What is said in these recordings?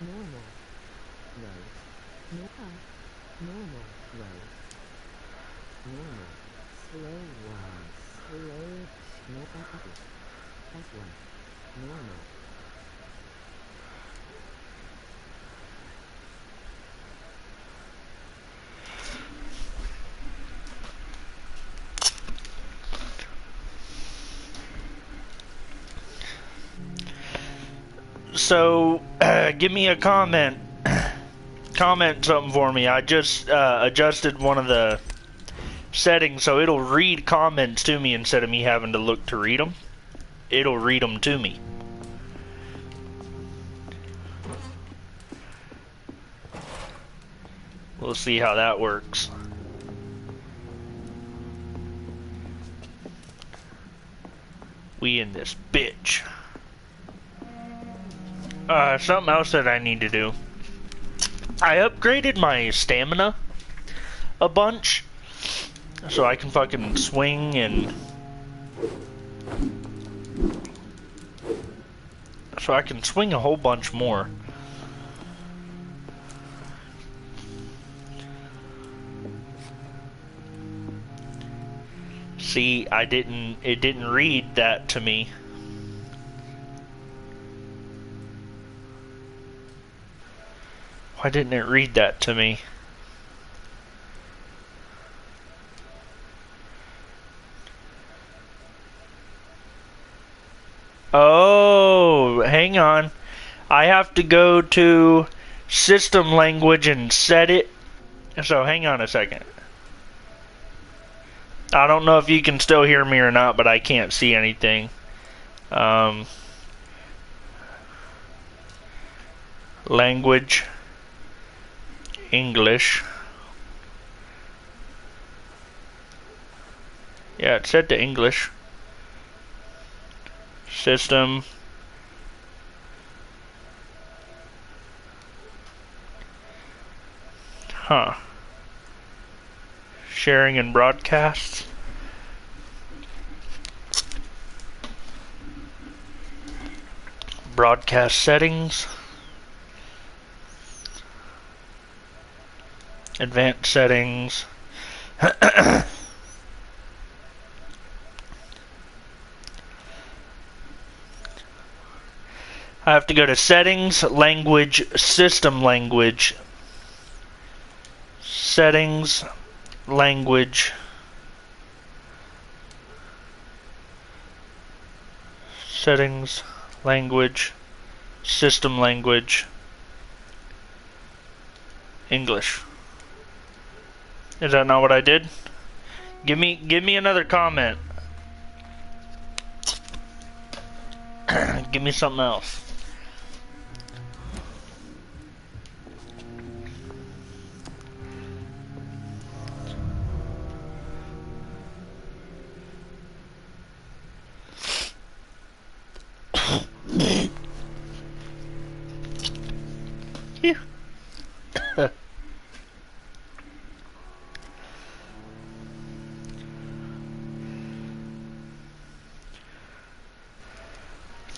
Normal. Road. Normal. Road. Normal. Slow one. Slow. No. S1. Normal. So, give me a comment. Comment something for me. I just adjusted one of the settings so it'll read comments to me instead of me having to look to read them. It'll read them to me. We'll see how that works. We in this bitch. Something else that I need to do. I upgraded my stamina a bunch, so I can fucking swing and... So I can swing a whole bunch more. See, it didn't read that to me. Why didn't it read that to me? Oh, hang on. I have to go to system language and set it. So hang on a second. I don't know if you can still hear me or not, but I can't see anything. Language. English. Yeah, it's set to English. System. Huh. Sharing and broadcasts. Broadcast settings. Advanced settings. I have to go to settings, language, system language. Settings, language. Settings, language, system language. English. Is that not what I did? Give me another comment. Give me something else.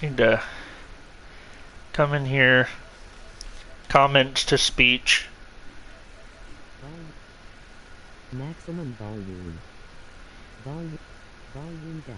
Need to come in here. Comments to speech. Maximum volume. Volume down.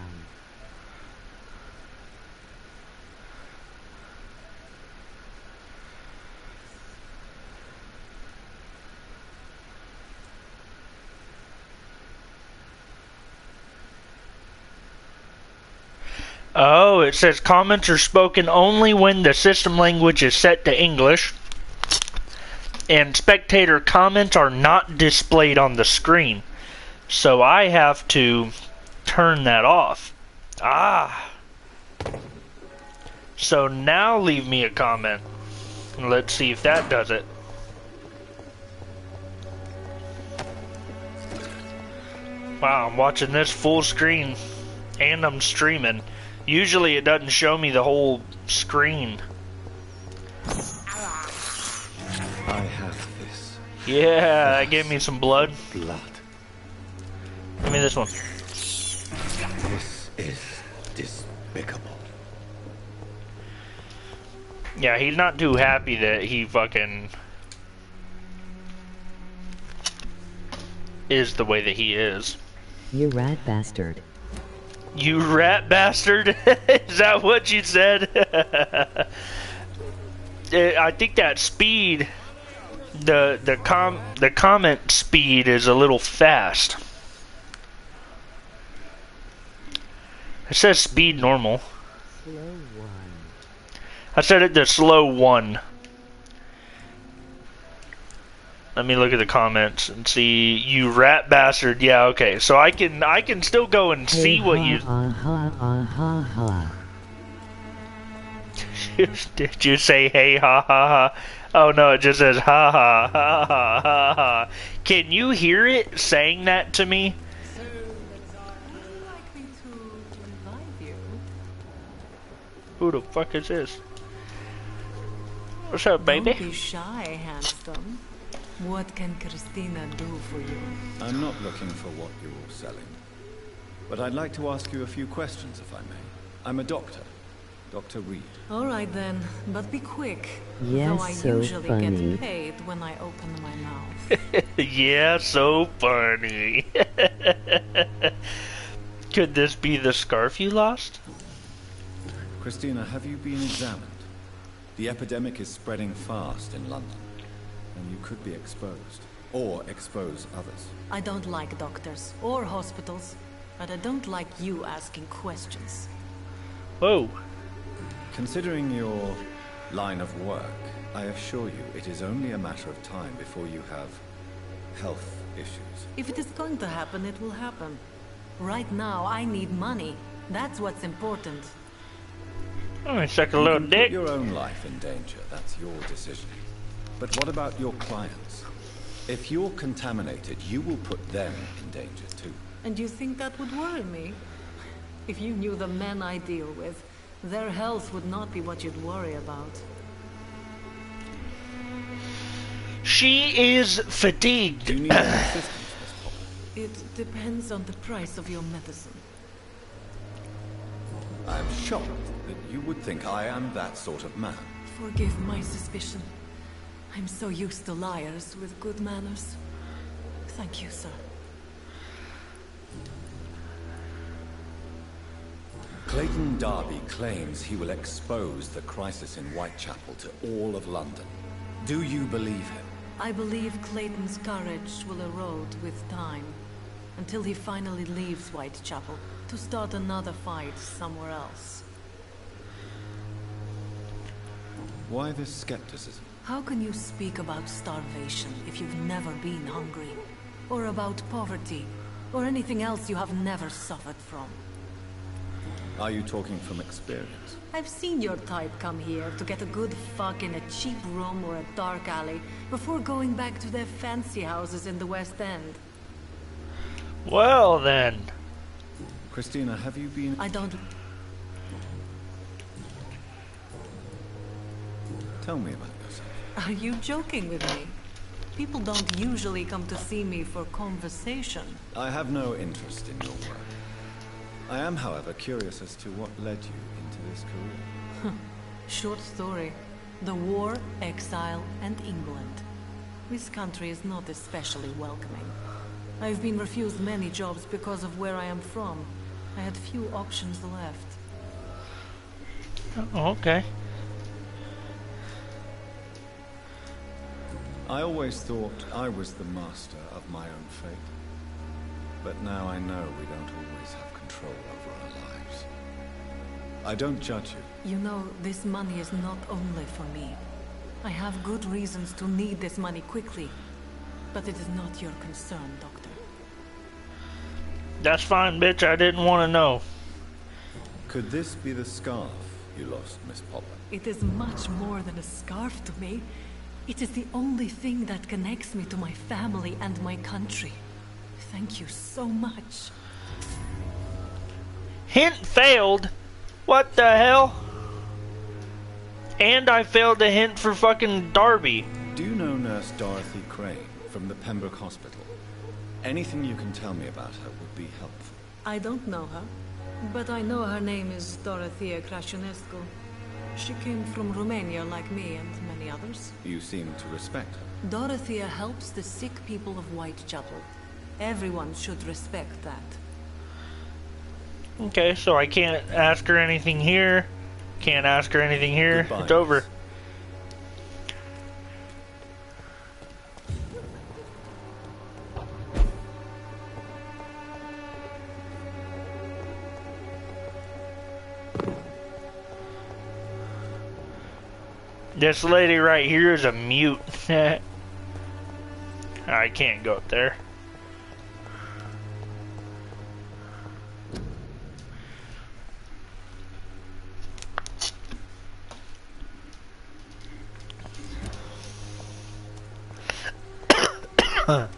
Oh, it says comments are spoken only when the system language is set to English, and spectator comments are not displayed on the screen. So I have to turn that off. Ah. So now leave me a comment. Let's see if that does it. Wow, I'm watching this full screen, and I'm streaming. Usually it doesn't show me the whole screen. I have this. Yeah, that gave me some blood. Blood. Give me this one. This is despicable. Yeah, he's not too happy that he fucking is the way that he is. You rat bastard. You rat bastard? Is that what you said? I think that speed, the comment speed is a little fast. It says speed normal. Slow one. I set it to slow 1. Let me look at the comments and see. You rat bastard. Yeah, okay. So I can still go and see what you. Did you say hey ha ha ha? Oh no, it just says ha ha ha ha ha ha. Can you hear it saying that to me? So, would you like me to invite you? Who the fuck is this? What's up, baby? Don't be shy, handsome. What can Christina do for you? I'm not looking for what you're selling. But I'd like to ask you a few questions, if I may. I'm a doctor. Dr. Reed. All right then, but be quick. Yes, though I so usually funny. get paid when I open my mouth. Yeah, so funny. Could this be the scarf you lost? Christina, have you been examined? The epidemic is spreading fast in London, and you could be exposed, or expose others. I don't like doctors or hospitals, but I don't like you asking questions. Whoa. Considering your line of work, I assure you it is only a matter of time before you have health issues. If it is going to happen, it will happen. Right now, I need money. That's what's important. Oh, it's like a You little can put dick. your own life in danger. That's your decision. But what about your clients? If you're contaminated, you will put them in danger too. And you think that would worry me? If you knew the men I deal with, their health would not be what you'd worry about. She is fatigued. Do you need any assistance, Miss Popper? It depends on the price of your medicine. I'm shocked that you would think I am that sort of man. Forgive my suspicion. I'm so used to liars with good manners. Thank you, sir. Clayton Darby claims he will expose the crisis in Whitechapel to all of London. Do you believe him? I believe Clayton's courage will erode with time, until he finally leaves Whitechapel to start another fight somewhere else. Why this skepticism? How can you speak about starvation if you've never been hungry? Or about poverty? Or anything else you have never suffered from? Are you talking from experience? I've seen your type come here to get a good fuck in a cheap room or a dark alley before going back to their fancy houses in the West End. Well then. Christina, have you been... I don't... Tell me about yourself. Are you joking with me? People don't usually come to see me for conversation. I have no interest in your work. I am, however, curious as to what led you into this career. Short story. The war, exile, and England. This country is not especially welcoming. I've been refused many jobs because of where I am from. I had few options left. Oh, okay. I always thought I was the master of my own fate. But now I know we don't always have control over our lives. I don't judge you. You know, this money is not only for me. I have good reasons to need this money quickly. But it is not your concern, Doctor. That's fine, bitch. I didn't want to know. Could this be the scarf you lost, Miss Popper? It is much more than a scarf to me. It is the only thing that connects me to my family and my country. Thank you so much. Hint failed? What the hell? And I failed to hint for fucking Darby. Do you know Nurse Dorothy Crane from the Pembroke Hospital? Anything you can tell me about her would be helpful. I don't know her, but I know her name is Dorothea Krashenescu. She came from Romania like me and many others. You seem to respect her. Dorothea helps the sick people of Whitechapel. Everyone should respect that. Okay, so I can't ask her anything here. Can't ask her anything here. Goodbye, It's over. miss. This lady right here is a mute. I can't go up there.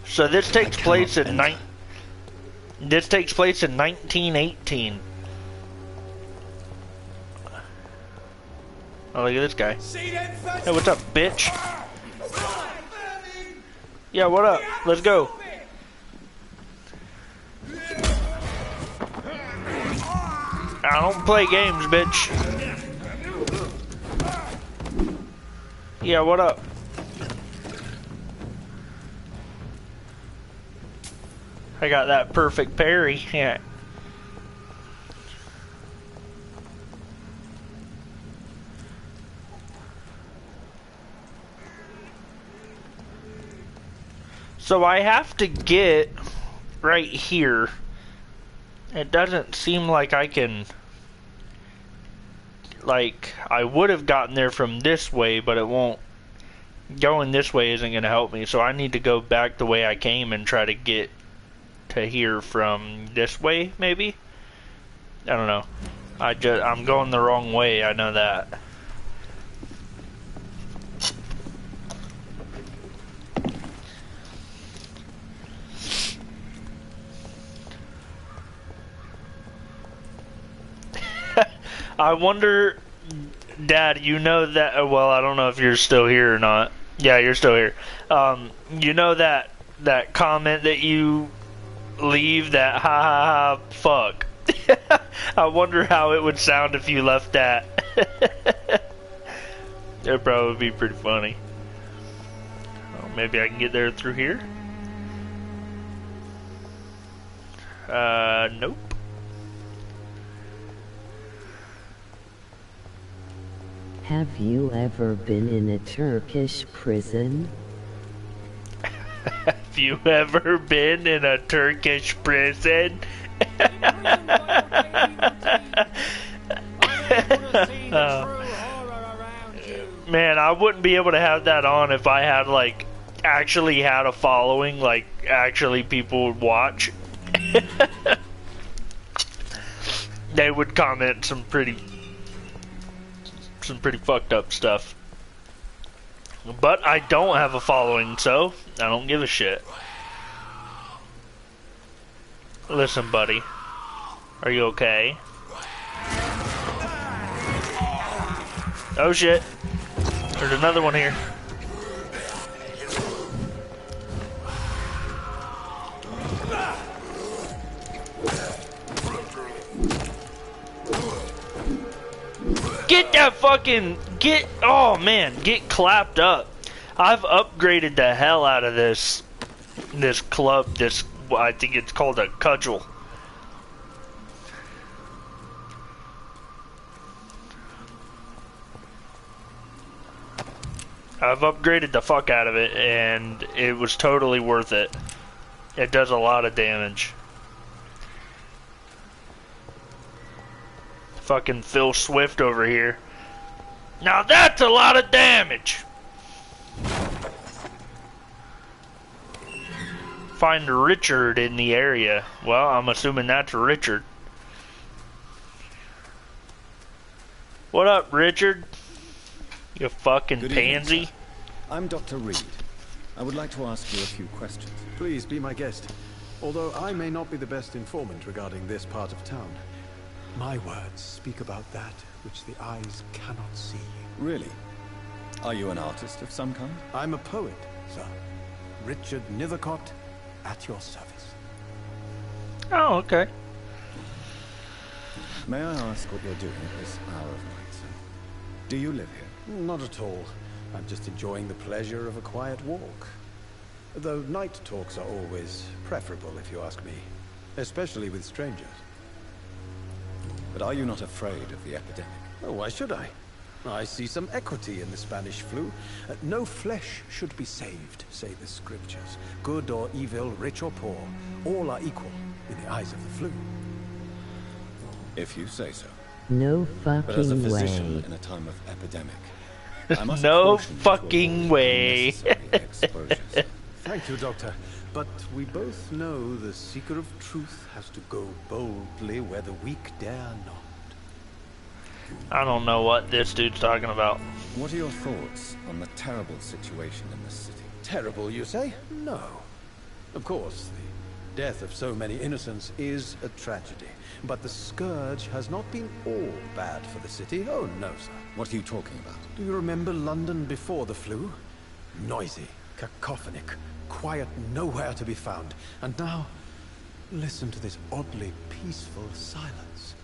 So this takes place in 1918. Oh, look at this guy. Hey, what's up, bitch? Yeah, what up? Let's go. I don't play games, bitch. Yeah, what up? I got that perfect parry. Yeah. So I have to get right here. It doesn't seem like I can... Like, I would have gotten there from this way, but it won't. Going this way isn't going to help me, so I need to go back the way I came and try to get to here from this way, maybe? I don't know. I'm going the wrong way, I know that. I wonder, Dad, you know that, well, I don't know if you're still here or not. Yeah, you're still here. You know that comment that you leave, that ha ha ha fuck. I wonder how it would sound if you left that. It'd probably be pretty funny. Oh, maybe I can get there through here? Nope. Have you ever been in a Turkish prison? Have you ever been in a Turkish prison? Man, I wouldn't be able to have that on if I had, like, actually had a following, like, actually people would watch. They would comment some pretty fucked up stuff. But I don't have a following, so I don't give a shit. Listen, buddy. Are you okay? Oh shit. There's another one here. Get that fucking... Oh man, get clapped up. I've upgraded the hell out of this club, I think it's called a cudgel. I've upgraded the fuck out of it, and it was totally worth it. It does a lot of damage. Fucking Phil Swift over here. Now that's a lot of damage! Find Richard in the area. Well, I'm assuming that's Richard. What up, Richard? You fucking Good evening, pansy. sir. I'm Dr. Reed. I would like to ask you a few questions. Please be my guest. Although I may not be the best informant regarding this part of town, my words speak about that which the eyes cannot see. Really? Are you an artist of some kind? I'm a poet, sir. Richard Nethercott, at your service. Oh, okay. May I ask what you're doing at this hour of night, sir? Do you live here? Not at all. I'm just enjoying the pleasure of a quiet walk. Though night talks are always preferable, if you ask me. Especially with strangers. But are you not afraid of the epidemic? Oh, why should I? I see some equity in the Spanish flu. No flesh should be saved, say the scriptures. Good or evil, rich or poor, all are equal in the eyes of the flu. If you say so. No But as a fucking physician way. in a time of epidemic, I must No caution you to fucking avoid way. unnecessary exposures. Thank you, Doctor. But we both know the seeker of truth has to go boldly where the weak dare not. I don't know what this dude's talking about. What are your thoughts on the terrible situation in this city? Terrible, you say? No. Of course, the death of so many innocents is a tragedy. But the scourge has not been all bad for the city. Oh, no, sir. What are you talking about? Do you remember London before the flu? Noisy, cacophonic, quiet nowhere to be found. And now, listen to this oddly peaceful silence.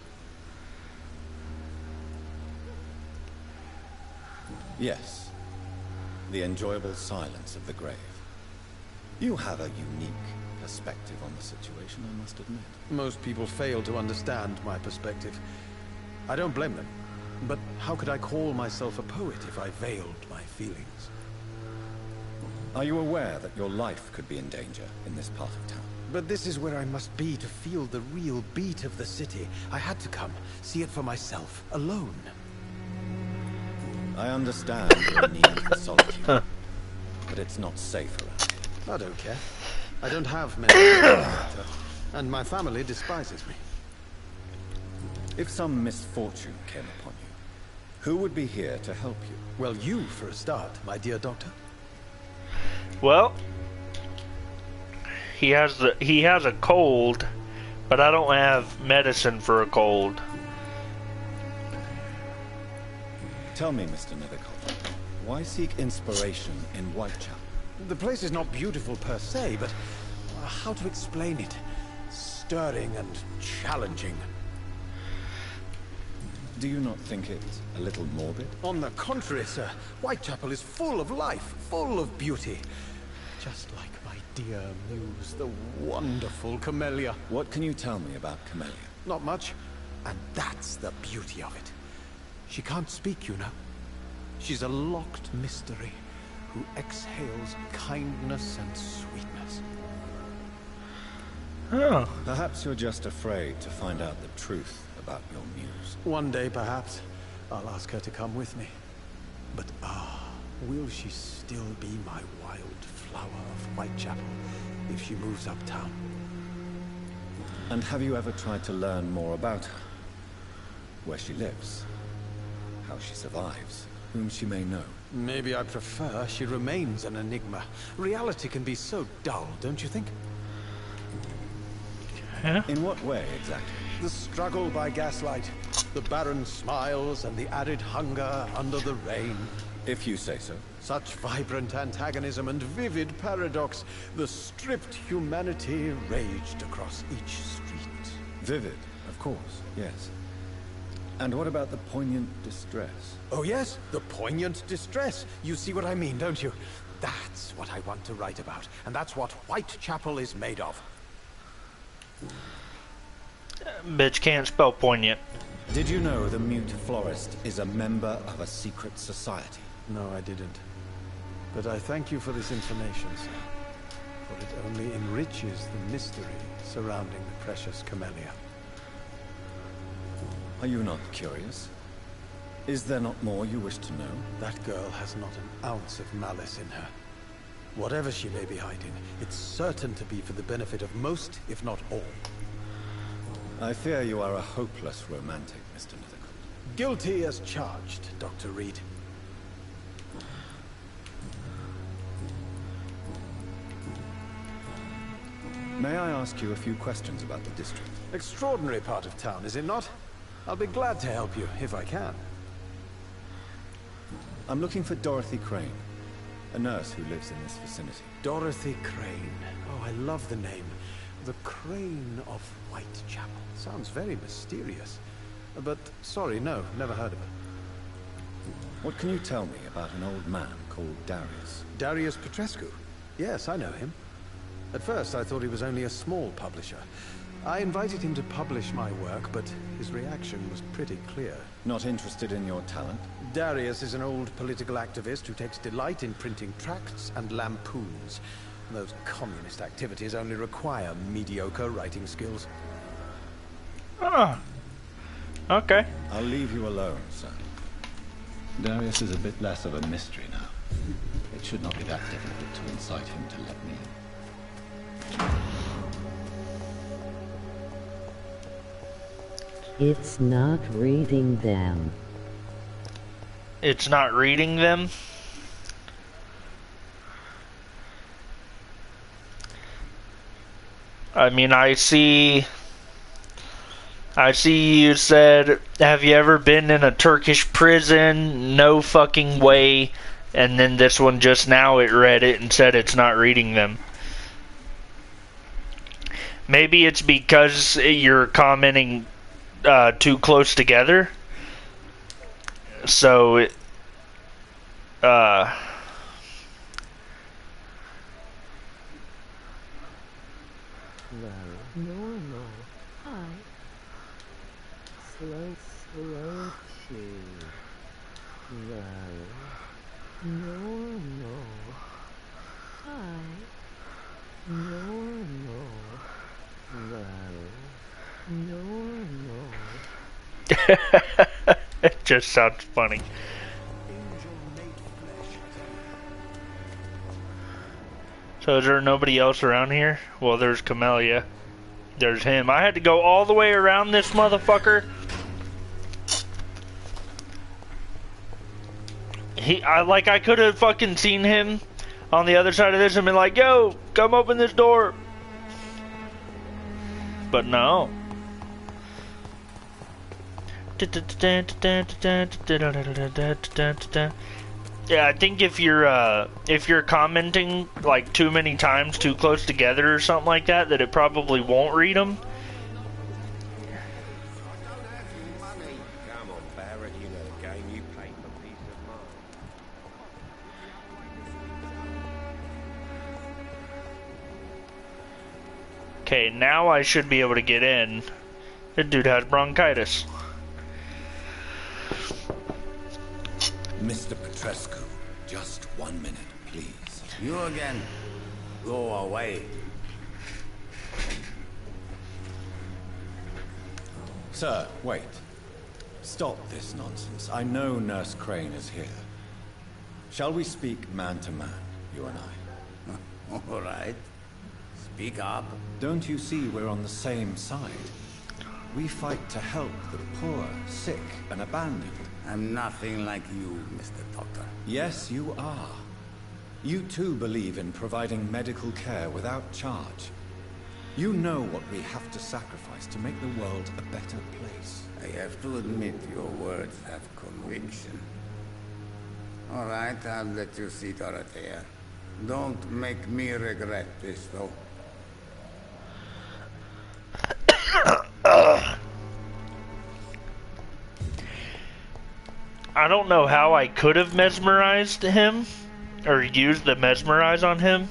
Yes. The enjoyable silence of the grave. You have a unique perspective on the situation, I must admit. Most people fail to understand my perspective. I don't blame them. But how could I call myself a poet if I veiled my feelings? Are you aware that your life could be in danger in this part of town? But this is where I must be to feel the real beat of the city. I had to come, see it for myself, alone. I understand your need for solitude, but it's not safe around here. I don't care. I don't have many character, and my family despises me. If some misfortune came upon you, who would be here to help you? Well, you for a start, my dear doctor. Well, he has a cold, but I don't have medicine for a cold. Tell me, Mr. Nethercott, why seek inspiration in Whitechapel? The place is not beautiful per se, but how to explain it? Stirring and challenging. Do you not think it a little morbid? On the contrary, sir. Whitechapel is full of life, full of beauty. Just like my dear muse, the wonderful Camellia. What can you tell me about Camellia? Not much. And that's the beauty of it. She can't speak, you know. She's a locked mystery who exhales kindness and sweetness. Oh. Perhaps you're just afraid to find out the truth about your muse. One day, perhaps, I'll ask her to come with me. But will she still be my wild flower of Whitechapel if she moves uptown? And have you ever tried to learn more about her? Where she lives? How she survives? Whom she may know? Maybe I prefer she remains an enigma. Reality can be so dull, don't you think? Yeah. In what way, exactly? The struggle by gaslight, the barren smiles and the arid hunger under the rain. If you say so. Such vibrant antagonism and vivid paradox. The stripped humanity raged across each street. Vivid, of course, yes. And what about the poignant distress? Oh yes, the poignant distress. You see what I mean, don't you? That's what I want to write about. And that's what Whitechapel is made of. Bitch can't spell poignant. Did you know the mute florist is a member of a secret society? No, I didn't. But I thank you for this information, sir. For it only enriches the mystery surrounding the precious Camellia. Are you not curious? Is there not more you wish to know? That girl has not an ounce of malice in her. Whatever she may be hiding, it's certain to be for the benefit of most, if not all. I fear you are a hopeless romantic, Mr. Nethercott. Guilty as charged, Dr. Reed. May I ask you a few questions about the district? Extraordinary part of town, is it not? I'll be glad to help you, if I can. I'm looking for Dorothy Crane, a nurse who lives in this vicinity. Dorothy Crane. Oh, I love the name. The Crane of Whitechapel. Sounds very mysterious. But, sorry, no, never heard of her. What can you tell me about an old man called Darius? Darius Petrescu? Yes, I know him. At first, I thought he was only a small publisher. I invited him to publish my work, but his reaction was pretty clear. Not interested in your talent? Darius is an old political activist who takes delight in printing tracts and lampoons. Those communist activities only require mediocre writing skills. Ah. Okay. I'll leave you alone, sir. Darius is a bit less of a mystery now. It should not be that difficult to incite him to let me in. It's not reading them. It's not reading them? I mean, I see you said, have you ever been in a Turkish prison? No fucking way. And then this one just now, it read it and said it's not reading them. Maybe it's because you're commenting too close together. So, Normal. Hi. Slow to. Low. Normal. Hi. Normal. Low. Normal. it just sounds funny. So is there nobody else around here? Well, there's Camellia. There's him. I had to go all the way around this motherfucker. I could have fucking seen him on the other side of this and been like, yo, come open this door. But no. Yeah, I think if you're commenting like too many times, too close together or something like that, that it probably won't read them. Come on, Barrett, you know the game. You pay for peace of mind. Okay, now I should be able to get in. The dude has bronchitis. Mr. Petrescu, just 1 minute, please. You again. Go away. Sir, wait. Stop this nonsense. I know Nurse Crane is here. Shall we speak man to man, you and I? All right. Speak up. Don't you see we're on the same side? We fight to help the poor, sick, and abandoned. I'm nothing like you, Mr. Doctor. Yes, you are. You too believe in providing medical care without charge. You know what we have to sacrifice to make the world a better place. I have to admit your words have conviction. All right, I'll let you see Dorothea. Don't make me regret this, though. I don't know how I could have mesmerized him, or used the mesmerize on him.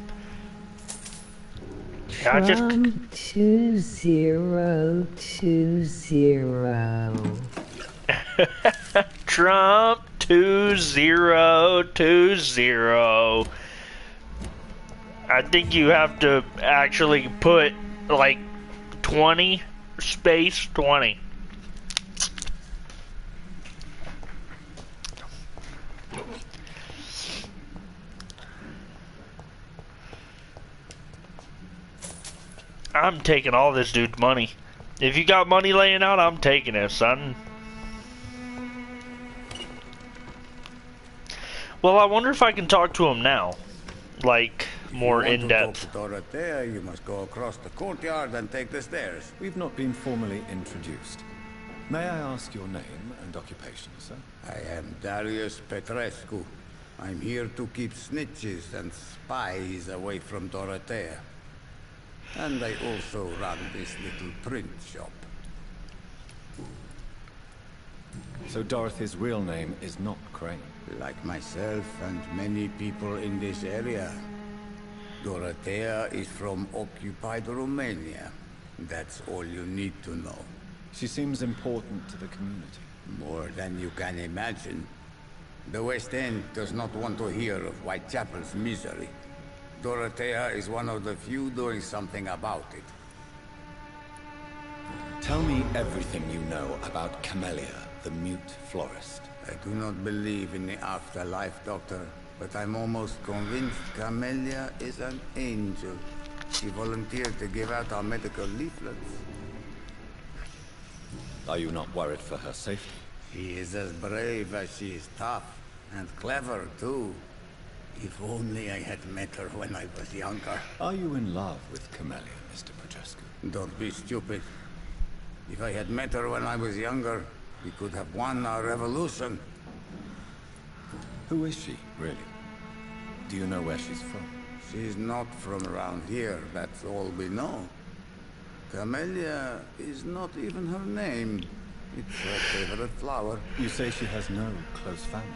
I just... Trump 2020. Trump 2020. I think you have to actually put like 20 space 20. I'm taking all this dude's money. If you got money laying out, I'm taking it, son. Well, I wonder if I can talk to him now. Like, more in depth. If you want to talk to Dorothea, you must go across the courtyard and take the stairs. We've not been formally introduced. May I ask your name and occupation, sir? I am Darius Petrescu. I'm here to keep snitches and spies away from Dorothea. And I also run this little print shop. So Dorothy's real name is not Crane? Like myself and many people in this area. Dorothea is from occupied Romania. That's all you need to know. She seems important to the community. More than you can imagine. The West End does not want to hear of Whitechapel's misery. Dorothea is one of the few doing something about it. Tell me everything you know about Camellia, the mute florist. I do not believe in the afterlife, Doctor, but I'm almost convinced Camellia is an angel. She volunteered to give out our medical leaflets. Are you not worried for her safety? She is as brave as she is tough, and clever too. If only I had met her when I was younger. Are you in love with Camellia, Mr. Petrescu? Don't be stupid. If I had met her when I was younger, we could have won our revolution. Who is she, really? Do you know where she's from? She's not from around here, that's all we know. Camellia is not even her name. It's her favorite flower. You say she has no close family?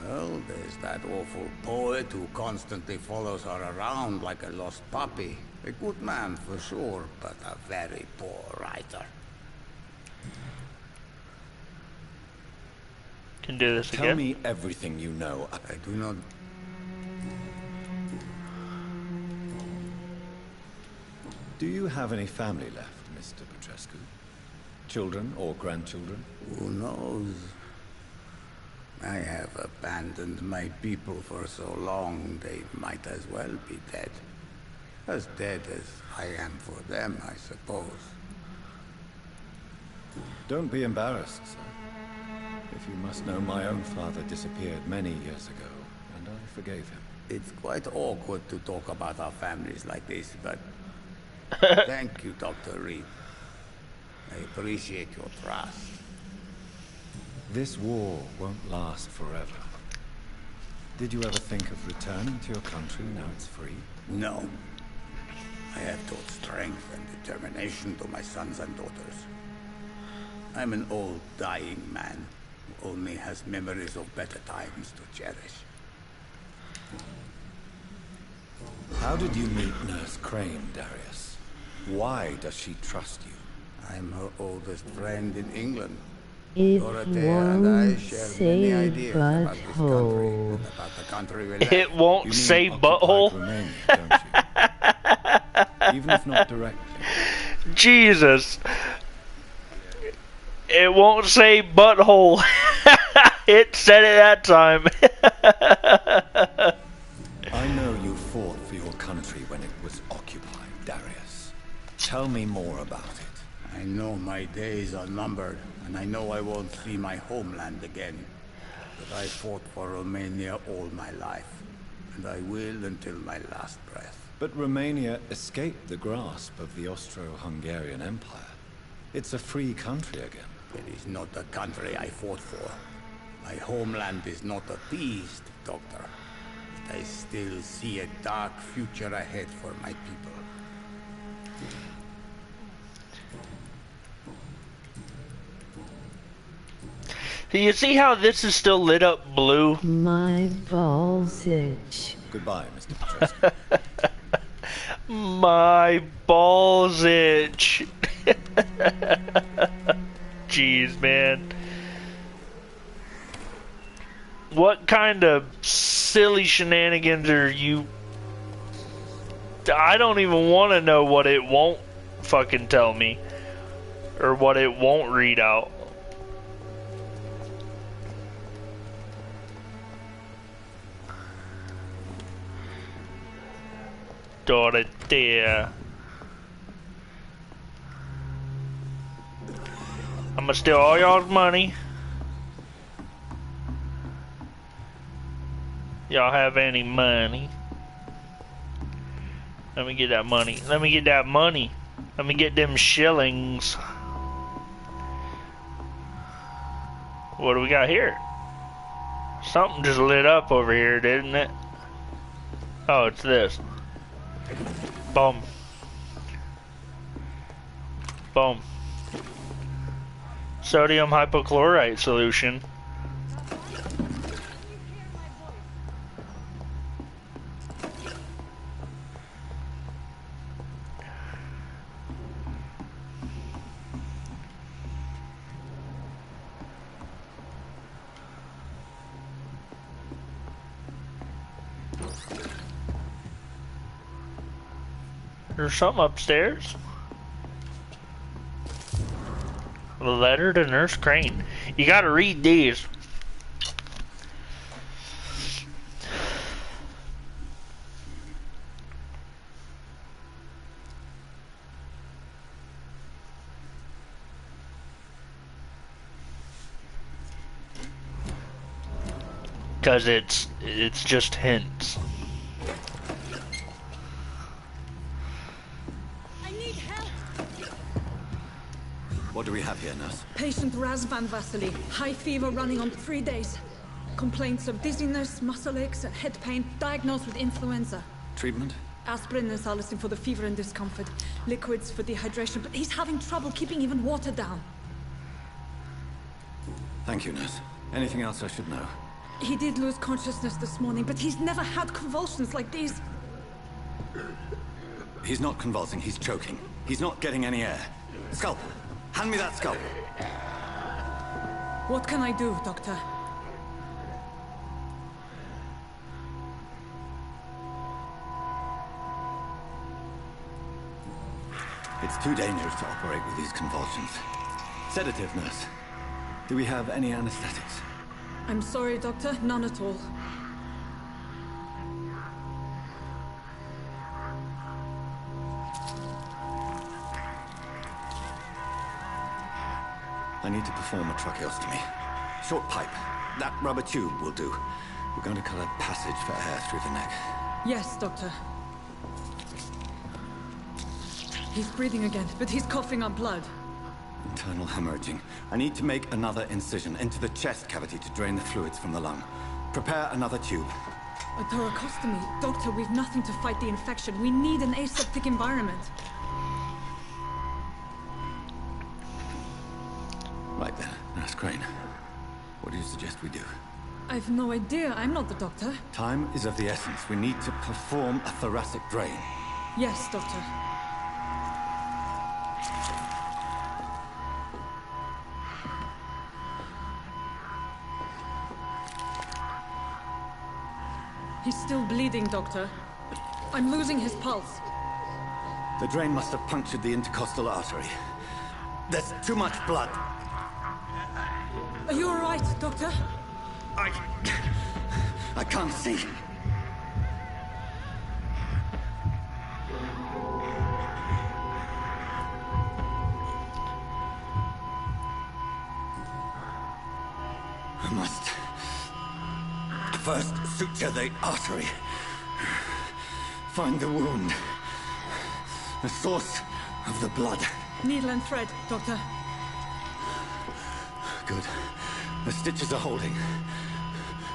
Well, there's that awful poet who constantly follows her around like a lost puppy. A good man for sure, but a very poor writer. Can do this again. Tell me everything you know. I do not... Do you have any family left, Mr. Petrescu? Children or grandchildren? Who knows? I have abandoned my people for so long, they might as well be dead. As dead as I am for them, I suppose. Don't be embarrassed, sir. If you must know, my own father disappeared many years ago, and I forgave him. It's quite awkward to talk about our families like this, but... Thank you, Dr. Reed. I appreciate your trust. This war won't last forever. Did you ever think of returning to your country now it's free? No. I have taught strength and determination to my sons and daughters. I'm an old, dying man who only has memories of better times to cherish. How did you meet Nurse Crane, Darius? Why does she trust you? I'm her oldest friend in England. It Dorothea and I won't share many say ideas about this country butthole. and about the country we left. It won't You mean say occupied butthole. Romania, don't you? Even if not directly. Jesus. It won't say butthole. It said it that time. I know you fought for your country when it was occupied, Darius. Tell me more about it. I know my days are numbered, and I know I won't see my homeland again. But I fought for Romania all my life, and I will until my last breath. But Romania escaped the grasp of the Austro-Hungarian Empire. It's a free country again. It is not the country I fought for. My homeland is not appeased, Doctor. But I still see a dark future ahead for my people. Do you see how this is still lit up blue? My balls itch. Goodbye, Mr. Petrescu. My balls itch. Jeez, man. What kind of silly shenanigans are you... I don't even want to know what it won't fucking tell me. Or what it won't read out. Dorothea. I'm gonna steal all y'all's money. Y'all have any money? Let me get that money. Let me get that money. Let me get them shillings. What do we got here? Something just lit up over here, didn't it? Oh, it's this. Boom. Boom. Sodium hypochlorite solution. There's something upstairs. A letter to Nurse Crane. You gotta read these. Because it's just hints. I need help! What do we have here, nurse? Patient Razvan Vasily. High fever running on 3 days. Complaints of dizziness, muscle aches, head pain, diagnosed with influenza. Treatment? Aspirin and salicin for the fever and discomfort. Liquids for dehydration, but he's having trouble keeping even water down. Thank you, nurse. Anything else I should know? He did lose consciousness this morning, but he's never had convulsions like these. He's not convulsing, he's choking. He's not getting any air. Scalpel! Hand me that scalpel! What can I do, Doctor? It's too dangerous to operate with these convulsions. Sedative, nurse. Do we have any anesthetics? I'm sorry, Doctor. None at all. I need to perform a tracheostomy. Short pipe. That rubber tube will do. We're going to cut a passage for air through the neck. Yes, Doctor. He's breathing again, but he's coughing up blood. Internal hemorrhaging. I need to make another incision into the chest cavity to drain the fluids from the lung. Prepare another tube. A thoracostomy. Doctor, we've nothing to fight the infection. We need an aseptic environment. Right then, Nurse Crane. What do you suggest we do? I've no idea. I'm not the doctor. Time is of the essence. We need to perform a thoracic drain. Yes, Doctor. He's still bleeding, Doctor. I'm losing his pulse. The drain must have punctured the intercostal artery. There's too much blood. Are you all right, Doctor? I can't see. I must first suture the artery. Find the wound. The source of the blood. Needle and thread, Doctor. Good. The stitches are holding.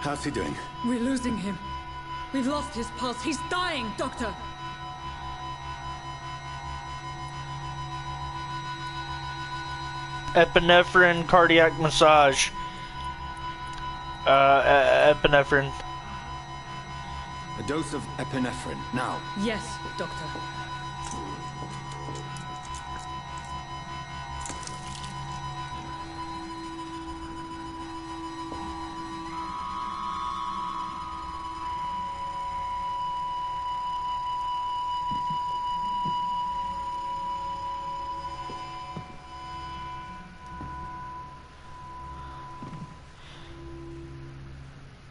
How's he doing? We're losing him. We've lost his pulse. He's dying, Doctor. Epinephrine cardiac massage. Epinephrine. A dose of epinephrine, now. Yes, Doctor.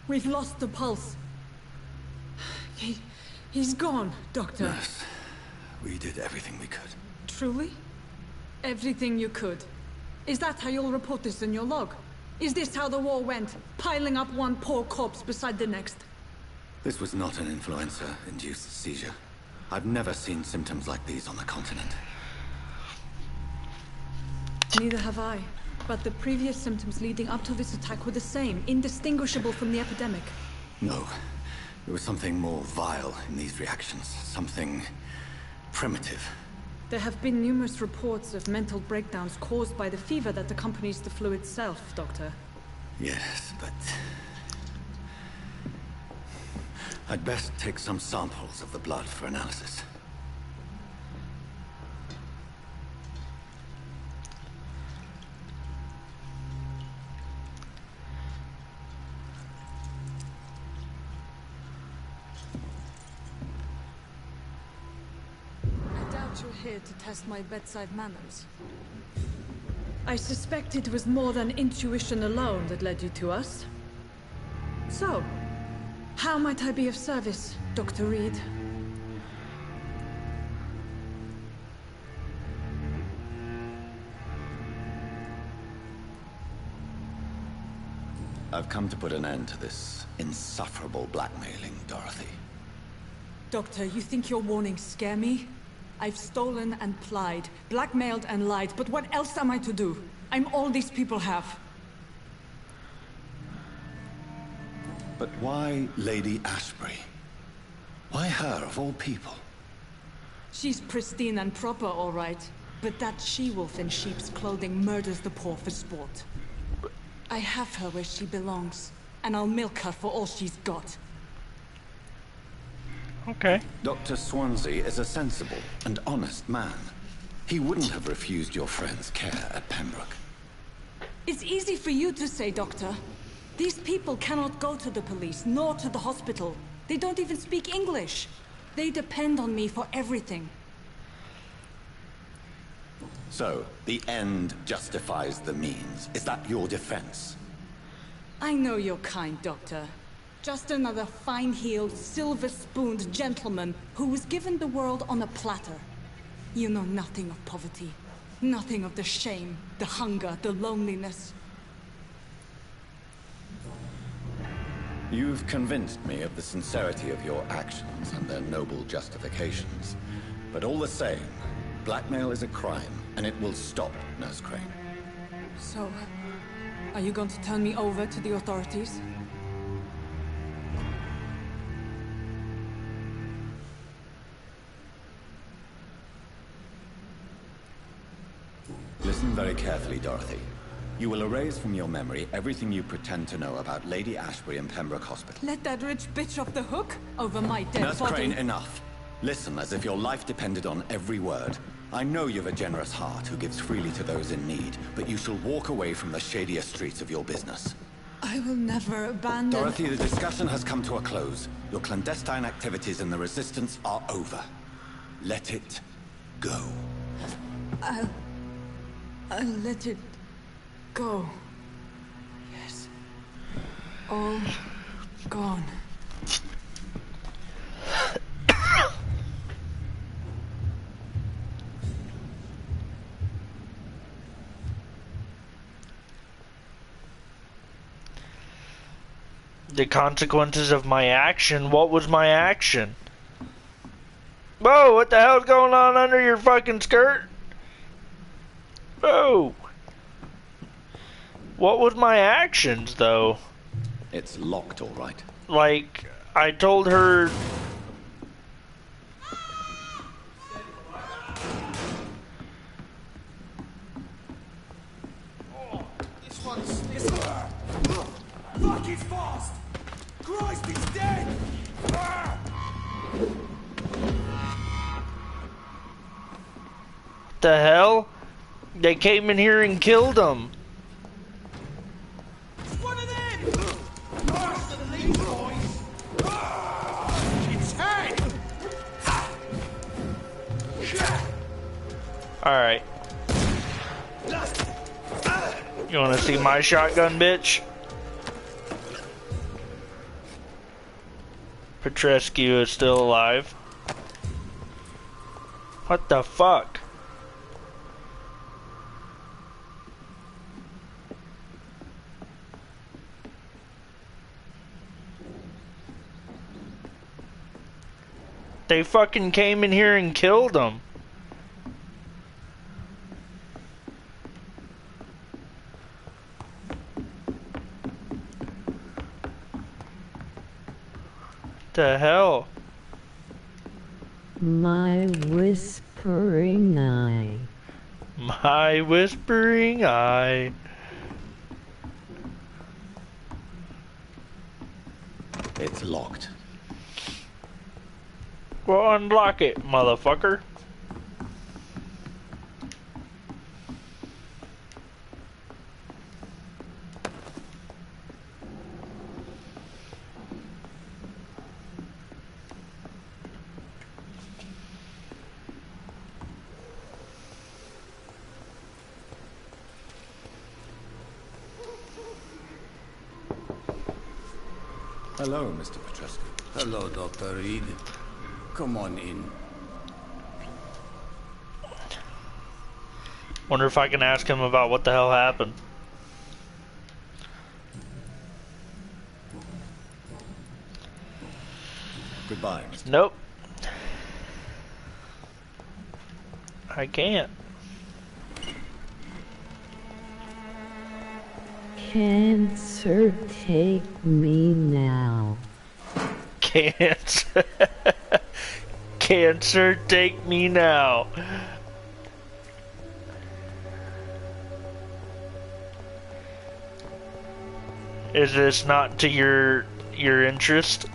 We've lost the pulse. He's gone, Doctor. Nurse, we did everything we could. Truly? Everything you could. Is that how you'll report this in your log? Is this how the war went? Piling up one poor corpse beside the next? This was not an influenza-induced seizure. I've never seen symptoms like these on the continent. Neither have I. But the previous symptoms leading up to this attack were the same, indistinguishable from the epidemic. No. There was something more vile in these reactions. Something primitive. There have been numerous reports of mental breakdowns caused by the fever that accompanies the flu itself, Doctor. Yes, but... I'd best take some samples of the blood for analysis. brought you here to test my bedside manners. I suspect it was more than intuition alone that led you to us. So, how might I be of service, Dr. Reed? I've come to put an end to this insufferable blackmailing, Dorothy. Doctor, you think your warnings scare me? I've stolen and plied, blackmailed and lied, but what else am I to do? I'm all these people have. But why Lady Ashbury? Why her, of all people? She's pristine and proper, all right. But that she-wolf in sheep's clothing murders the poor for sport. I have her where she belongs, and I'll milk her for all she's got. Okay. Dr. Swansea is a sensible and honest man. He wouldn't have refused your friend's care at Pembroke. It's easy for you to say, Doctor. These people cannot go to the police, nor to the hospital. They don't even speak English. They depend on me for everything. So, the end justifies the means. Is that your defense? I know you're kind, Doctor. Just another fine-heeled, silver-spooned gentleman who was given the world on a platter. You know nothing of poverty. Nothing of the shame, the hunger, the loneliness. You've convinced me of the sincerity of your actions and their noble justifications. But all the same, blackmail is a crime, and it will stop, Nurse Crane. So, are you going to turn me over to the authorities? Listen very carefully, Dorothy. You will erase from your memory everything you pretend to know about Lady Ashbury and Pembroke Hospital. Let that rich bitch off the hook over my dead Nurse body. Crane, enough. Listen as if your life depended on every word. I know you've a generous heart who gives freely to those in need, but you shall walk away from the shadier streets of your business. I will never abandon... Dorothy, the discussion has come to a close. Your clandestine activities in the Resistance are over. Let it go. I'll let it go. Yes. All gone. The consequences of my action? What was my action? Whoa, what the hell's going on under your fucking skirt? Whoa. What was my actions, though? It's locked, all right. Like, I told her... This one's... Fuck, he's fast! Christ, he's dead! The hell? They came in here and killed him. It's one of them! First of the lead, boys! It's head! Alright. You wanna see my shotgun, bitch? Petrescu is still alive. What the fuck? They fucking came in here and killed him. The hell? My whispering eye. My whispering eye. It's locked. Well, unlock it, motherfucker. Hello, Mr. Petrescu. Hello, Dr. Reed. Come on in. Wonder if I can ask him about what the hell happened. Goodbye, Mr. Nope. I can't. Cancer, take me now. Cancer. Cancer, take me now. Is this not to your interest?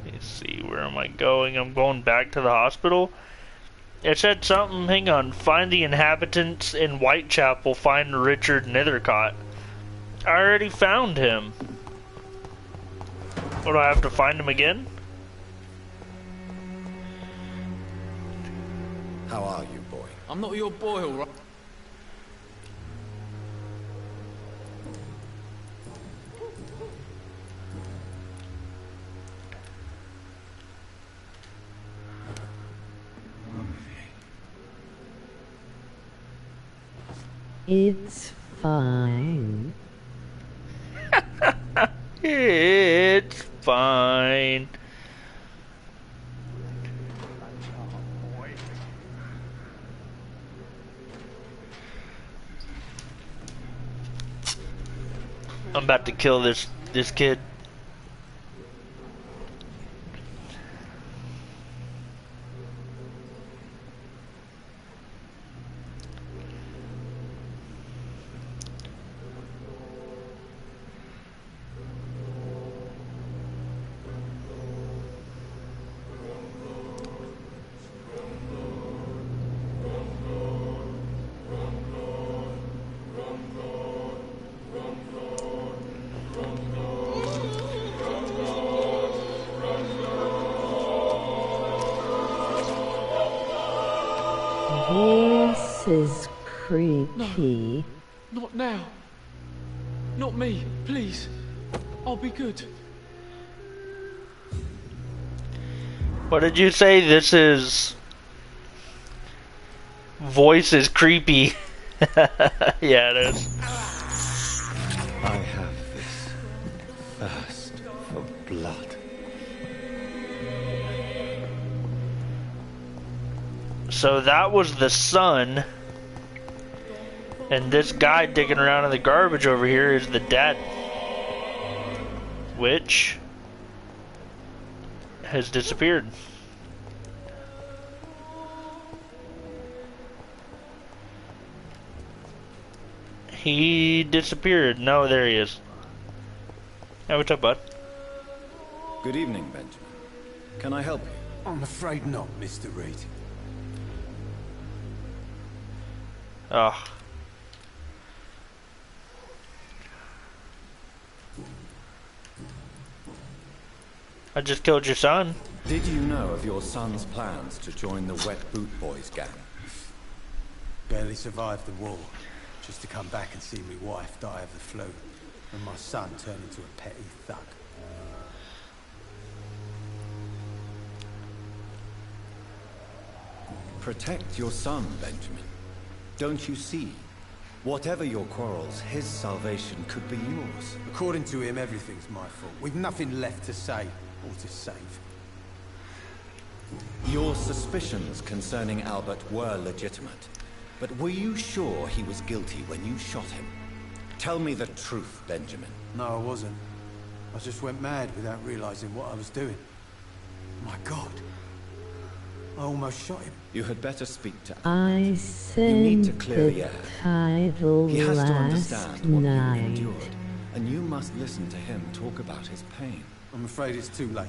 Let's see, where am I going? I'm going back to the hospital. It said something, hang on, find the inhabitants in Whitechapel, find Richard Nethercott. I already found him. What, do I have to find him again? How are you, boy? I'm not your boy, all right? It's fine. It's fine. I'm about to kill this kid. This is creepy. No, not now. Not me, please. I'll be good. What did you say? This is... Voice is creepy. Yeah, it is. I have this thirst for blood. So that was the son. And this guy digging around in the garbage over here is the dad. Which has disappeared. He disappeared. No, there he is. Hey, what's up, bud? Good evening, Benjamin. Can I help you? I'm afraid not, Mr. Reed. Oh. I just killed your son. Did you know of your son's plans to join the Wet Boot Boys gang? Barely survived the war, just to come back and see my wife die of the flu, and my son turn into a petty thug. Protect your son, Benjamin. Don't you see? Whatever your quarrels, his salvation could be yours. According to him, everything's my fault. We've nothing left to say or to save. Your suspicions concerning Albert were legitimate. But were you sure he was guilty when you shot him? Tell me the truth, Benjamin. No, I wasn't. I just went mad without realizing what I was doing. My God. I almost shot him. You had better speak to I You sent need to clear the the air. title He has to last understand what you night. endured, and you must listen to him talk about his pain. I'm afraid it's too late.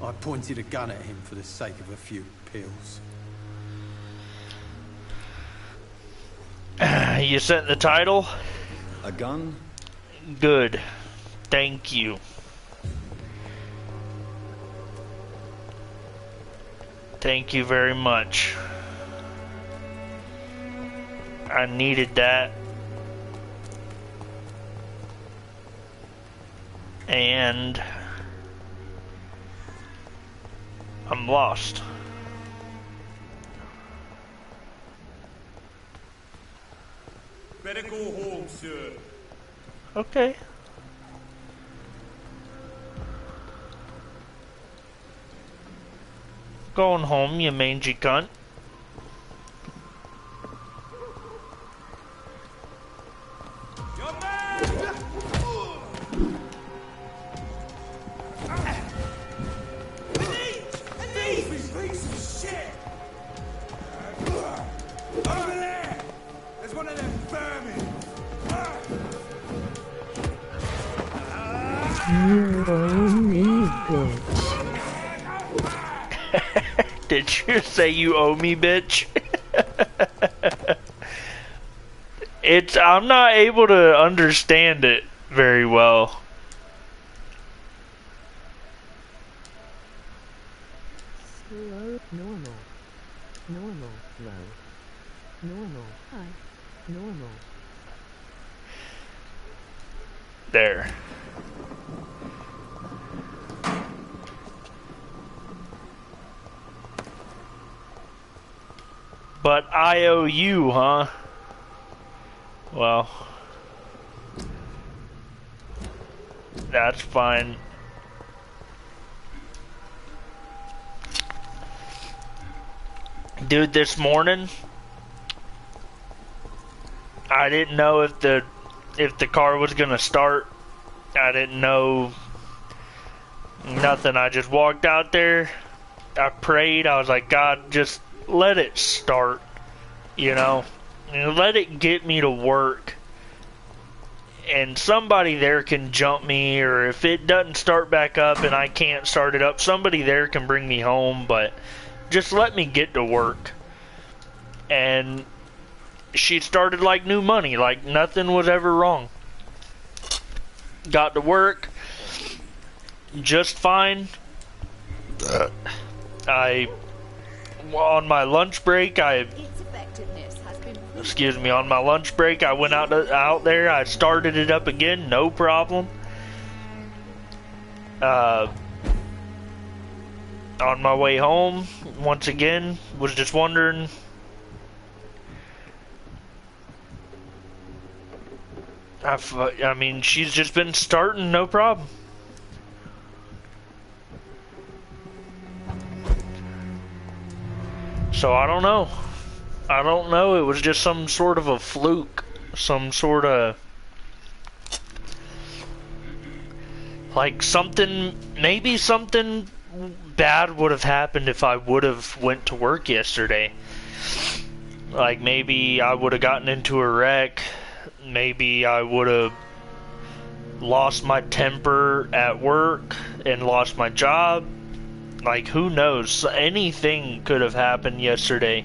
I pointed a gun at him for the sake of a few pills. You sent the title? A gun? Good. Thank you. Thank you very much. I needed that. And I'm lost. Better go home, sir. Okay. Going home, you mangy cunt. Your man! These piece of shit! Over there! There's one of them vermin! You owe me, bitch. Did you say you owe me, bitch? I'm not able to understand it very well. Slow, normal. Normal, low. Normal, high. Normal. There. But IOU, huh? Well, that's fine. Dude, this morning I didn't know if the car was gonna start. I didn't know nothing. I just walked out there. I prayed. I was like, God, just let it start, you know, and let it get me to work, and somebody there can jump me, or if it doesn't start back up and I can't start it up, somebody there can bring me home, but just let me get to work. And she started like new money, like nothing was ever wrong. Got to work just fine. On my lunch break, on my lunch break, I went out there, I started it up again, no problem. On my way home, once again, was just wondering, I mean, she's just been starting, no problem. So I don't know. I don't know. It was just some sort of a fluke. Some sort of... like something... maybe something bad would have happened if I would have went to work yesterday. Like maybe I would have gotten into a wreck. Maybe I would have lost my temper at work and lost my job. Like, who knows? Anything could have happened yesterday.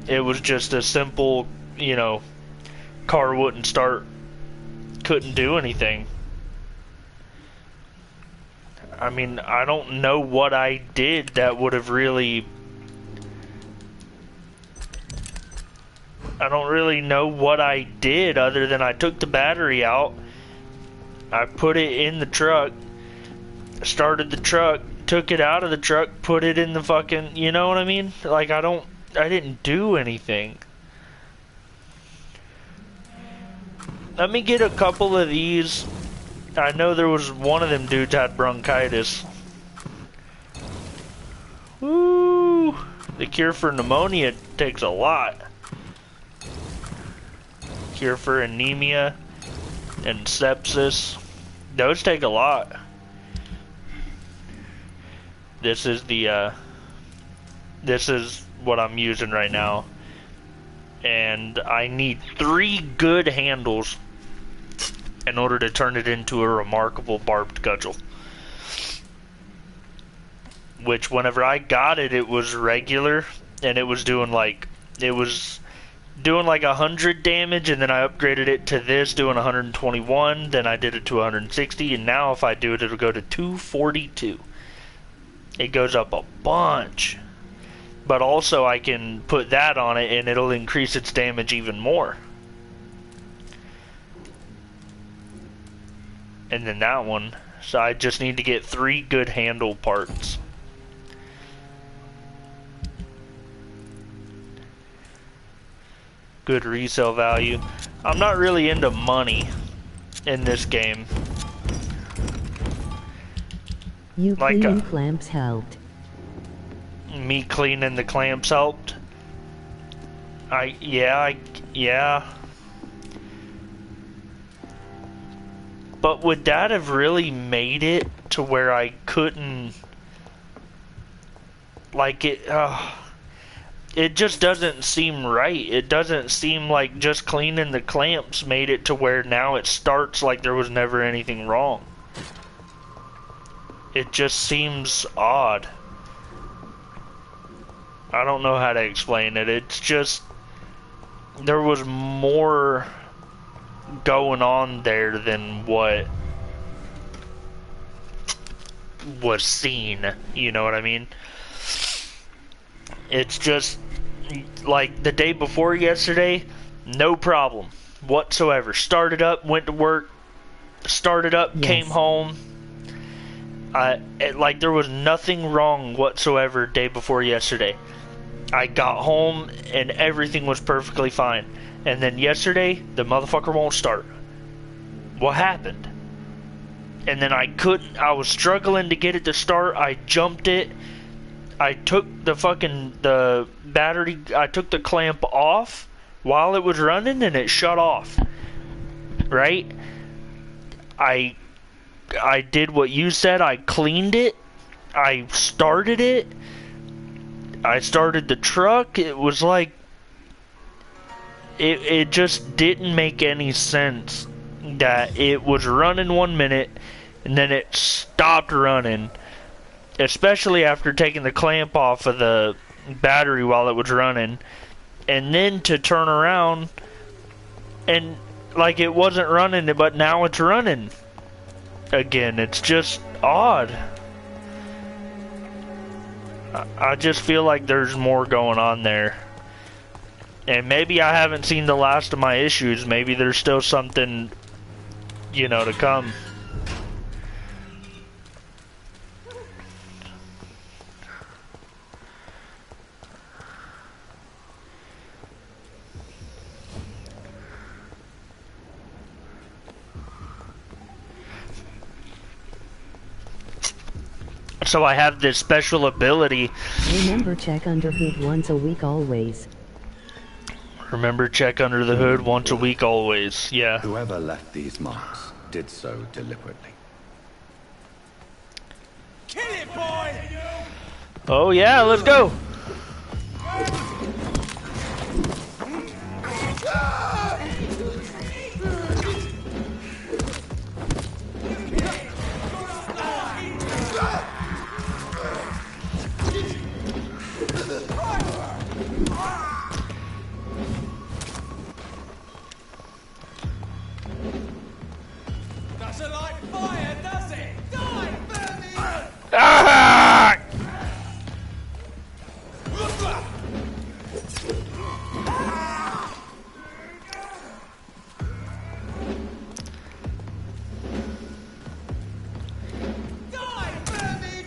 It was just a simple, you know, car wouldn't start, couldn't do anything. I mean, I don't know what I did that would have really... I don't really know what I did other than I took the battery out, I put it in the truck, started the truck, took it out of the truck, put it in the fucking, you know what I mean? Like, I didn't do anything. Let me get a couple of these. I know there was one of them dudes had bronchitis. Woo! The cure for pneumonia takes a lot. Cure for anemia and sepsis. Those take a lot. This is the, this is what I'm using right now. And I need 3 good handles in order to turn it into a remarkable barbed cudgel. Which, whenever I got it, it was regular, and it was doing like, 100 damage, and then I upgraded it to this, doing 121, then I did it to 160, and now if I do it, it'll go to 242. It goes up a bunch. But also I can put that on it, and it'll increase its damage even more. And then that one. So I just need to get 3 good handle parts. Good resale value. I'm not really into money in this game. You Like, cleaning clamps helped. Me cleaning the clamps helped. Yeah. But would that have really made it to where I couldn't, like, it just doesn't seem right. It doesn't seem like just cleaning the clamps made it to where now it starts like there was never anything wrong. It just seems odd. I don't know how to explain it. It's just, there was more going on there than what was seen. You know what I mean? It's just, like, the day before yesterday, no problem whatsoever. Started up, went to work, started up, Yes. came home. Like, there was nothing wrong whatsoever day before yesterday. I got home and everything was perfectly fine. And then yesterday, the motherfucker won't start. What happened? And then I was struggling to get it to start. I jumped it. I took the battery, I took the clamp off while it was running and it shut off. Right? I did what you said. I cleaned it. I started it. I started the truck. It was like, it just didn't make any sense that it was running 1 minute and then it stopped running, especially after taking the clamp off of the battery while it was running, and then to turn around and like it wasn't running, but now it's running again. It's just odd. I just feel like there's more going on there. And maybe I haven't seen the last of my issues. Maybe there's still something, you know, to come. So I have this special ability. Remember, check under hood once a week always. Remember, check under the hood once a week always. Yeah. Whoever left these marks did so deliberately. Kill it, boy! Oh yeah, let's go. Doesn't like fire, does it? Die, Vampyr! Ah! Die, Vampyr!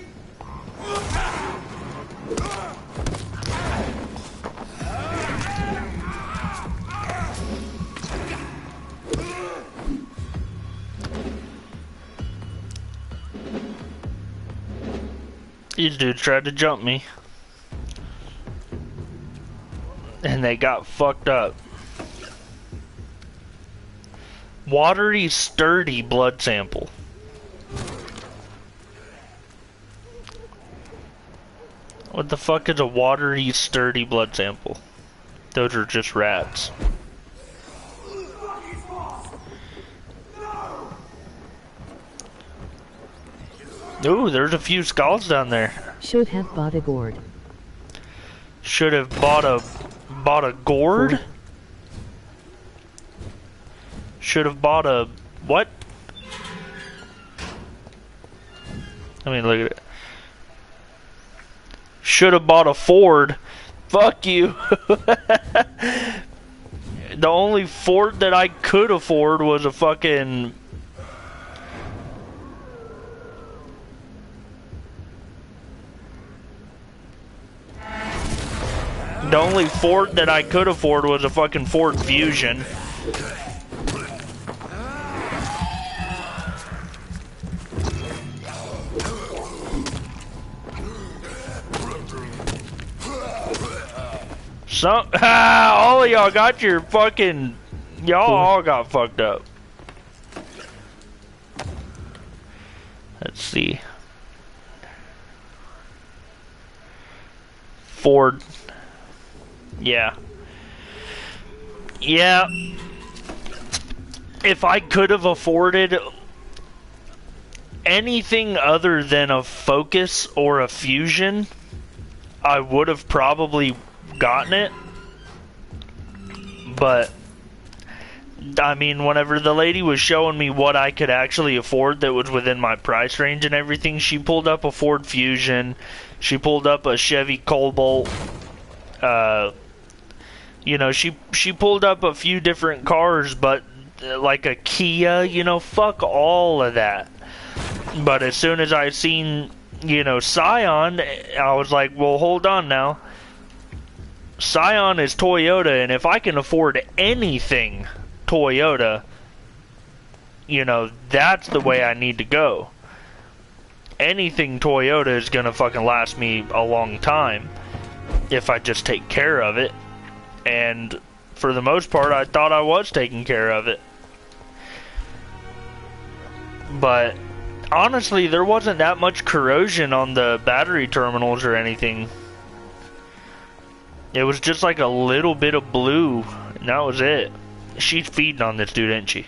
These dudes tried to jump me. And they got fucked up. Watery, sturdy blood sample. What the fuck is a watery, sturdy blood sample? Those are just rats. Ooh, there's a few skulls down there. Should have bought a gourd. Should have bought a gourd? Should have bought a what? I mean, look at it. Should have bought a Ford. Fuck you. The only Ford that I could afford was a fucking The only Ford that I could afford was a fucking Ford Fusion. All of y'all got your fucking... Y'all all got fucked up. Let's see. Ford. Yeah. Yeah. If I could have afforded anything other than a Focus or a Fusion, I would have probably gotten it. But I mean, whenever the lady was showing me what I could actually afford that was within my price range and everything, she pulled up a Ford Fusion, she pulled up a Chevy Cobalt, you know, she pulled up a few different cars, but like a Kia, you know, fuck all of that. But as soon as I seen, you know, Scion, I was like, well, hold on now. Scion is Toyota, and if I can afford anything Toyota, you know, that's the way I need to go. Anything Toyota is gonna fucking last me a long time if I just take care of it. And for the most part, I thought I was taking care of it. But honestly, there wasn't that much corrosion on the battery terminals or anything. It was just like a little bit of blue, and that was it. She's feeding on this dude, isn't she?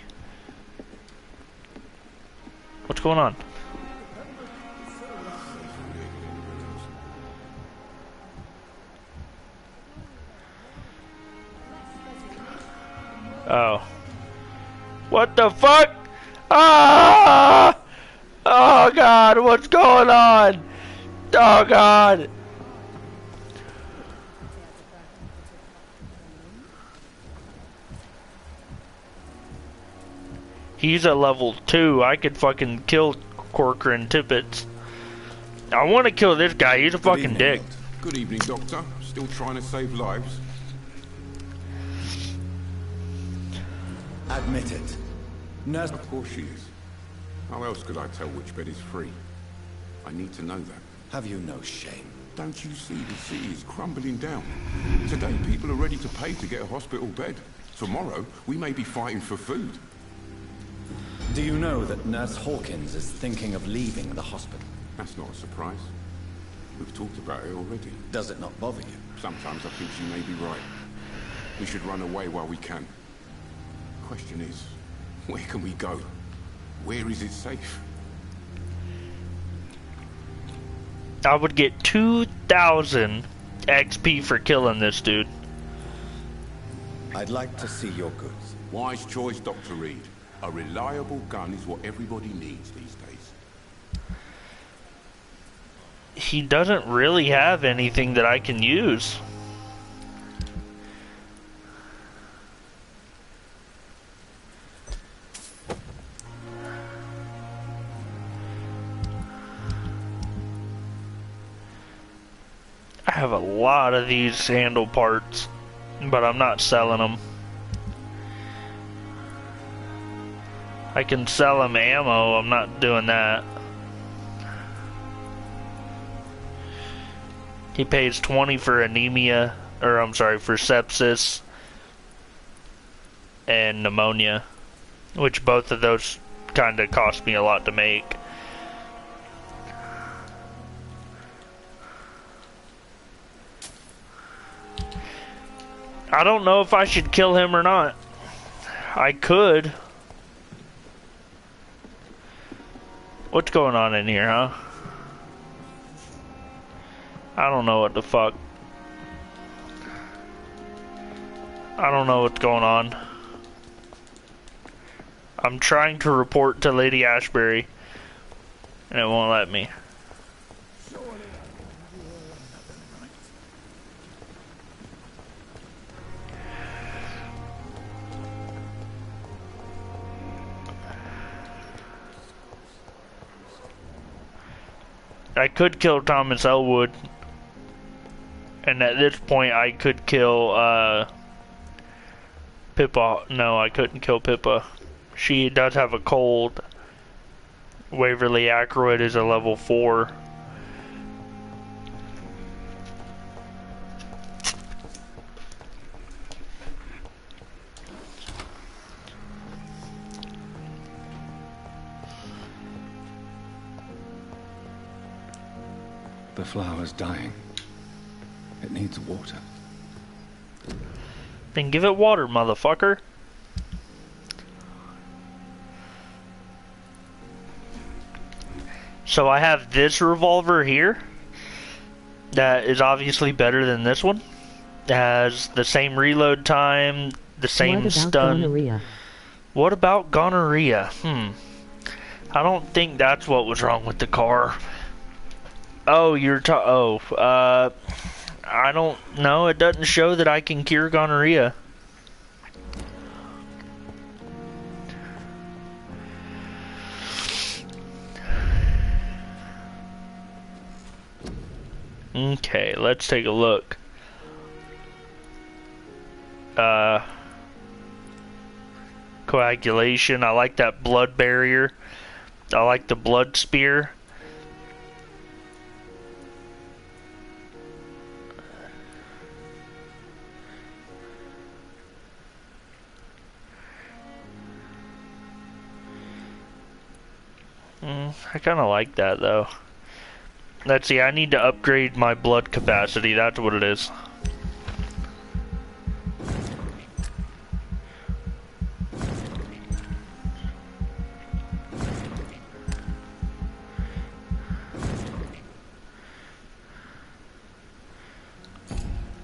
What's going on? Oh. What the fuck? Ah! Oh god, what's going on? Oh god. He's at level 2. I could fucking kill Corcoran Tippets. I want to kill this guy. He's a fucking dick. Good evening, Doctor. Still trying to save lives? Admit it. Nurse... Of course she is. How else could I tell which bed is free? I need to know that. Have you no shame? Don't you see the city is crumbling down? Today, people are ready to pay to get a hospital bed. Tomorrow, we may be fighting for food. Do you know that Nurse Hawkins is thinking of leaving the hospital? That's not a surprise. We've talked about it already. Does it not bother you? Sometimes I think she may be right. We should run away while we can. Question is, where can we go? Where is it safe? I would get 2,000 XP for killing this dude. I'd like to see your goods. Wise choice, Dr. Reed. A reliable gun is what everybody needs these days. He doesn't really have anything that I can use. I have a lot of these handle parts, but I'm not selling them. I can sell him ammo, I'm not doing that. He pays 20 for anemia, or I'm sorry, for sepsis and pneumonia, which both of those kinda cost me a lot to make. I don't know if I should kill him or not. I could. What's going on in here, huh? I don't know what the fuck. I don't know what's going on. I'm trying to report to Lady Ashbury, and it won't let me. I could kill Thomas Elwood. And at this point, I could kill, Pippa. No, I couldn't kill Pippa. She does have a cold. Waverly Ackroyd is a level 4. The flower's dying. It needs water. Then give it water, motherfucker. So I have this revolver here. That is obviously better than this one. It has the same reload time, the same stun. Gonorrhea? What about gonorrhea? I don't think that's what was wrong with the car. Oh, I don't know. It doesn't show that I can cure gonorrhea. Okay, let's take a look. Coagulation. I like that blood barrier. I like the blood spear. I kind of like that though. Let's see, I need to upgrade my blood capacity, that's what it is.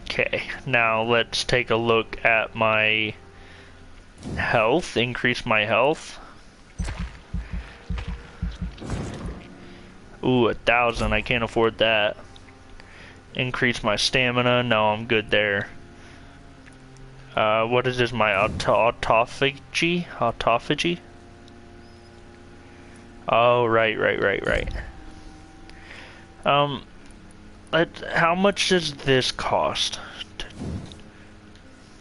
Okay, now let's take a look at my health, increase my health. Ooh, 1,000, I can't afford that. Increase my stamina, no, I'm good there. What is this, my autophagy? Autophagy? Oh, right. How much does this cost?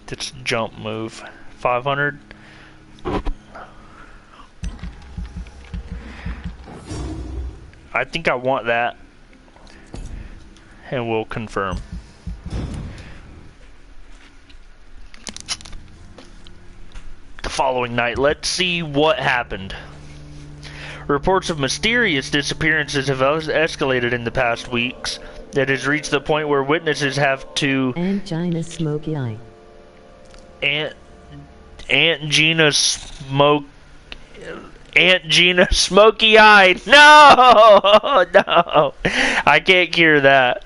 This jump move. 500? I think I want that. And we'll confirm. The following night, let's see what happened. Reports of mysterious disappearances have escalated in the past weeks. It has reached the point where witnesses have to... Angina smoky eye. Aunt Gina smoky eye. No! No! I can't cure that.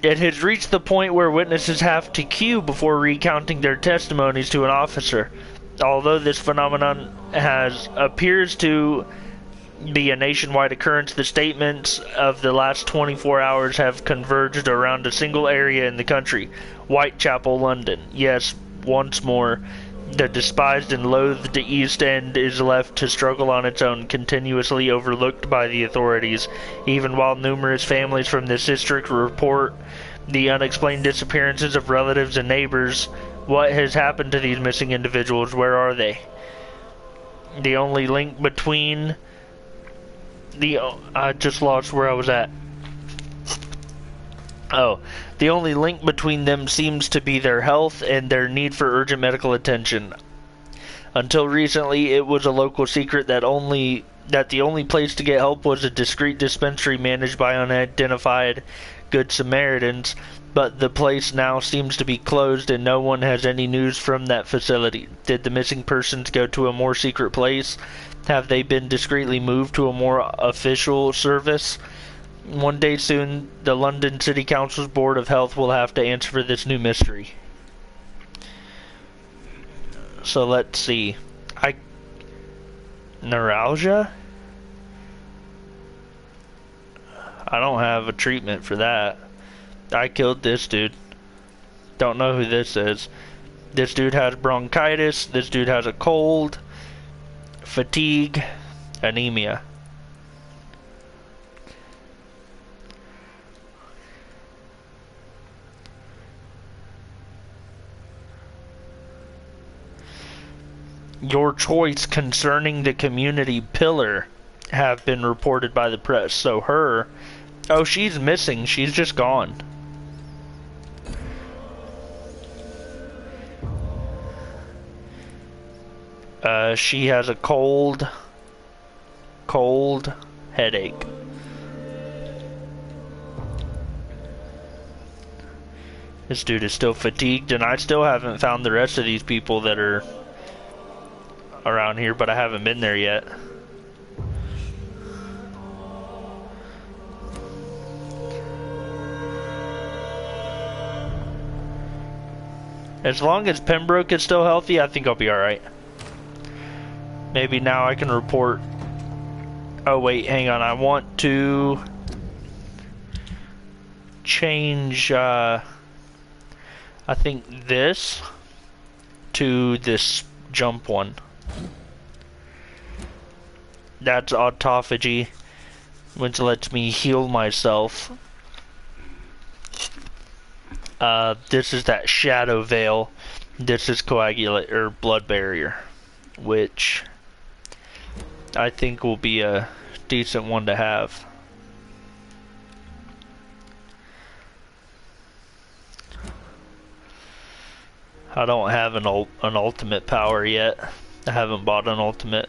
It has reached the point where witnesses have to queue before recounting their testimonies to an officer. Although this phenomenon appears to be a nationwide occurrence, the statements of the last 24 hours have converged around a single area in the country, Whitechapel, London. Yes, once more, the despised and loathed East End is left to struggle on its own, continuously overlooked by the authorities, even while numerous families from this district report the unexplained disappearances of relatives and neighbors. What has happened to these missing individuals? Where are they? The only link between I just lost where I was at. Oh, the only link between them seems to be their health and their need for urgent medical attention. Until recently, it was a local secret that the only place to get help was a discreet dispensary managed by unidentified Good Samaritans, but the place now seems to be closed and no one has any news from that facility. Did the missing persons go to a more secret place? Have they been discreetly moved to a more official service? One day soon, the London City Council's Board of Health will have to answer for this new mystery. So let's see. Neuralgia? I don't have a treatment for that. I killed this dude. Don't know who this is. This dude has bronchitis. This dude has a cold. Fatigue. Anemia. your choice concerning the community pillar have been reported by the press. So her, oh, she's missing. She's just gone. She has a cold headache. This dude is still fatigued, and I still haven't found the rest of these people that are around here, but I haven't been there yet. As long as Pembroke is still healthy, I think I'll be alright. Maybe now I can report. Oh wait, hang on. I want to change, I think this to this jump one. That's autophagy, which lets me heal myself. This is that shadow veil. This is coagulate or blood barrier, which I think will be a decent one to have. I don't have an ultimate power yet. I haven't bought an ultimate.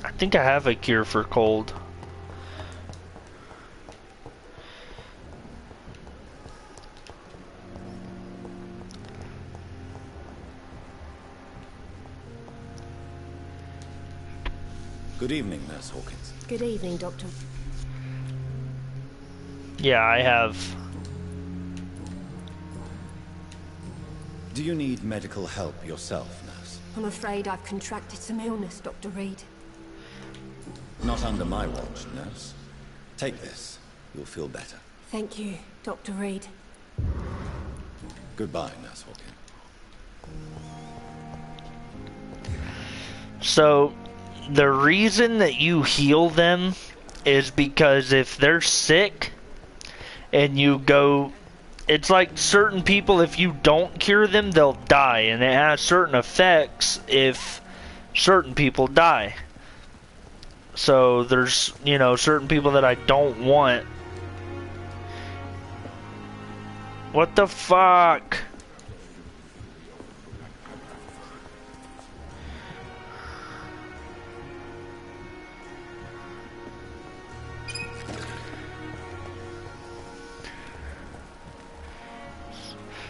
I think I have a cure for cold. Good evening, Nurse Hawkins. Good evening, Doctor. Yeah, I have. Do you need medical help yourself, Nurse? I'm afraid I've contracted some illness, Dr. Reed. Not under my watch, Nurse. Take this. You'll feel better. Thank you, Dr. Reed. Goodbye, Nurse Hawkins. So, the reason that you heal them is because if they're sick and you go, it's like certain people, if you don't cure them, they'll die, and it has certain effects if certain people die. So there's, you know, certain people that I don't want. What the fuck?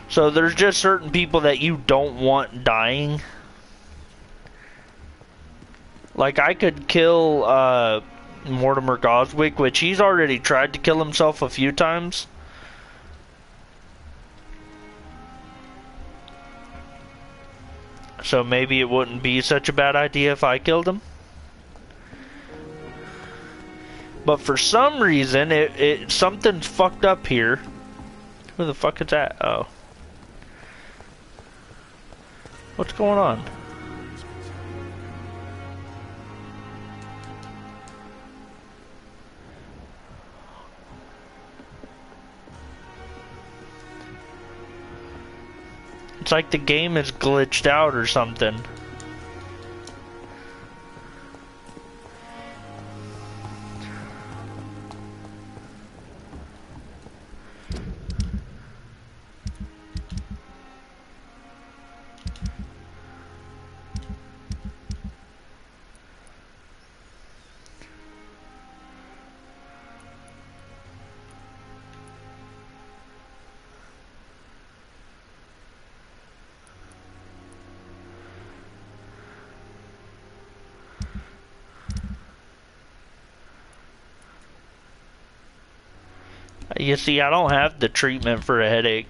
So there's just certain people that you don't want dying. Like, I could kill Mortimer Goswick, which he's already tried to kill himself a few times. So maybe it wouldn't be such a bad idea if I killed him. But for some reason, something's fucked up here. Who the fuck is that? Oh. What's going on? It's like the game is glitched out or something. You see, I don't have the treatment for a headache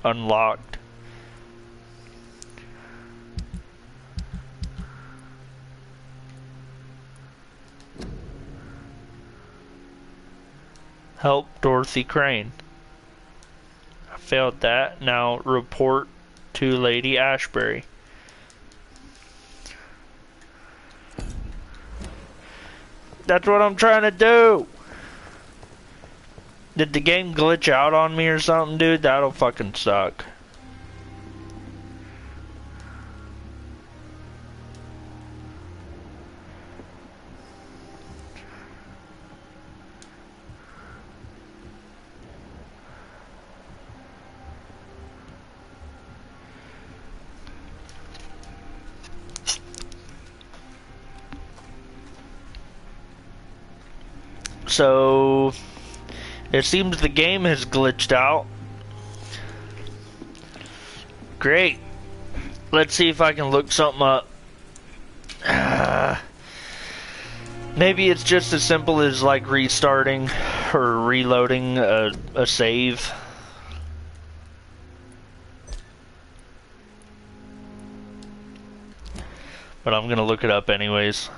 unlocked. Help Dorothy Crane. I failed that. Now report to Lady Ashbury. That's what I'm trying to do. Did the game glitch out on me or something, dude? That'll fucking suck. So, it seems the game has glitched out. Great. Let's see if I can look something up. Maybe it's just as simple as like restarting or reloading a save. But I'm gonna look it up anyways.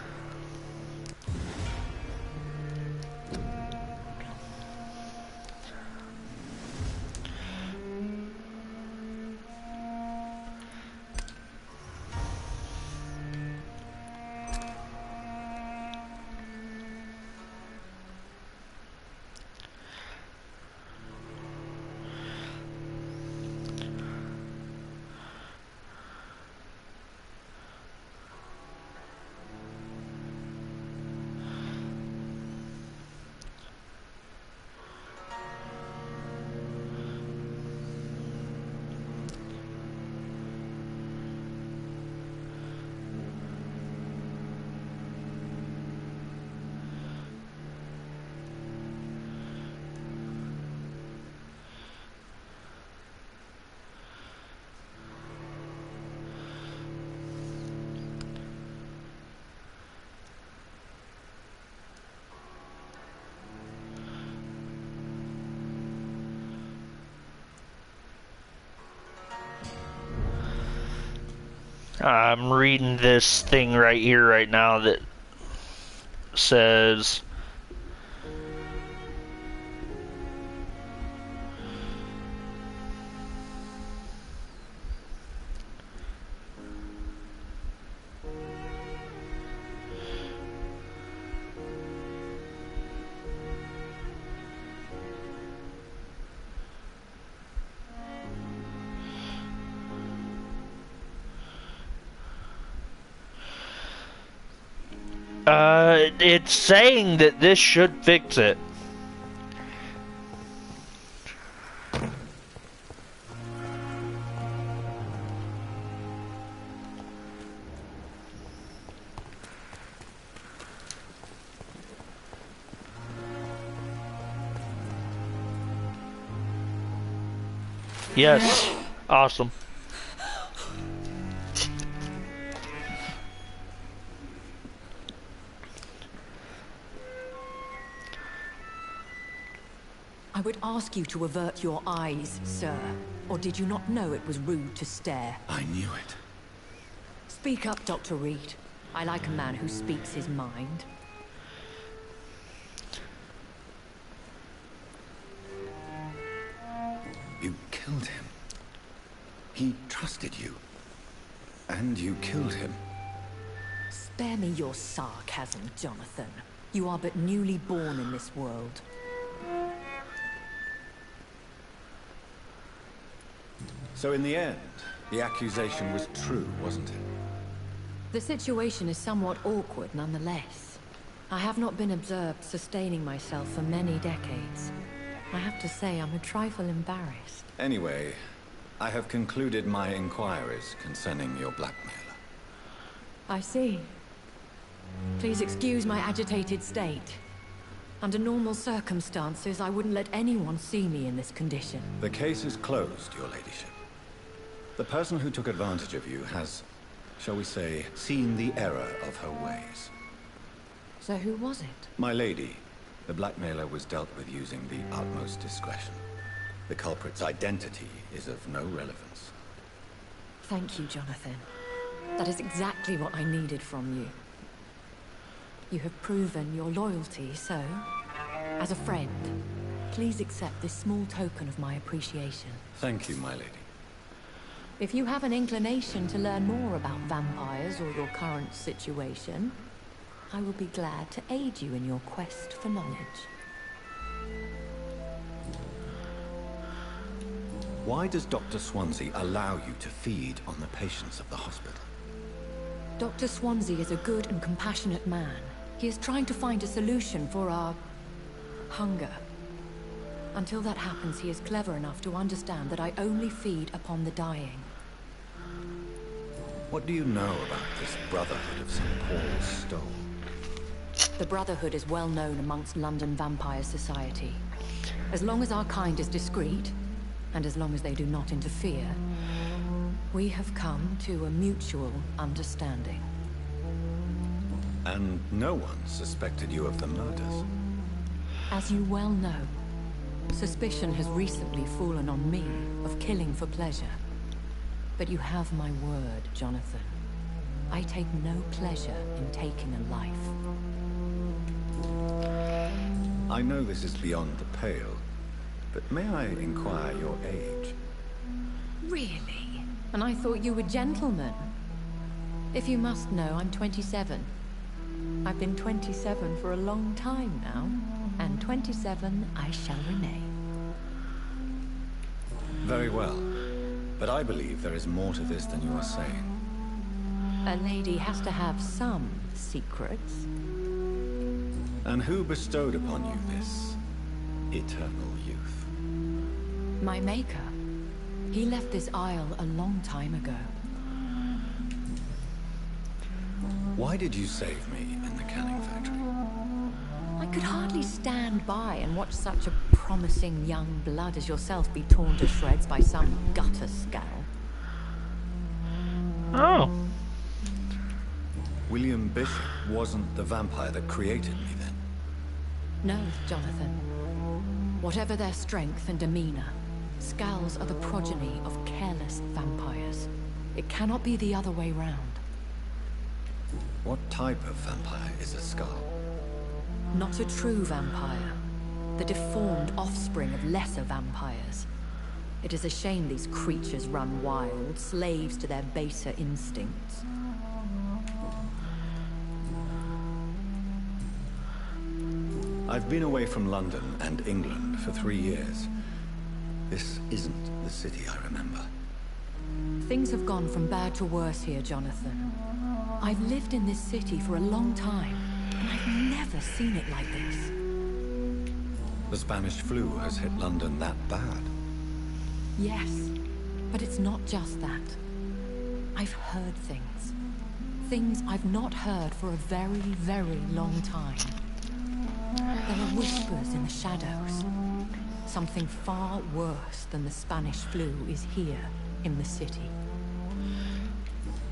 I'm reading this thing right here, right now, that says it's saying that this should fix it. Yes. Awesome. I would ask you to avert your eyes, sir. Or did you not know it was rude to stare? I knew it. Speak up, Dr. Reed. I like a man who speaks his mind. You killed him. He trusted you. And you killed him. Spare me your sarcasm, Jonathan. You are but newly born in this world. So in the end, the accusation was true, wasn't it? The situation is somewhat awkward nonetheless. I have not been observed sustaining myself for many decades. I have to say I'm a trifle embarrassed. Anyway, I have concluded my inquiries concerning your blackmailer. I see. Please excuse my agitated state. Under normal circumstances, I wouldn't let anyone see me in this condition. The case is closed, your ladyship. The person who took advantage of you has, shall we say, seen the error of her ways. So who was it? My lady, the blackmailer was dealt with using the utmost discretion. The culprit's identity is of no relevance. Thank you, Jonathan. That is exactly what I needed from you. You have proven your loyalty, so, as a friend, Please accept this small token of my appreciation. Thank you, my lady. If you have an inclination to learn more about vampires or your current situation, I will be glad to aid you in your quest for knowledge. Why does Dr. Swansea allow you to feed on the patients of the hospital? Dr. Swansea is a good and compassionate man. He is trying to find a solution for our hunger. Until that happens, he is clever enough to understand that I only feed upon the dying. What do you know about this Brotherhood of St. Paul's Stole? The Brotherhood is well known amongst London Vampire Society. As long as our kind is discreet, and as long as they do not interfere, we have come to a mutual understanding. And no one suspected you of the murders? As you well know, suspicion has recently fallen on me of killing for pleasure. But you have my word, Jonathan. I take no pleasure in taking a life. I know this is beyond the pale, but may I inquire your age? Really? And I thought you were gentlemen. If you must know, I'm 27. I've been 27 for a long time now, and 27 I shall remain. Very well, but I believe there is more to this than you are saying. A lady has to have some secrets. And who bestowed upon you this eternal youth? My maker. He left this isle a long time ago. Why did you save me in the canning factory? I could hardly stand by and watch such a promising young blood as yourself be torn to shreds by some gutter scowl. Oh. William Bishop wasn't the vampire that created me then? No, Jonathan. Whatever their strength and demeanor, Skulls are the progeny of careless vampires. It cannot be the other way round. What type of vampire is a Skull? Not a true vampire. The deformed offspring of lesser vampires. It is a shame these creatures run wild, slaves to their baser instincts. I've been away from London and England for 3 years. This isn't the city I remember. Things have gone from bad to worse here, Jonathan. I've lived in this city for a long time, and I've never seen it like this. The Spanish flu has hit London that bad? Yes, but it's not just that. I've heard things. Things I've not heard for a very, very long time. There are whispers in the shadows. Something far worse than the Spanish flu is here in the city.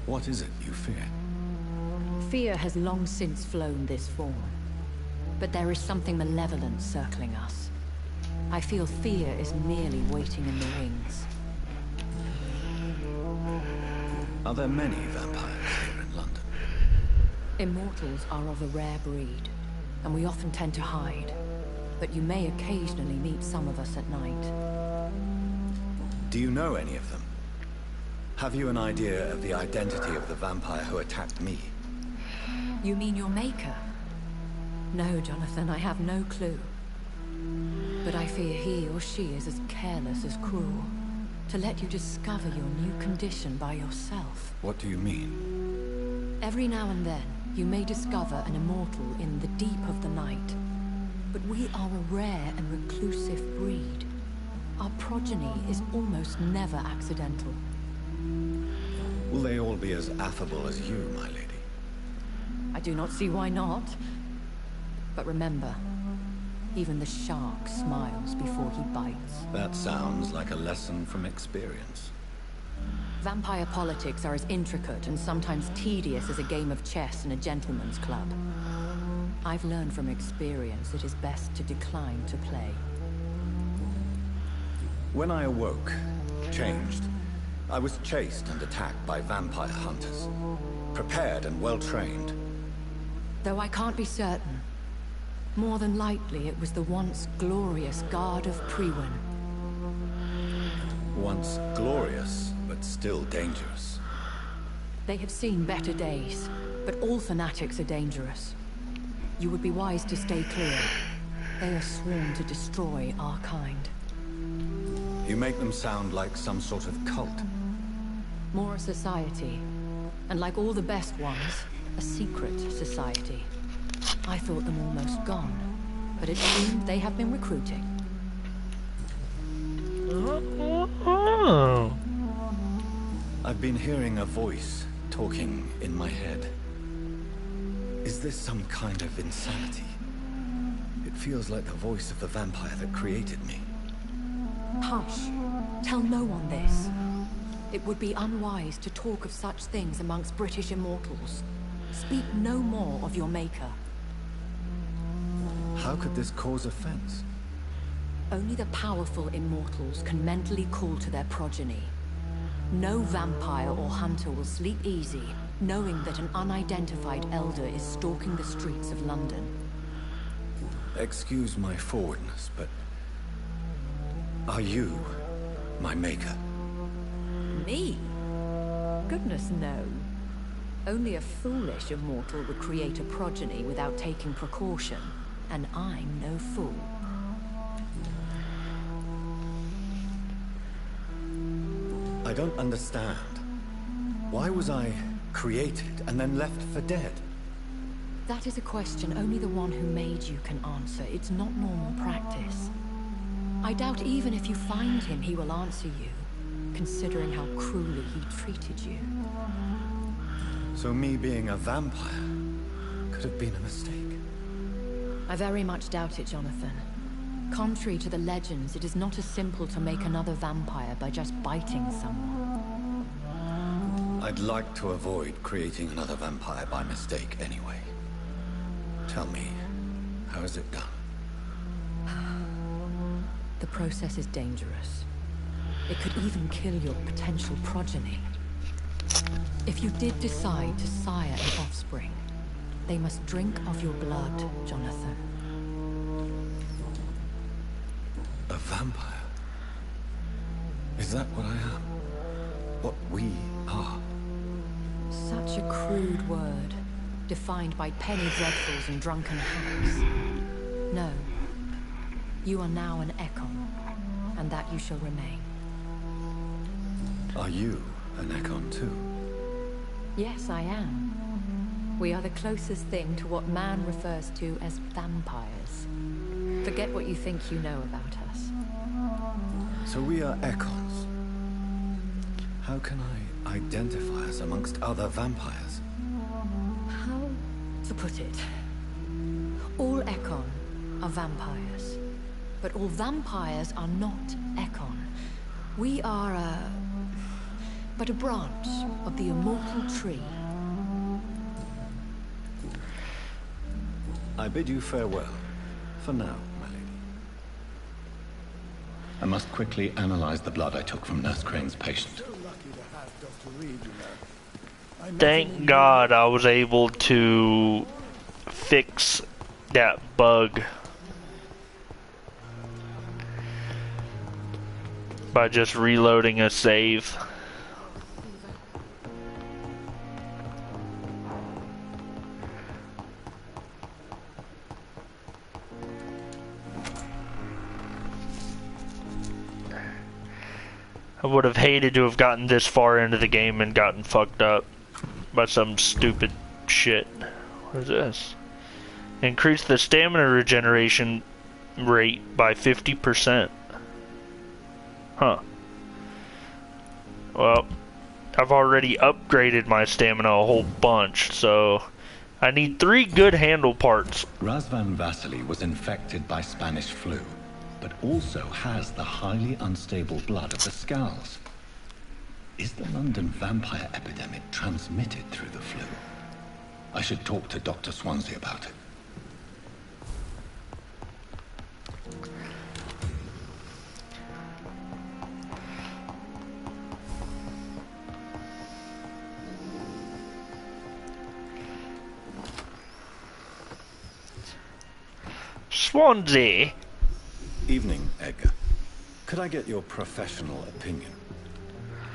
What is it you fear? Fear has long since flown this form. But there is something malevolent circling us. I feel fear is merely waiting in the wings. Are there many vampires here in London? Immortals are of a rare breed, and we often tend to hide. But you may occasionally meet some of us at night. Do you know any of them? Have you an idea of the identity of the vampire who attacked me? You mean your maker? No, Jonathan, I have no clue. But I fear he or she is as careless as cruel. To let you discover your new condition by yourself. What do you mean? Every now and then, you may discover an immortal in the deep of the night. But we are a rare and reclusive breed. Our progeny is almost never accidental. Will they all be as affable as you, my lady? I do not see why not. But remember, even the shark smiles before he bites. That sounds like a lesson from experience. Vampire politics are as intricate and sometimes tedious as a game of chess in a gentleman's club. I've learned from experience it is best to decline to play. When I awoke, changed, I was chased and attacked by vampire hunters. Prepared and well-trained. Though I can't be certain, More than likely, it was the once glorious Guard of Priwen. Once glorious, but still dangerous. They have seen better days, but all fanatics are dangerous. You would be wise to stay clear. They are sworn to destroy our kind. You make them sound like some sort of cult. More a society. And like all the best ones, a secret society. I thought them almost gone, but it seems they have been recruiting. Oh. I've been hearing a voice talking in my head. Is this some kind of insanity? It feels like the voice of the vampire that created me. Hush. Tell no one this. It would be unwise to talk of such things amongst British immortals. Speak no more of your maker. How could this cause offense? Only the powerful immortals can mentally call to their progeny. No vampire or hunter will sleep easy, knowing that an unidentified elder is stalking the streets of London. Excuse my forwardness, but... are you my maker? Me? Goodness, no. Only a foolish immortal would create a progeny without taking precaution, and I'm no fool. I don't understand. Why was I created and then left for dead? That is a question only the one who made you can answer. It's not normal practice. I doubt even if you find him, he will answer you, considering how cruelly he treated you. So me being a vampire could have been a mistake. I very much doubt it, Jonathan. Contrary to the legends, it is not as simple to make another vampire by just biting someone. I'd like to avoid creating another vampire by mistake anyway. Tell me, how is it done? The process is dangerous. It could even kill your potential progeny. If you did decide to sire an offspring, they must drink of your blood, Jonathan. A vampire? Is that what I am? What we are? Such a crude word, defined by penny dreadfuls and drunken hacks. No. You are now an Ekon, and that you shall remain. Are you an Ekon too? Yes, I am. We are the closest thing to what man refers to as vampires. Forget what you think you know about us. So we are Ekons. How can I identify us amongst other vampires? How to put it? All Ekon are vampires. But all vampires are not Ekon. We are but a branch of the immortal tree. I bid you farewell. For now, my lady. I must quickly analyze the blood I took from Nurse Crane's patient. Thank God I was able to fix that bug by just reloading a save. I would have hated to have gotten this far into the game and gotten fucked up by some stupid shit. What is this? Increase the stamina regeneration rate by 50%. Huh. Well, I've already upgraded my stamina a whole bunch, so I need 3 good handle parts. Razvan Vasily was infected by Spanish flu, but also has the highly unstable blood of the Scowls. Is the London vampire epidemic transmitted through the flu? I should talk to Dr. Swansea about it. Swansea. Evening, Edgar. Could I get your professional opinion?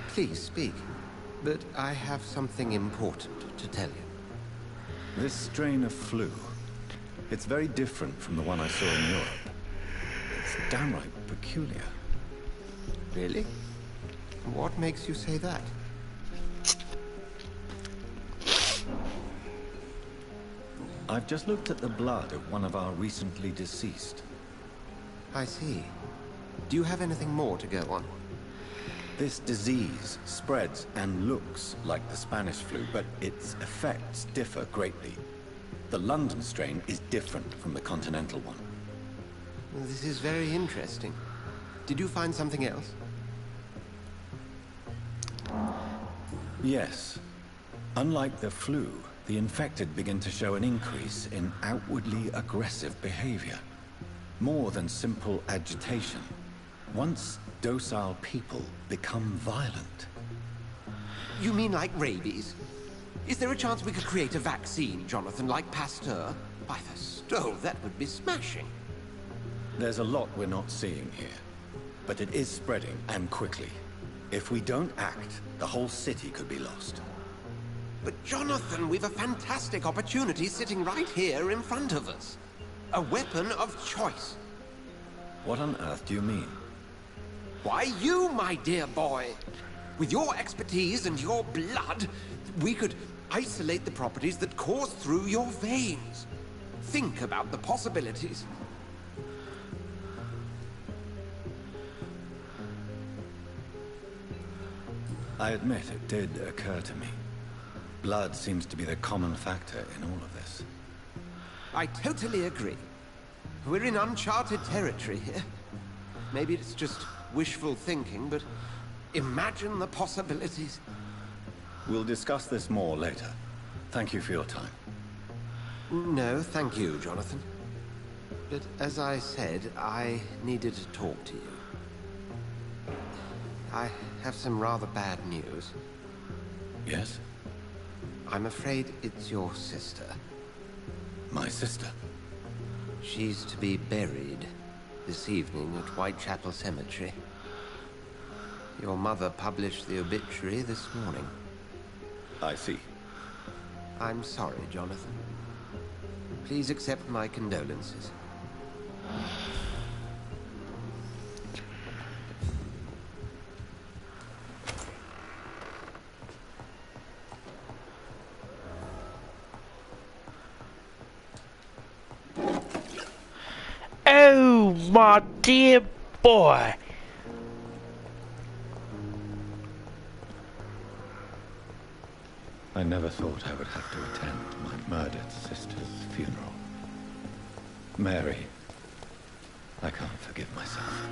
Please speak. But I have something important to tell you. This strain of flu, it's very different from the one I saw in Europe. It's downright peculiar. Really? What makes you say that? I've just looked at the blood of one of our recently deceased. I see. Do you have anything more to go on? This disease spreads and looks like the Spanish flu, but its effects differ greatly. The London strain is different from the continental one. This is very interesting. Did you find something else? Yes. Unlike the flu, the infected begin to show an increase in outwardly aggressive behavior. More than simple agitation. Once docile people become violent. You mean like rabies? Is there a chance we could create a vaccine, Jonathan, like Pasteur? By the stove, that would be smashing. There's a lot we're not seeing here. But it is spreading, and quickly. If we don't act, the whole city could be lost. But Jonathan, we've a fantastic opportunity sitting right here in front of us. A weapon of choice. What on earth do you mean? Why, you, my dear boy. With your expertise and your blood, we could isolate the properties that course through your veins. Think about the possibilities. I admit it did occur to me. Blood seems to be the common factor in all of this. I totally agree. We're in uncharted territory here. Maybe it's just wishful thinking, but imagine the possibilities. We'll discuss this more later. Thank you for your time. No, thank you, Jonathan. But as I said, I needed to talk to you. I have some rather bad news. Yes? I'm afraid it's your sister. My sister? She's to be buried this evening at Whitechapel Cemetery. Your mother published the obituary this morning. I see. I'm sorry, Jonathan. Please accept my condolences. Oh, my dear boy. I never thought I would have to attend my murdered sister's funeral. Mary, I can't forgive myself.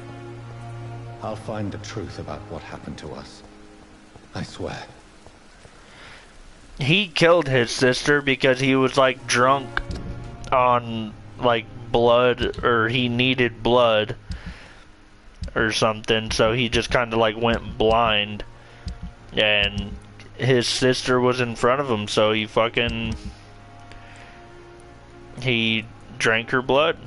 I'll find the truth about what happened to us. I swear. He killed his sister because he was like drunk on like blood, or he needed blood or something, so he just kind of like went blind, and his sister was in front of him, so he drank her blood.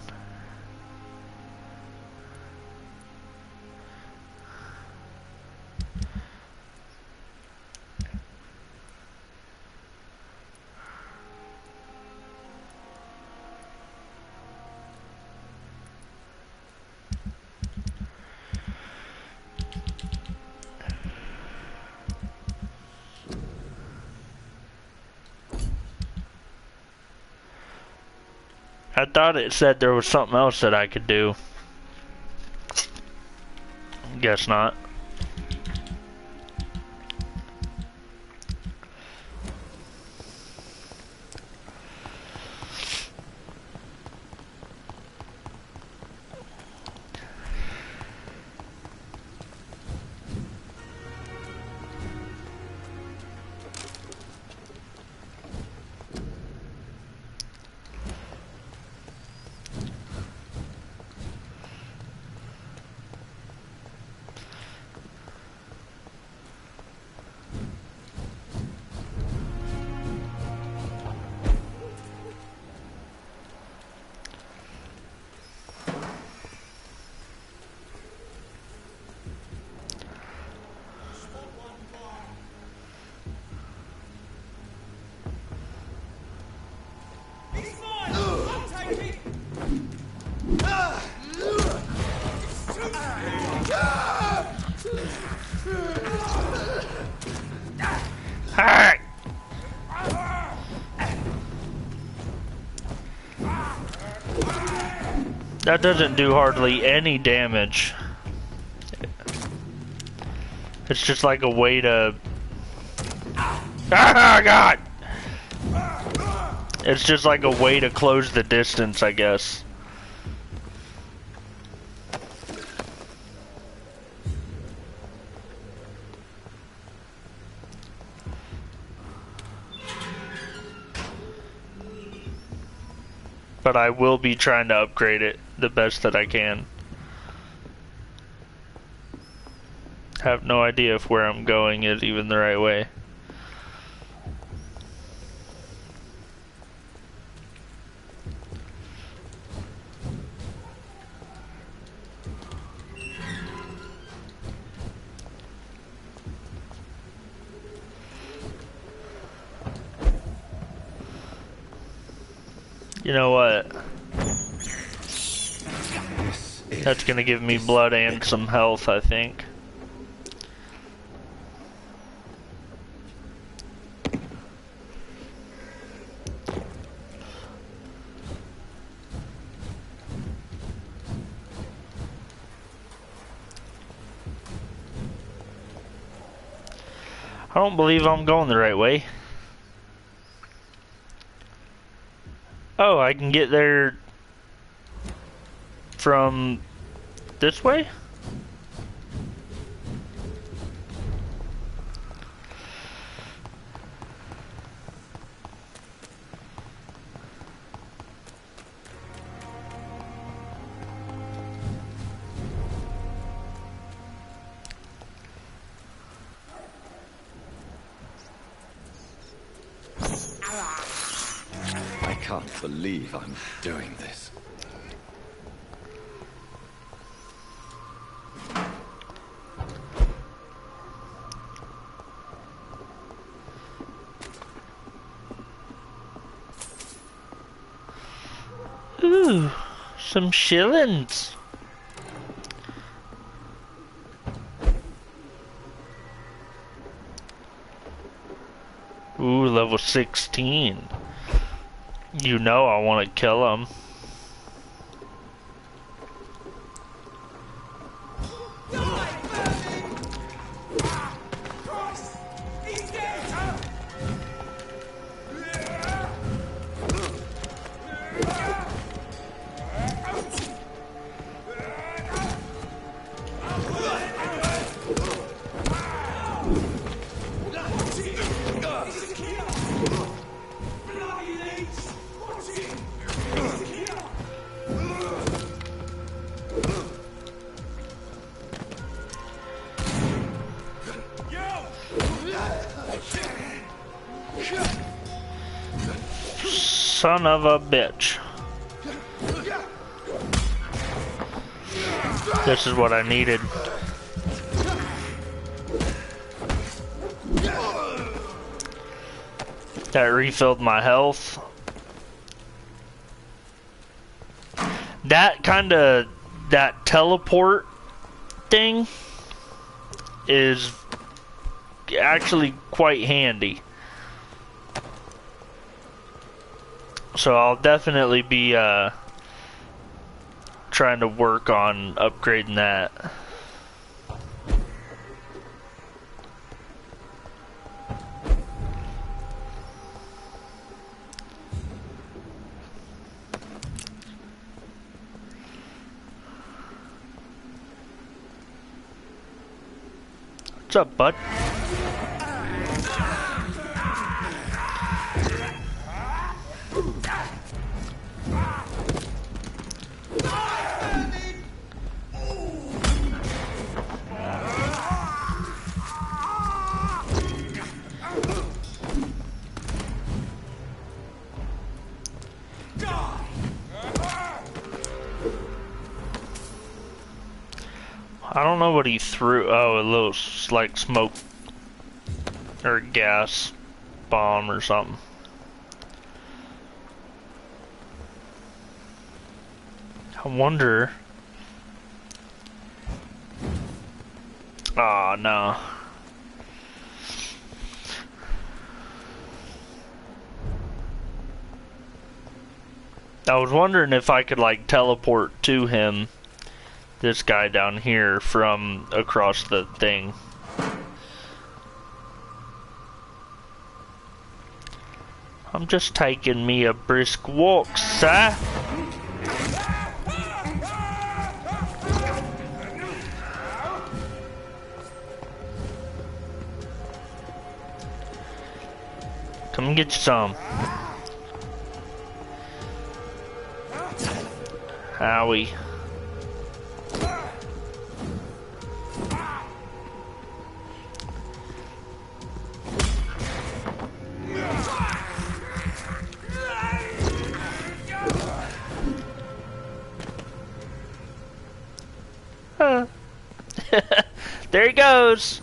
I thought it said there was something else that I could do. Guess not. That doesn't do hardly any damage. It's just like a way to... Ah, God! It's just like a way to close the distance, I guess. But I will be trying to upgrade it the best that I can. Have no idea if where I'm going is even the right way. You know what? That's gonna give me blood and some health, I think. I don't believe I'm going the right way. Oh, I can get there from this way? I can't believe I'm doing this. Ooh, some shillings. Ooh, level 16. You know I want to kill him. Son of a bitch. This is what I needed. That refilled my health. That teleport thing is actually quite handy. So I'll definitely be trying to work on upgrading that. What's up, bud? I don't know what he threw. Oh, a little like smoke or gas bomb or something. I wonder. Oh no. I was wondering if I could, like, teleport to him, this guy down here, from across the thing. I'm just taking me a brisk walk, sir. Come and get you some. Howie. There he goes.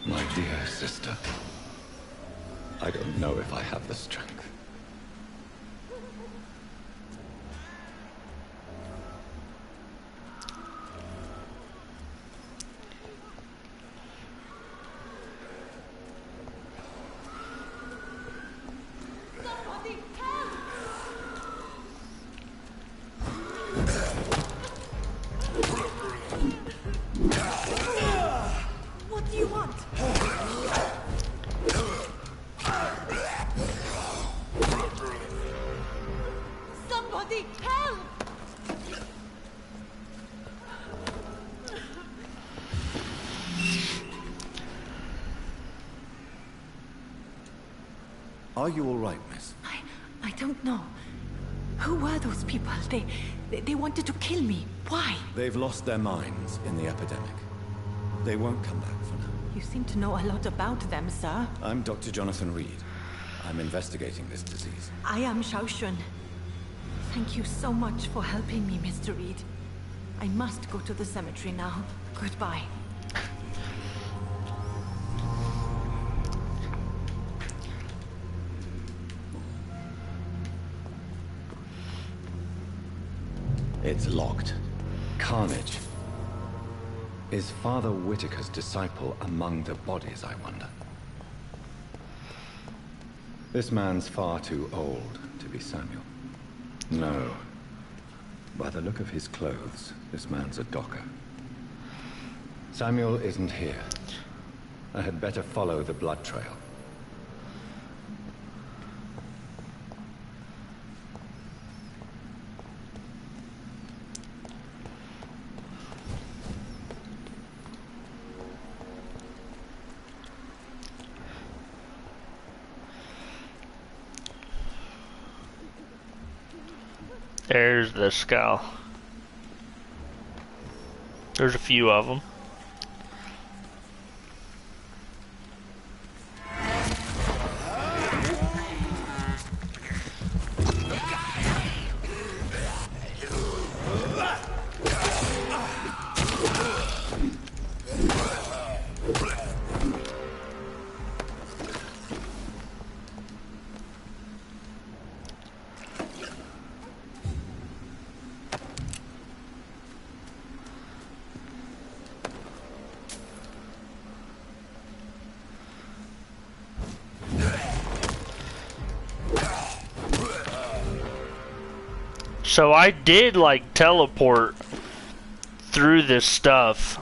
My dear sister, I don't know if I have the strength. What do you want? Somebody help! Are you all right, miss? I don't know. Who were those people? They wanted to kill me. Why? They've lost their minds in the epidemic. They won't come back for now. You seem to know a lot about them, sir. I'm Dr. Jonathan Reed. I'm investigating this disease. I am Xiaoxun. Thank you so much for helping me, Mr. Reed. I must go to the cemetery now. Goodbye. It's locked. Carnage. Is Father Whitaker's disciple among the bodies, I wonder? This man's far too old to be Samuel. No. By the look of his clothes, this man's a docker. Samuel isn't here. I had better follow the blood trail. There's the skull. There's a few of them. So I did like teleport through this stuff.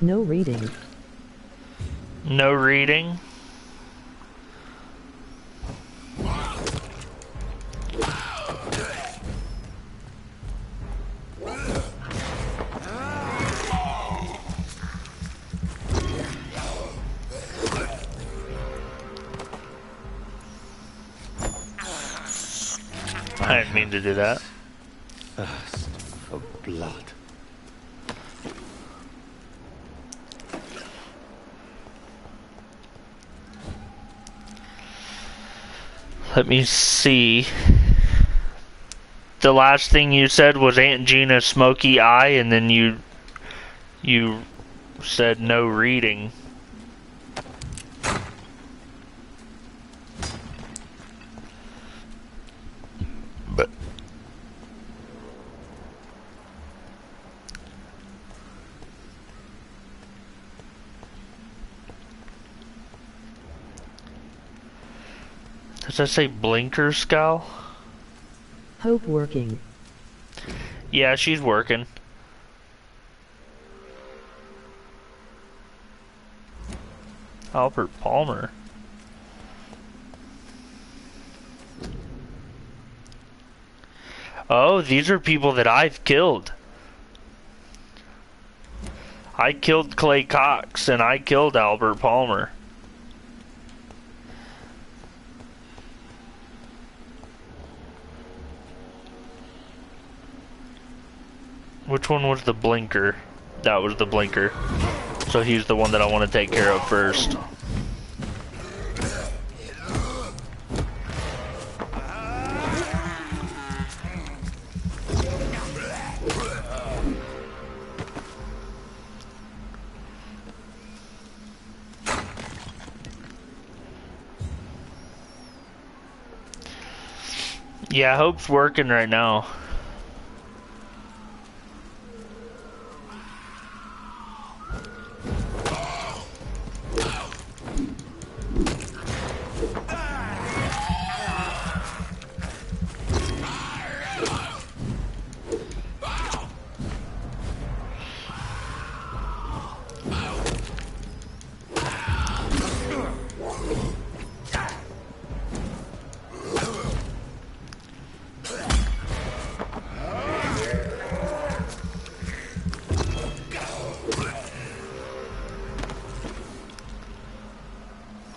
No reading. No reading. I didn't mean to do that. Thirst for blood. Let me see. The last thing you said was Aunt Gina's smoky eye, and then you said no reading. But does that say blinker scowl? Hope working. Yeah, she's working. Albert Palmer. Oh, these are people that I've killed. I killed Clay Cox and I killed Albert Palmer. Which one was the blinker? That was the blinker. So he's the one that I want to take care of first. Yeah, Hope's working right now.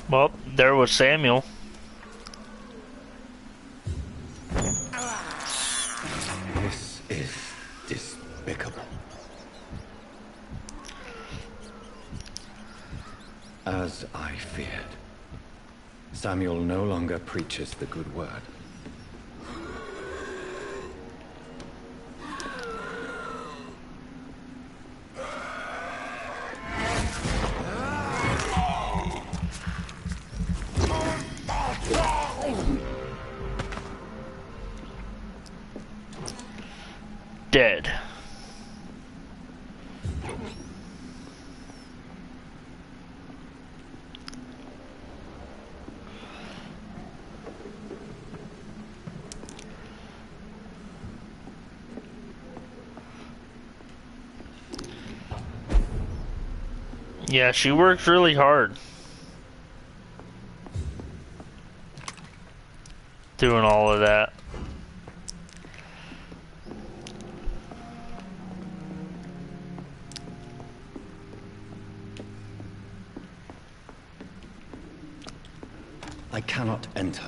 Well, there was Samuel. This is despicable. As I feared, Samuel no longer preaches the good word. Dead. Yeah, she works really hard. Doing all of that. I cannot enter.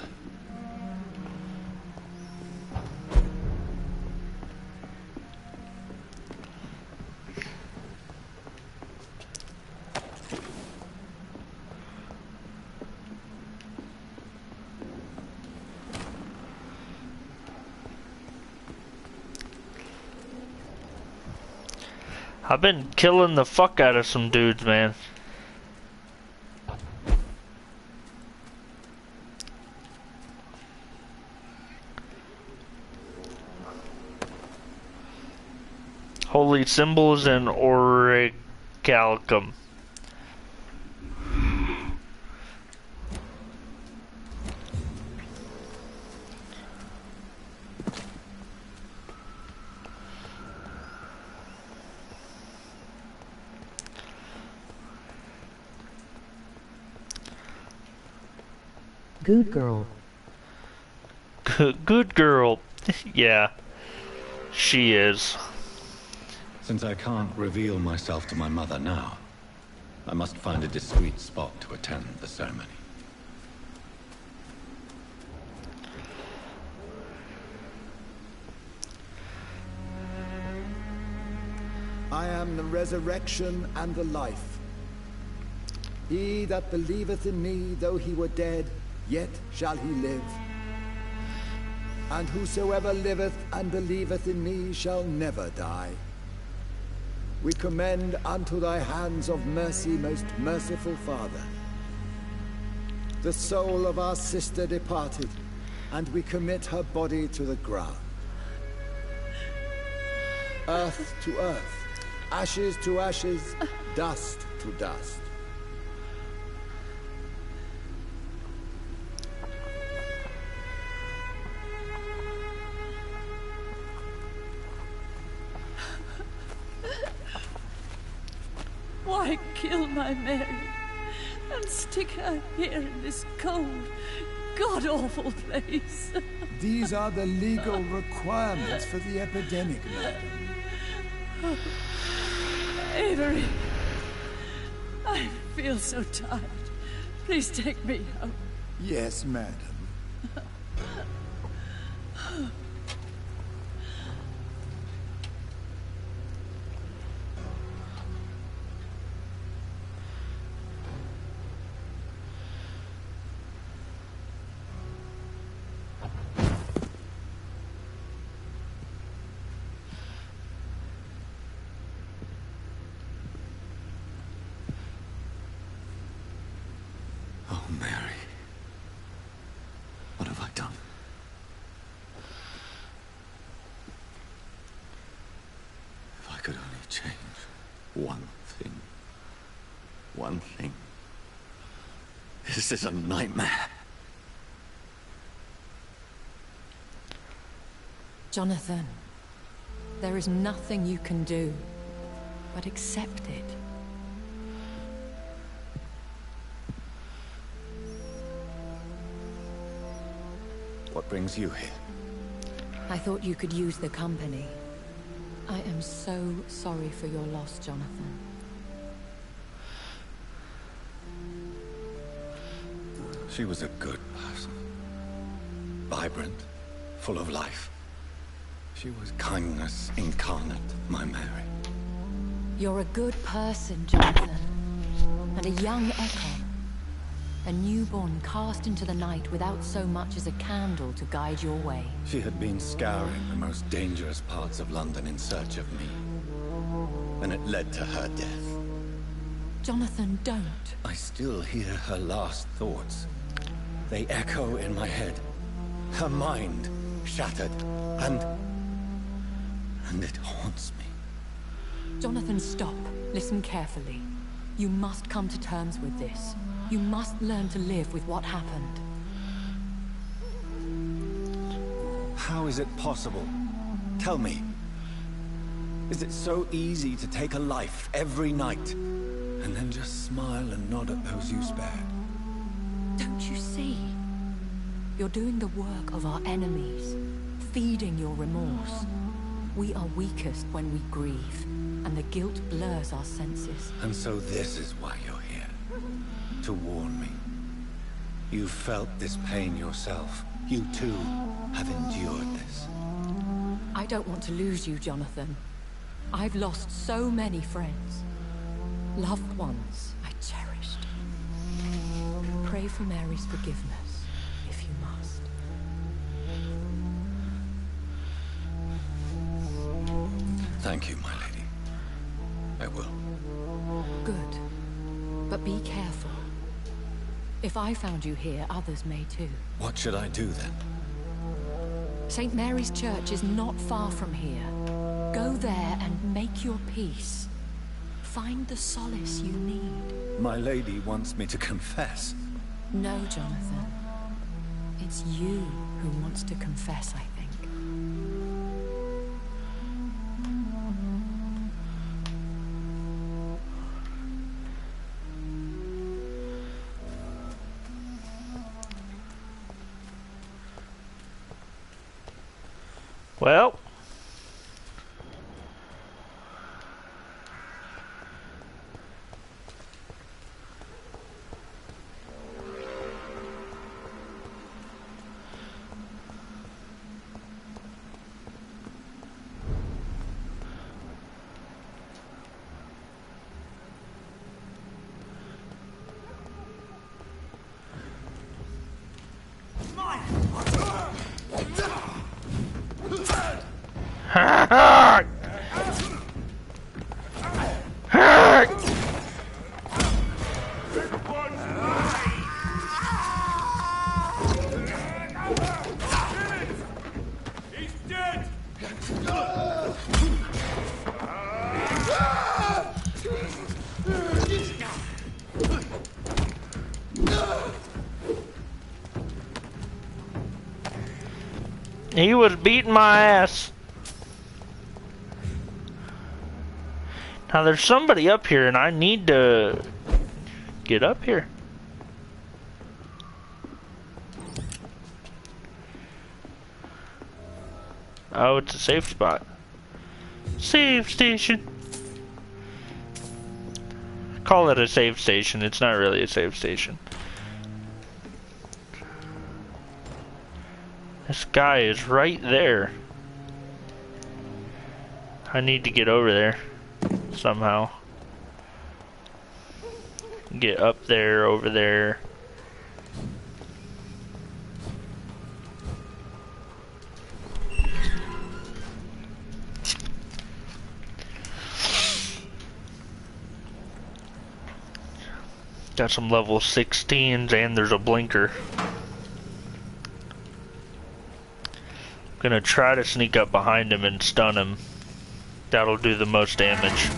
I've been killing the fuck out of some dudes, man. Holy symbols and orichalcum. Good girl. Good girl. Yeah, she is. Since I can't reveal myself to my mother now, I must find a discreet spot to attend the ceremony. I am the resurrection and the life. He that believeth in me, though he were dead, yet shall he live. And whosoever liveth and believeth in me shall never die. We commend unto thy hands of mercy, most merciful Father, the soul of our sister departed, and we commit her body to the ground. Earth to earth, ashes to ashes, dust to dust. Why kill my Mary and stick her here in this cold, god-awful place? These are the legal requirements for the epidemic, madam. Oh, Avery, I feel so tired. Please take me out. Yes, madam. Oh, Mary. What have I done? If I could only change one thing. One thing. This is a nightmare. Jonathan, there is nothing you can do but accept it. What brings you here? I thought you could use the company. I am so sorry for your loss, Jonathan. She was a good person. Vibrant, full of life. She was kindness incarnate, my Mary. You're a good person, Jonathan. And a young Echo. A newborn cast into the night without so much as a candle to guide your way. She had been scouring the most dangerous parts of London in search of me. And it led to her death. Jonathan, don't. I still hear her last thoughts. They echo in my head. Her mind shattered, and it haunts me. Jonathan, stop. Listen carefully. You must come to terms with this. You must learn to live with what happened. How is it possible? Tell me. Is it so easy to take a life every night, and then just smile and nod at those you spared? Don't you see? You're doing the work of our enemies, feeding your remorse. We are weakest when we grieve, and the guilt blurs our senses. And so this is why you're here. To warn me. You've felt this pain yourself. You too have endured this. I don't want to lose you, Jonathan. I've lost so many friends. Loved ones I cherished. Pray for Mary's forgiveness, if you must. Thank you, my lady. I will. Good. But be careful. If I found you here, others may too. What should I do then? St. Mary's Church is not far from here. Go there and make your peace. Find the solace you need. My lady wants me to confess. No, Jonathan. It's you who wants to confess, I think. Well. He's dead! He was beating my ass. Now there's somebody up here and I need to get up here. Oh, it's a safe spot. Save station. Call it a save station. It's not really a save station. This guy is right there. I need to get over there somehow. Get up there, over there. Got some level 16s and there's a blinker. Gonna try to sneak up behind him and stun him. That'll do the most damage.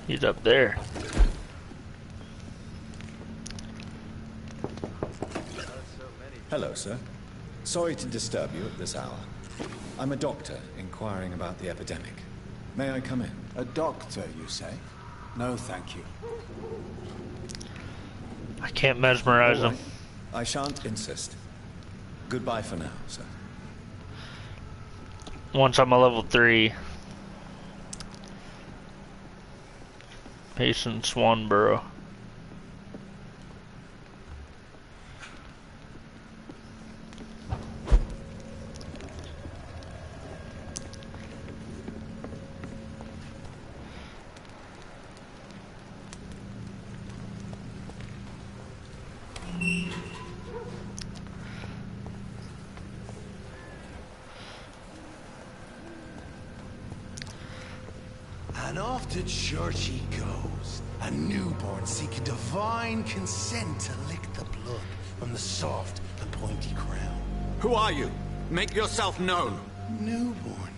He's up there. Hello, sir. Sorry to disturb you at this hour. I'm a doctor inquiring about the epidemic. May I come in? A doctor, you say? No, thank you. I can't mesmerize him. I shan't insist. Goodbye for now, sir. Once I'm a level 3. Payson Swanborough. And off to church he goes, a newborn seeking divine consent to lick the blood from the soft and pointy crown. Who are you? Make yourself known. Newborn,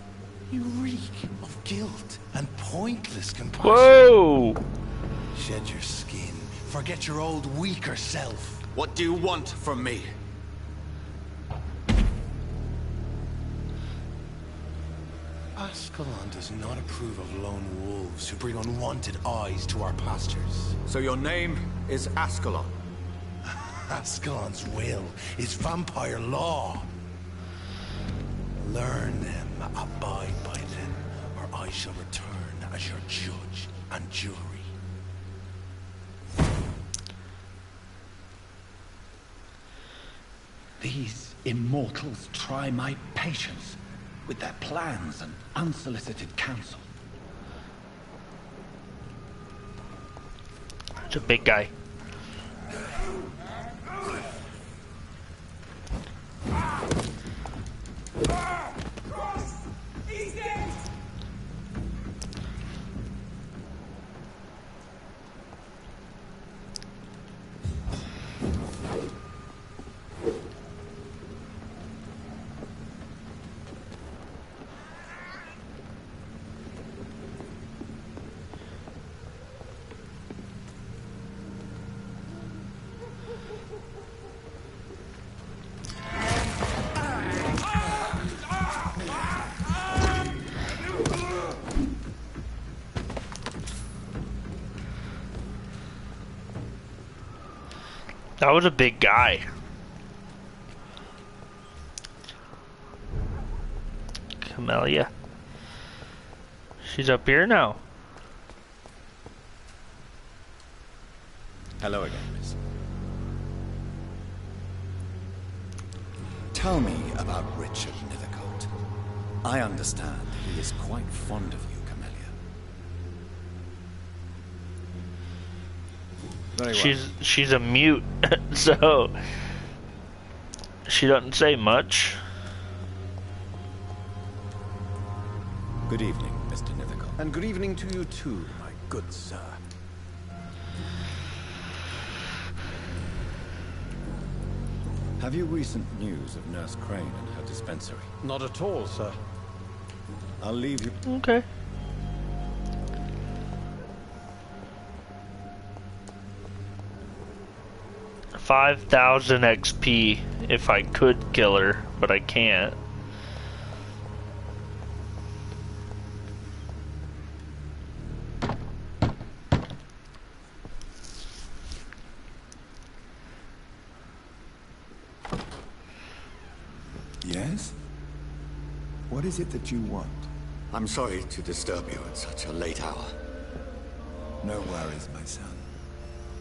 you reek of guilt and pointless compassion. Whoa! Shed your skin, forget your old weaker self. What do you want from me? Ascalon does not approve of lone wolves who bring unwanted eyes to our pastures. So your name is Ascalon? Ascalon's will is vampire law. Learn them, abide by them, or I shall return as your judge and jury. These immortals try my patience with their plans and unsolicited counsel. It's a big guy. That was a big guy. Camellia. She's up here now. Hello again, miss. Tell me about Richard Nethercote. I understand he is quite fond of you, Camellia. Very well. She's a mute, so she doesn't say much. Good evening, Mr. Nethercote. And good evening to you too, my good sir. Have you recent news of Nurse Crane and her dispensary? Not at all, sir. I'll leave you. Okay. $5,000 XP if I could kill her, but I can't. Yes? What is it that you want? I'm sorry to disturb you at such a late hour. No worries, my son.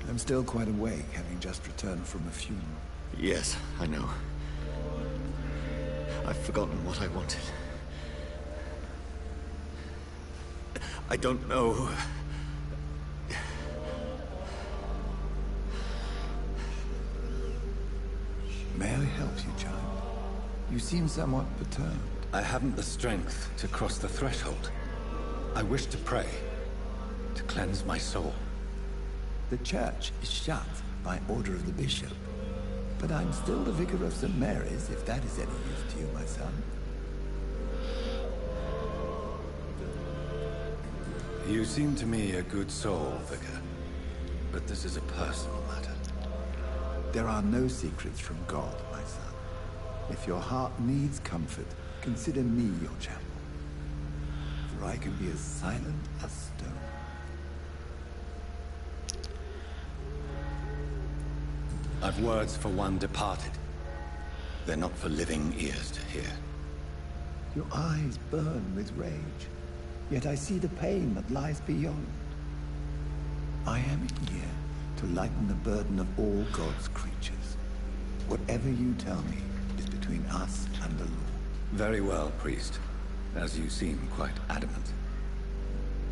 I'm still quite awake, having just returned from a funeral. Yes, I know. I've forgotten what I wanted. I don't know. May I help you, child? You seem somewhat perturbed. I haven't the strength to cross the threshold. I wish to pray, to cleanse my soul. The church is shut by order of the bishop. But I'm still the vicar of St. Mary's, if that is any use to you, my son. You seem to me a good soul, Vicar. But this is a personal matter. There are no secrets from God, my son. If your heart needs comfort, consider me your chapel. For I can be as silent as stone. I've words for one departed. They're not for living ears to hear. Your eyes burn with rage, yet I see the pain that lies beyond. I am here to lighten the burden of all God's creatures. Whatever you tell me is between us and the law. Very well, priest. As you seem quite adamant.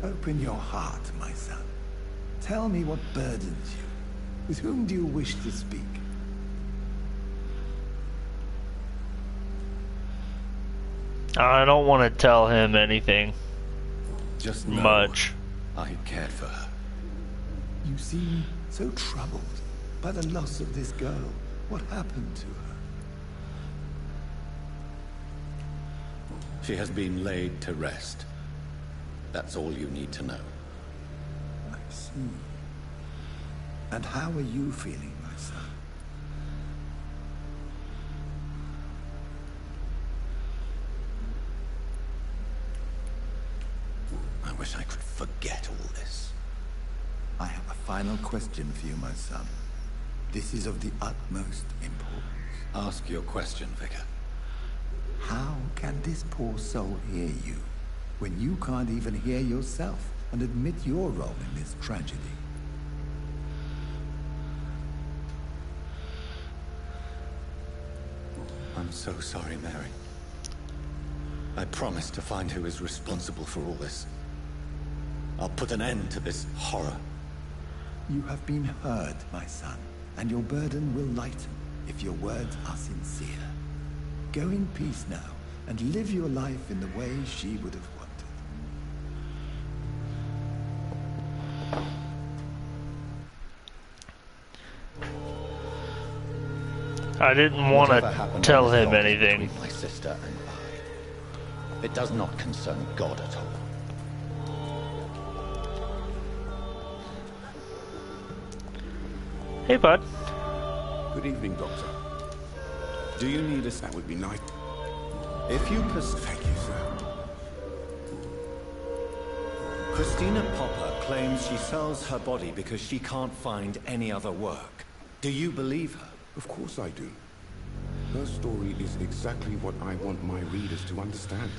Open your heart, my son. Tell me what burdens you. With whom do you wish to speak? I don't want to tell him anything. Just know much. I cared for her. You seem so troubled by the loss of this girl. What happened to her? She has been laid to rest. That's all you need to know. I see. And how are you feeling, my son? I wish I could forget all this. I have a final question for you, my son. This is of the utmost importance. Ask your question, Vicar. How can this poor soul hear you, when you can't even hear yourself and admit your role in this tragedy? I'm so sorry, Mary. I promise to find who is responsible for all this. I'll put an end to this horror. You have been heard, my son, and your burden will lighten if your words are sincere. Go in peace now, and live your life in the way she would have wanted. I didn't want to tell him anything. My sister and I. It does not concern God at all. Hey, bud. Good evening, Doctor. Do you need a... That would be nice. If you Thank you, sir. Christina Popper claims she sells her body because she can't find any other work. Do you believe her? Of course I do. Her story is exactly what I want my readers to understand.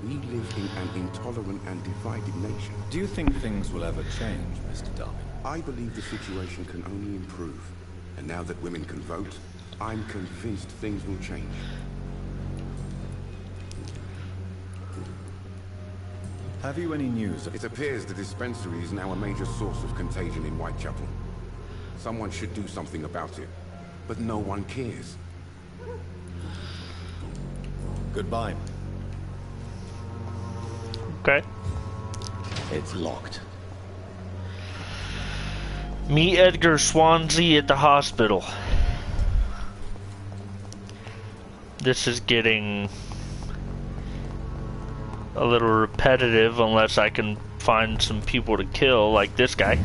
We live in an intolerant and divided nation. Do you think things will ever change, Mr. Darby? I believe the situation can only improve. And now that women can vote, I'm convinced things will change. Have you any news of... It appears the dispensary is now a major source of contagion in Whitechapel. Someone should do something about it. But no one cares. Goodbye. Okay. It's locked. Meet Edgar Swansea at the hospital. This is getting a little repetitive unless I can find some people to kill, like this guy.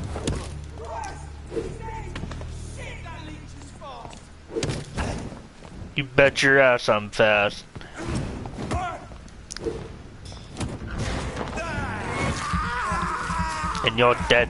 You bet your ass I'm fast. And you're dead.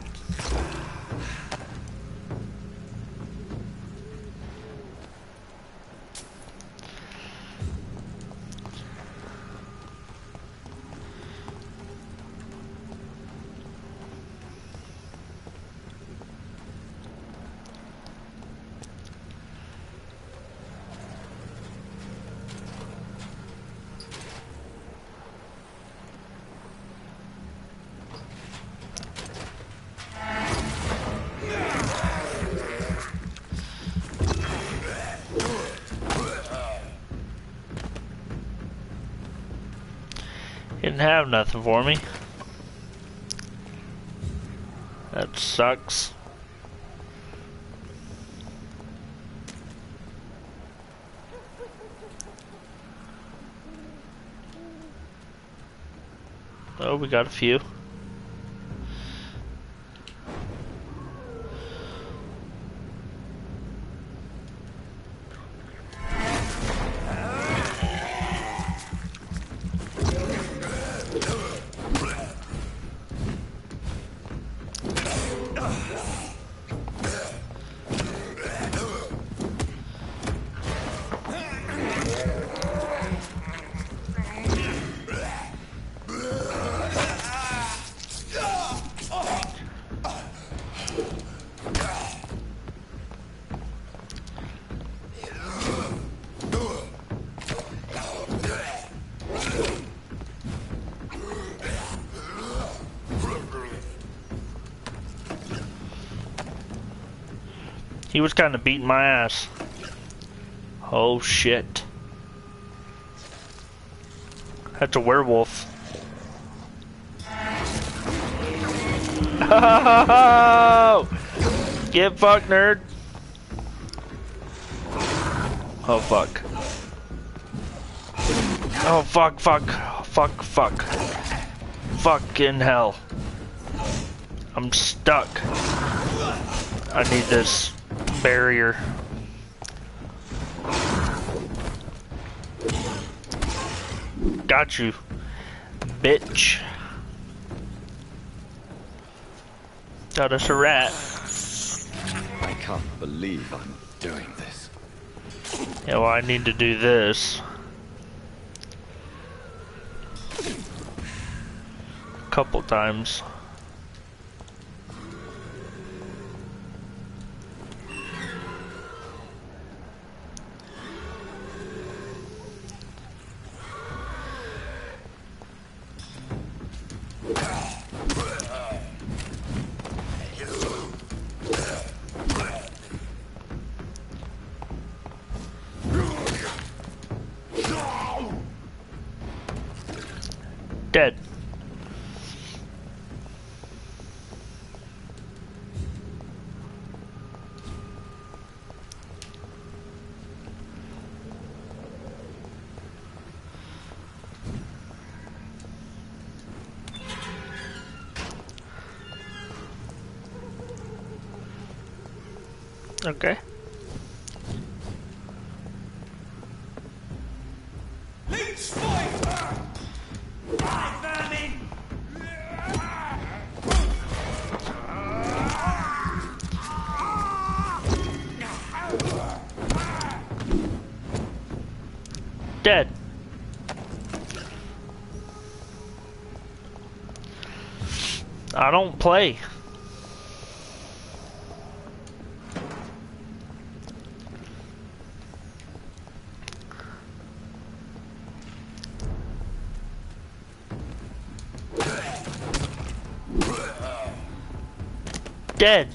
Didn't have nothing for me. That sucks. Oh, we got a few. He was kind of beating my ass. Oh shit. That's a werewolf. Oh! Get fucked, nerd. Oh fuck. Oh fuck, fuck, fuck, fuck. Fucking hell. I'm stuck. I need this barrier. Got you, bitch. Got us a rat. I can't believe I'm doing this. Yeah, well, I need to do this. A couple times. Dead. Okay. Dead. I don't play. Dead.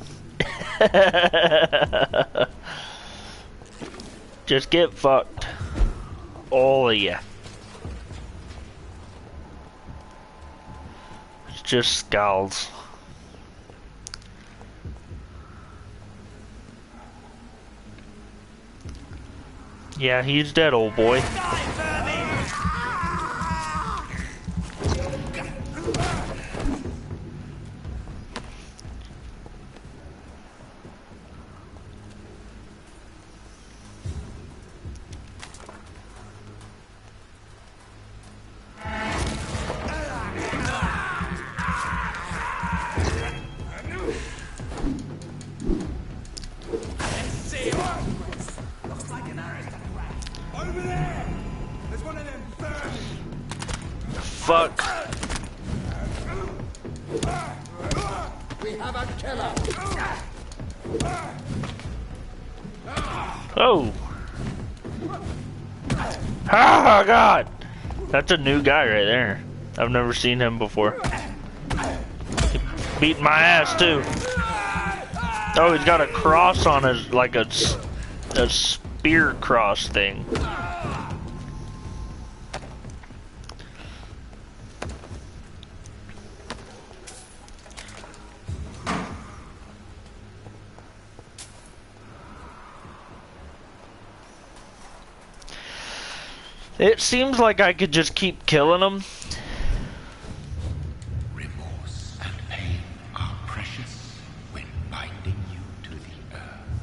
Just get fucked. All of ya. It's just skulls. Yeah, he's dead, old boy. Fuck. We have a killer. Oh. Ah, God. That's a new guy right there. I've never seen him before. Beating my ass too. Oh, he's got a cross on his, like a spear cross thing. It seems like I could just keep killing them. Remorse and pain are precious when binding you to the earth.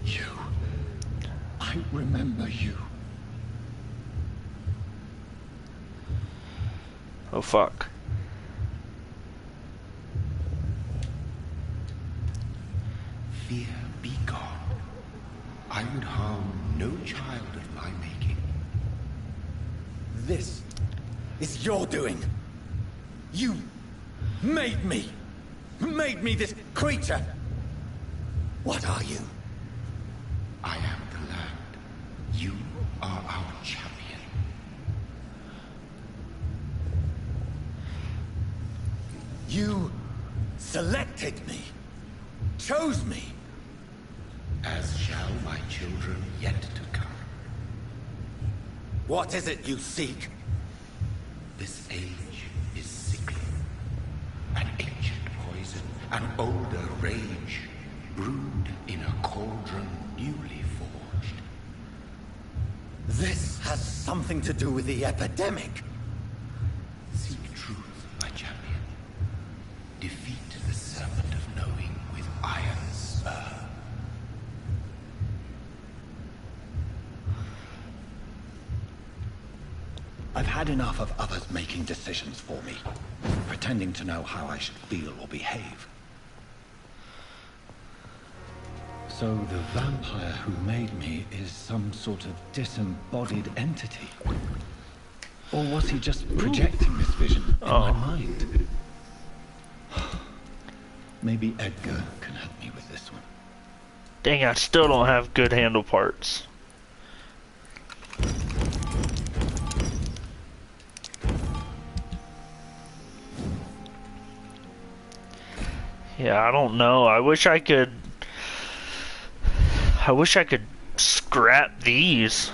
You. I remember you. Oh, fuck. Fear be gone. I would harm no child of my making. This is your doing. You made me this creature. What are you? I am the land. You are our champion. You selected me, chose me. As shall my children yet to come. What is it you seek? This age is sickly. An ancient poison, an older rage, brewed in a cauldron newly forged. This has something to do with the epidemic. Seek truth, my champion. Defeat the serpent of knowing with iron spur. I've had enough of others making decisions for me, pretending to know how I should feel or behave. So the vampire who made me is some sort of disembodied entity? Or was he just projecting this vision in my mind? Maybe Edgar can help me with this one. Dang, I still don't have good handle parts. Yeah, I don't know. I wish I could scrap these.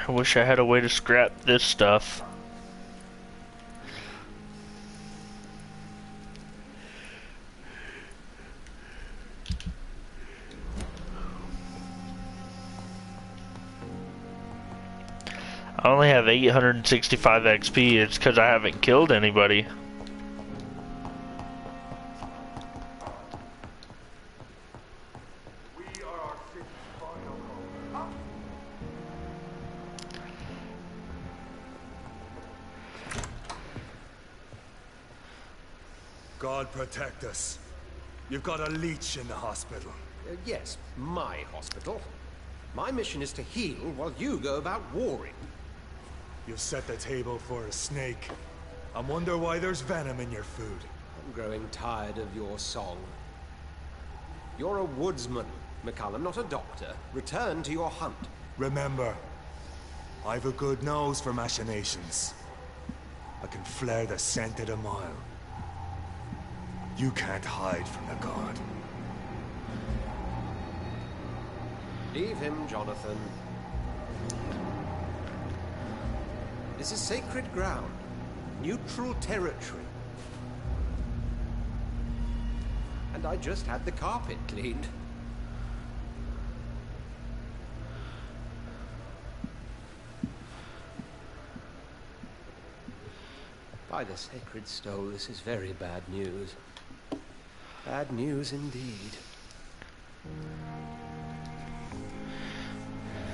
I wish I had a way to scrap this stuff. I only have 865 XP. It's because I haven't killed anybody. God protect us. You've got a leech in the hospital. Yes, my hospital. My mission is to heal while you go about warring. You've set the table for a snake. I wonder why there's venom in your food. I'm growing tired of your song. You're a woodsman, McCullum, not a doctor. Return to your hunt. Remember, I've a good nose for machinations. I can flare the scent at a mile. You can't hide from the god. Leave him, Jonathan. This is sacred ground. Neutral territory. And I just had the carpet cleaned. By the sacred stone, this is very bad news. Bad news indeed.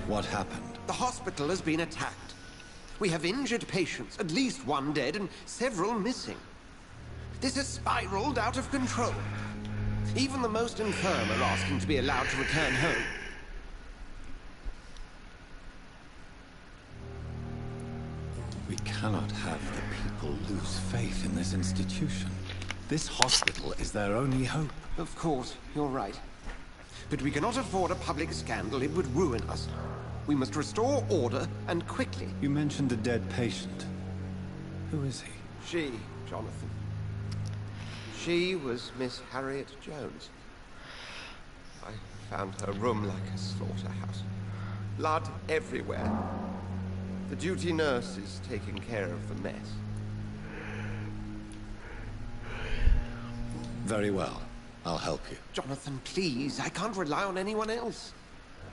What happened? The hospital has been attacked. We have injured patients, at least one dead and several missing. This has spiraled out of control. Even the most infirm are asking to be allowed to return home. We cannot have the people lose faith in this institution. This hospital is their only hope. Of course, you're right. But we cannot afford a public scandal. It would ruin us. We must restore order, and quickly. You mentioned a dead patient. Who is he? She, Jonathan. She was Miss Harriet Jones. I found her room like a slaughterhouse. Blood everywhere. The duty nurse is taking care of the mess. Very well. I'll help you. Jonathan, please. I can't rely on anyone else.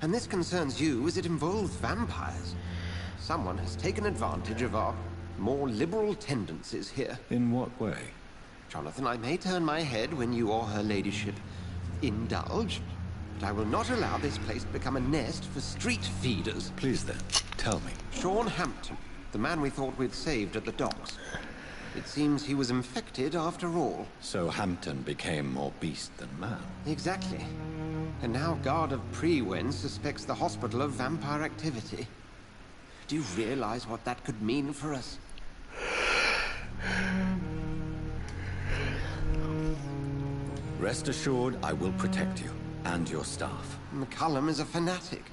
And this concerns you as it involves vampires. Someone has taken advantage of our more liberal tendencies here. In what way? Jonathan, I may turn my head when you or her ladyship indulge, but I will not allow this place to become a nest for street feeders. Please then, tell me. Sean Hampton, the man we thought we'd saved at the docks. It seems he was infected after all. So Hampton became more beast than man. Exactly. And now Guard of Prewen suspects the hospital of vampire activity. Do you realize what that could mean for us? Rest assured, I will protect you and your staff. McCullum is a fanatic.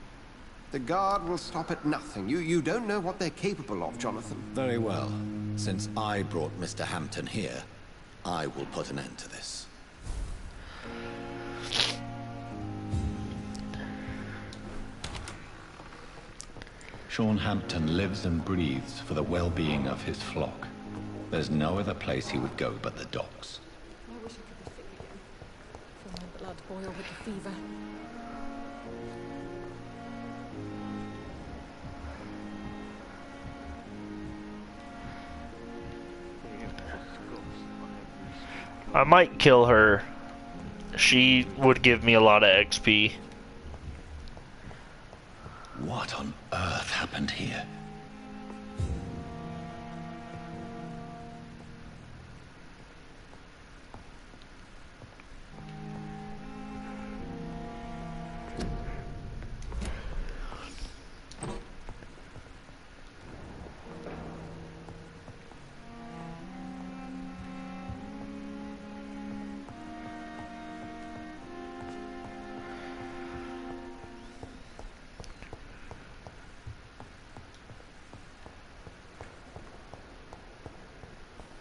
The Guard will stop at nothing. You don't know what they're capable of, Jonathan. Very well. Since I brought Mr. Hampton here, I will put an end to this. Sean Hampton lives and breathes for the well-being of his flock. There's no other place he would go but the docks. I wish I could be fit again. Feel my blood boil with the fever. I might kill her. She would give me a lot of XP. What on earth happened here?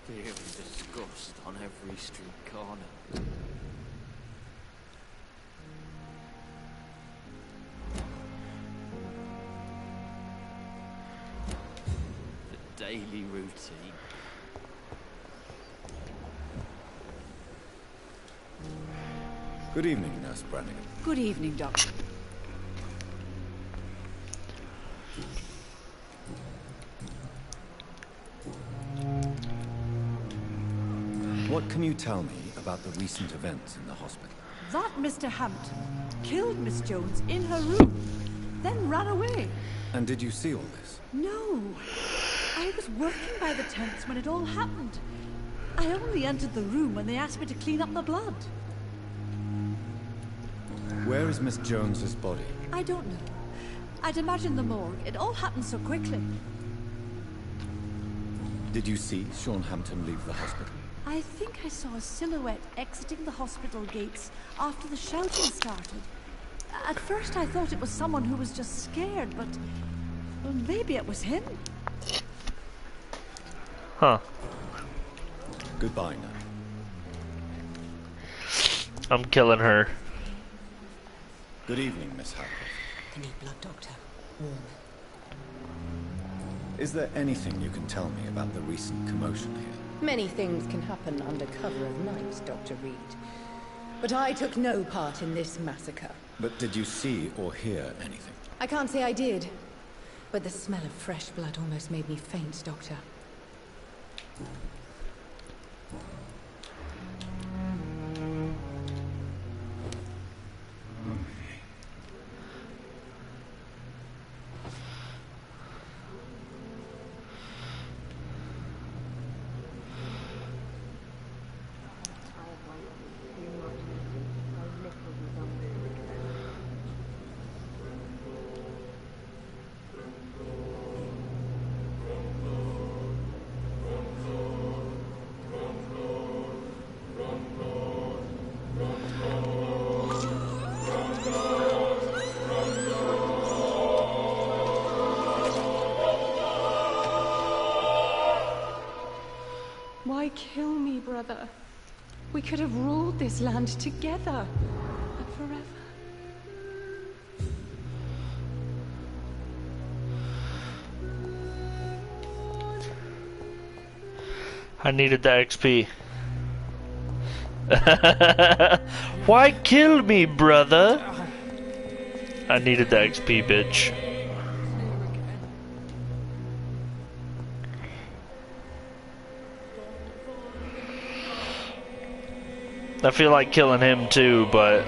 Fear and disgust on every street corner. daily routine. Good evening, Nurse Brannigan. Good evening, Doctor. What can you tell me about the recent events in the hospital? That Mr. Hampton killed Miss Jones in her room, then ran away. And did you see all this? No. I was working by the tents when it all happened. I only entered the room when they asked me to clean up the blood. Where is Miss Jones's body? I don't know. I'd imagine the morgue. It all happened so quickly. Did you see Sean Hampton leave the hospital? I think I saw a silhouette exiting the hospital gates after the shouting started. At first I thought it was someone who was just scared, but well, maybe it was him. Huh. Goodbye now. I'm killing her. Good evening, Miss Hargrave. I need blood, Doctor. Warm. Is there anything you can tell me about the recent commotion here? Many things can happen under cover of night, Dr. Reed. But I took no part in this massacre. But did you see or hear anything? I can't say I did. But the smell of fresh blood almost made me faint, Doctor. Why kill me, brother? We could have ruled this land together. And forever. I needed the XP. Why kill me, brother? I needed the XP, bitch. I feel like killing him too, but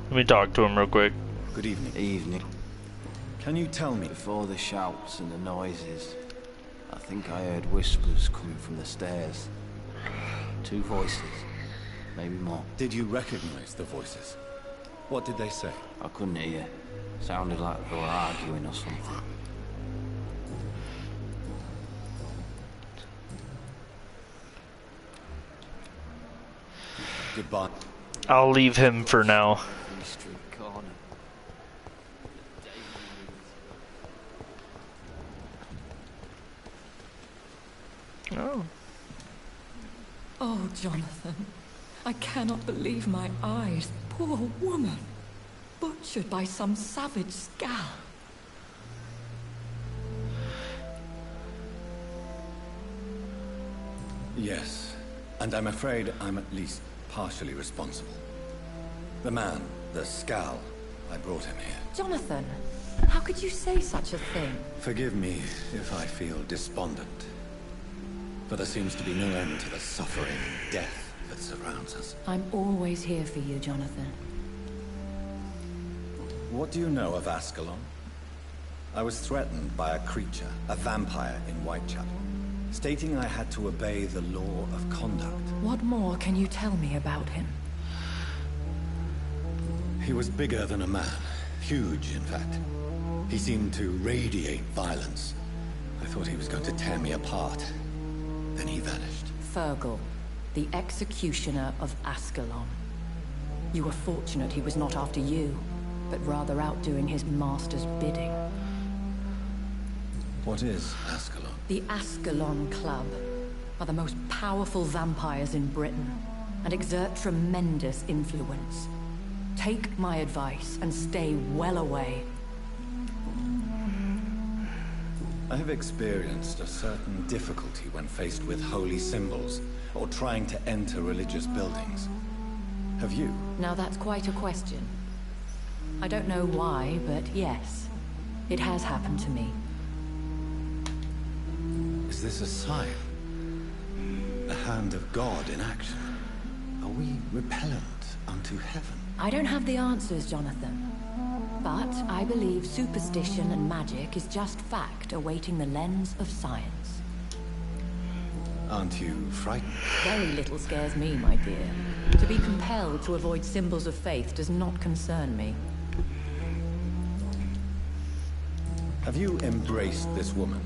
let me talk to him real quick. Good evening. Evening. Can you tell me? Before the shouts and the noises, I think I heard whispers coming from the stairs. 2 voices, maybe more. Did you recognize the voices? What did they say? I couldn't hear. Sounded like they were arguing or something. Goodbye. I'll leave him for now. Oh. Oh, Jonathan. I cannot believe my eyes. Poor woman. Butchered by some savage scowl. Yes, and I'm afraid I'm at least partially responsible. The man, the scowl, I brought him here. Jonathan, how could you say such a thing? Forgive me if I feel despondent. But there seems to be no end to the suffering and death that surrounds us. I'm always here for you, Jonathan. What do you know of Ascalon? I was threatened by a creature, a vampire in Whitechapel, stating I had to obey the law of conduct. What more can you tell me about him? He was bigger than a man. Huge, in fact. He seemed to radiate violence. I thought he was going to tear me apart. Then he vanished. Fergal, the executioner of Ascalon. You were fortunate he was not after you, but rather out doing his master's bidding. What is Ascalon? The Ascalon Club are the most powerful vampires in Britain and exert tremendous influence. Take my advice and stay well away. I have experienced a certain difficulty when faced with holy symbols, or trying to enter religious buildings. Have you? Now that's quite a question. I don't know why, but yes, it has happened to me. Is this a sign? The hand of God in action? Are we repellent unto heaven? I don't have the answers, Jonathan. But I believe superstition and magic is just fact awaiting the lens of science. Aren't you frightened? Very little scares me, my dear. To be compelled to avoid symbols of faith does not concern me. Have you embraced this woman?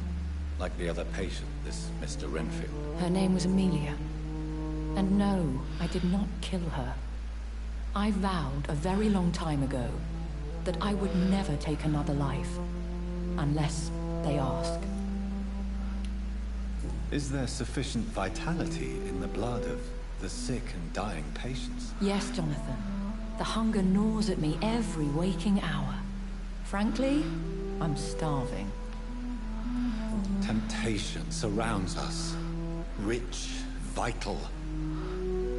Like the other patient, this Mr. Renfield? Her name was Amelia. And no, I did not kill her. I vowed a very long time ago that I would never take another life, unless they ask. Is there sufficient vitality in the blood of the sick and dying patients? Yes, Jonathan. The hunger gnaws at me every waking hour. Frankly, I'm starving. Temptation surrounds us. Rich, vital.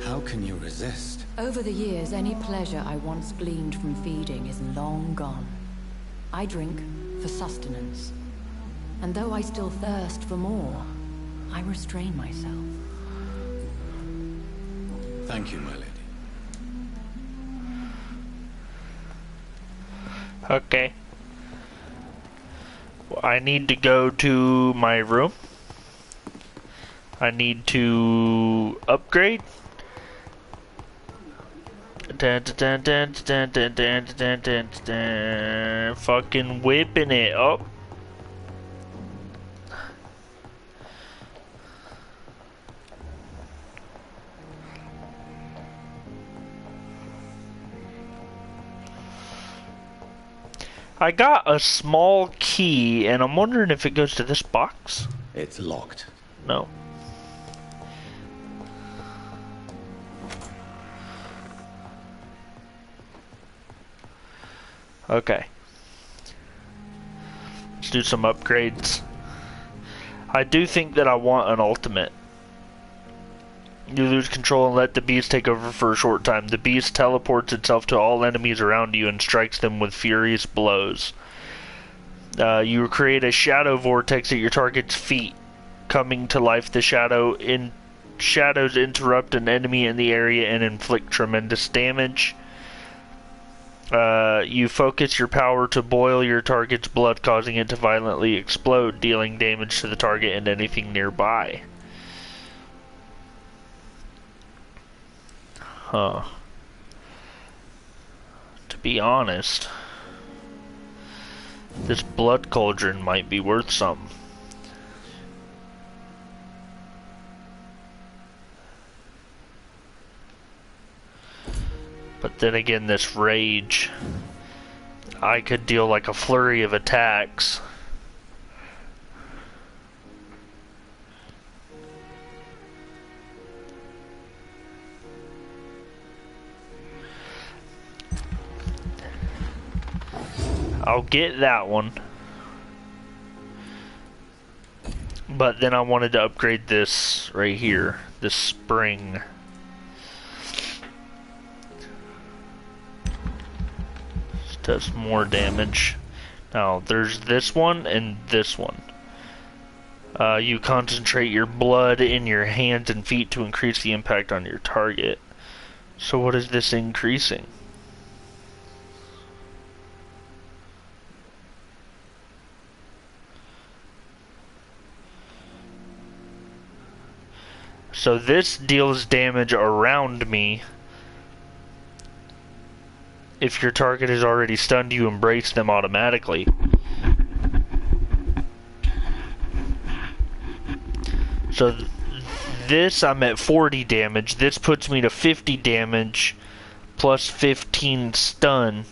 How can you resist? Over the years, any pleasure I once gleaned from feeding is long gone. I drink for sustenance. And though I still thirst for more, I restrain myself. Thank you, my lady. Okay. Well, I need to go to my room. I need to upgrade. Fucking whipping it up. I got a small key, and I'm wondering if it goes to this box? It's locked. No. Okay. Let's do some upgrades. I do think that I want an ultimate. You lose control and let the beast take over for a short time. The beast teleports itself to all enemies around you and strikes them with furious blows. You create a shadow vortex at your target's feet. Coming to life, the shadows interrupt an enemy in the area and inflict tremendous damage. You focus your power to boil your target's blood, causing it to violently explode, dealing damage to the target and anything nearby. Huh. To be honest, this blood cauldron might be worth something. But then again, this rage, I could deal like a flurry of attacks. I'll get that one. But then I wanted to upgrade this right here, this spring. This does more damage. Now, there's this one and this one. You concentrate your blood in your hands and feet to increase the impact on your target. So what is this increasing? So this deals damage around me. If your target is already stunned, you embrace them automatically. So this, I'm at 40 damage. This puts me to 50 damage plus 15 stun.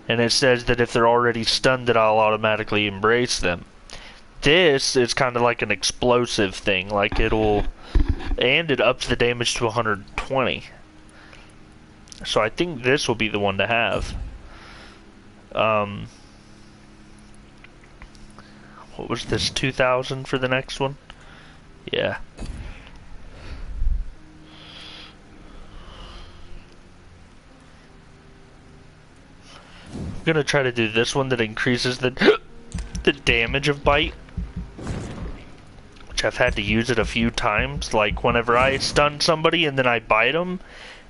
And it says that if they're already stunned, that I'll automatically embrace them. This is kind of like an explosive thing. Like it'll... And it ups the damage to 120. So I think this will be the one to have. What was this, 2,000 for the next one? Yeah. I'm gonna try to do this one that increases the the damage of bite. Which I've had to use it a few times. Like whenever I stun somebody and then I bite them,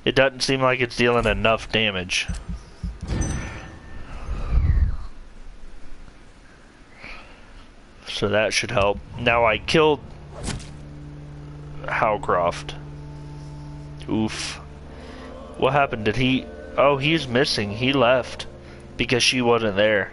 it doesn't seem like it's dealing enough damage. So that should help. Now I killed Howcroft. Oof. What happened? Did he... Oh, he's missing. He left. Because she wasn't there.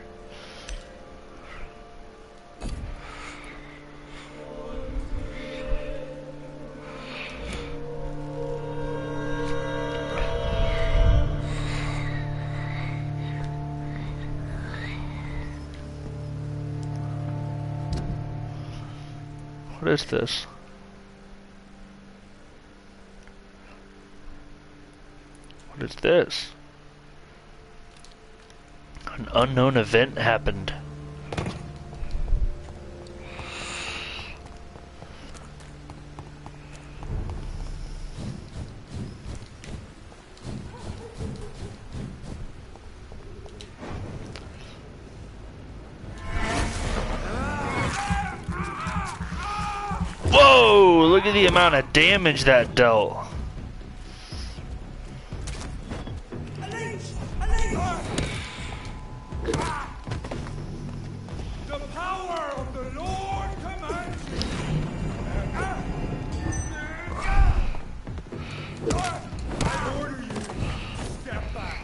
What is this? What is this? An unknown event happened. Whoa! Look at the amount of damage that dealt. The power of the Lord commands I order you to step back.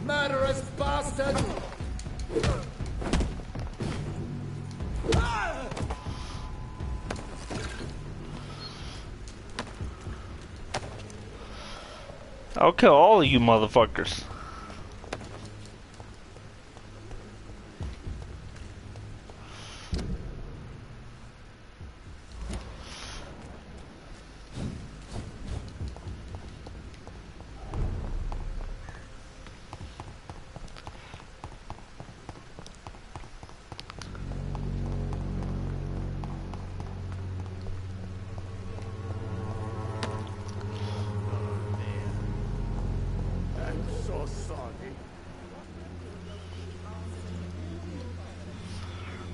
Murderous bastard! I'll kill all of you motherfuckers.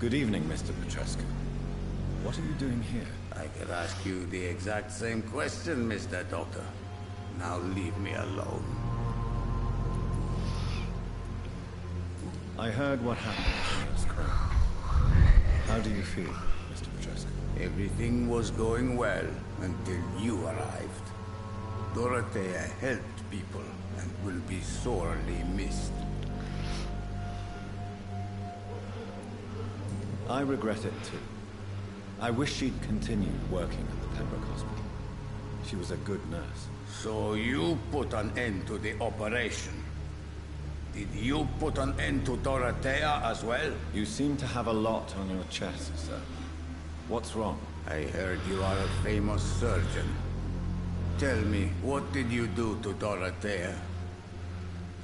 Good evening, Mr. Petrescu. What are you doing here? I could ask you the exact same question, Mr. Doctor. Now leave me alone. I heard what happened to Nurse Crane. How do you feel, Mr. Petrescu? Everything was going well until you arrived. Dorothea helped people and will be sorely missed. I regret it too. I wish she'd continued working at the Pembroke Hospital. She was a good nurse. So you put an end to the operation. Did you put an end to Dorothea as well? You seem to have a lot on your chest, sir. What's wrong? I heard you are a famous surgeon. Tell me, what did you do to Dorothea?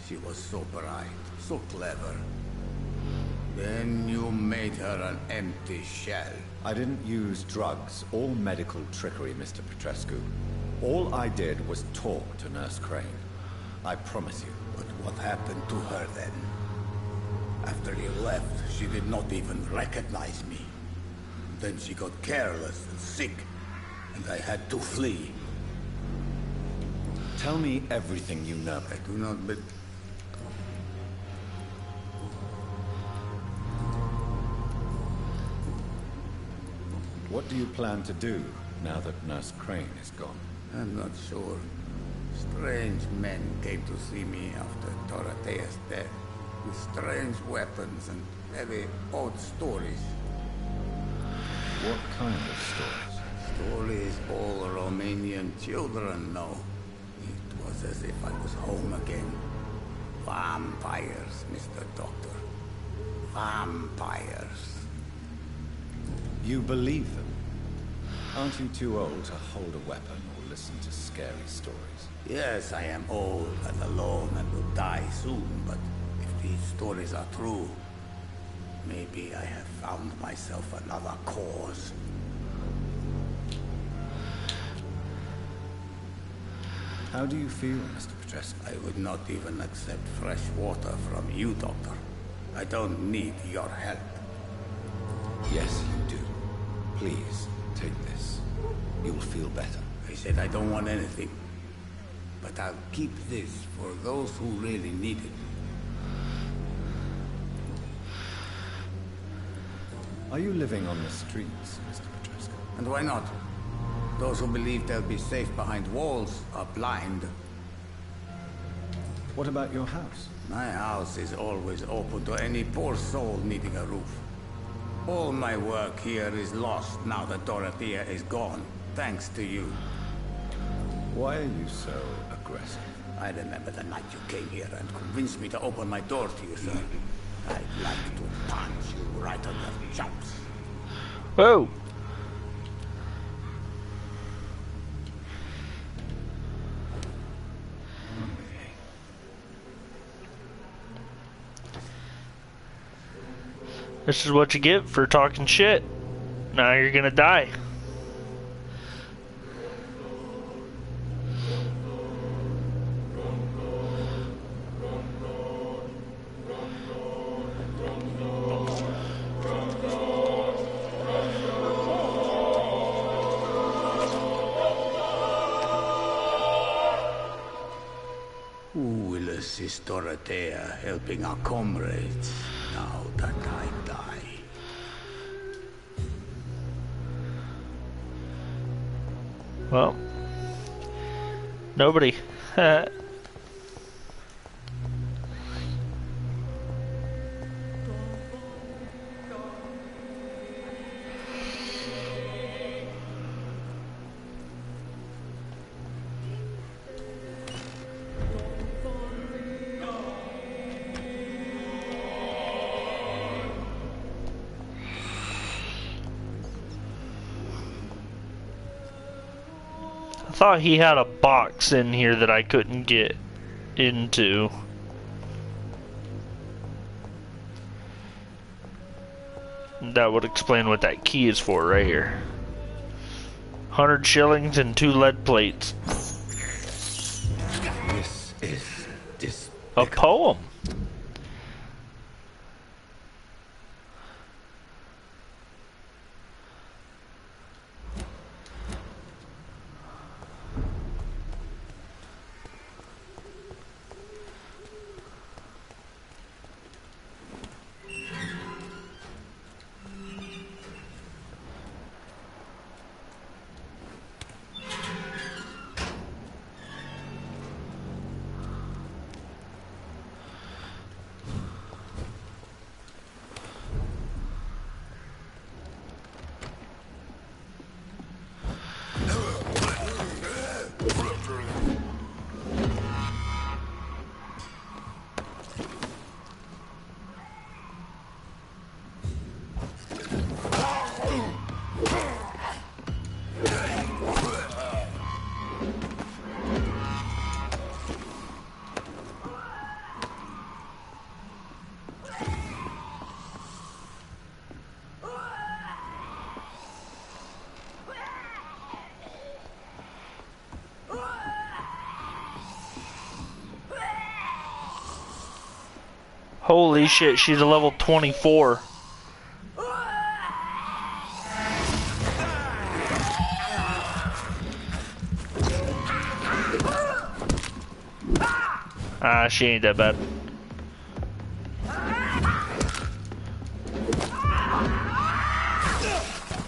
She was so bright, so clever. Then you made her an empty shell. I didn't use drugs or medical trickery, Mr. Petrescu. All I did was talk to Nurse Crane. I promise you. But what happened to her then? After you left, she did not even recognize me. Then she got careless and sick, and I had to flee. Tell me everything you know. I do not but What do you plan to do now that Nurse Crane is gone? I'm not sure. Strange men came to see me after Dorothea's death, with strange weapons and very odd stories. What kind of stories? Stories all Romanian children know. It was as if I was home again. Vampires, Mr. Doctor. Vampires. You believe them? Aren't you too old to hold a weapon or listen to scary stories? Yes, I am old and alone and will die soon, but if these stories are true, maybe I have found myself another cause. How do you feel, Mr. Petrescu? I would not even accept fresh water from you, Doctor. I don't need your help. Yes, you do. Please, take this. You'll feel better. I said I don't want anything. But I'll keep this for those who really need it. Are you living on the streets, Mr. Petrescu? And why not? Those who believe they'll be safe behind walls are blind. What about your house? My house is always open to any poor soul needing a roof. All my work here is lost now that Dorothea is gone, thanks to you. Why are you so aggressive? I remember the night you came here and convinced me to open my door to you, sir. I'd like to punch you right on your chops. Whoa! This is what you get for talking shit. Now you're gonna die. Who will assist Dorothea helping our comrades now that I die? Well, nobody. I thought he had a box in here that I couldn't get into. That would explain what that key is for right here. 100 shillings and 2 lead plates. This is a poem. Holy shit, she's a level 24. Ah, she ain't that bad.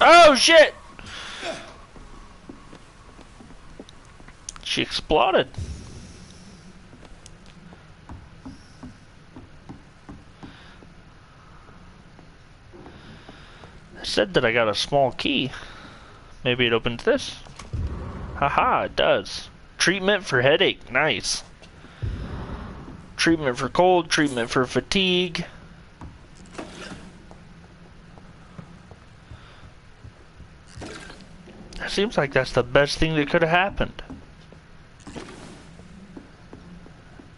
Oh shit! She exploded. It said that I got a small key. Maybe it opens this? Haha, it does. Treatment for headache. Nice. Treatment for cold, treatment for fatigue. It seems like that's the best thing that could have happened.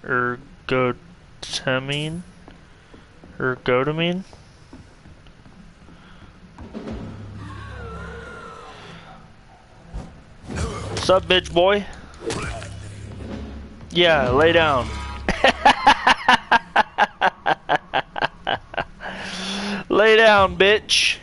Ergotamine? Ergotamine? What's up, bitch boy? Yeah, lay down. Lay down, bitch.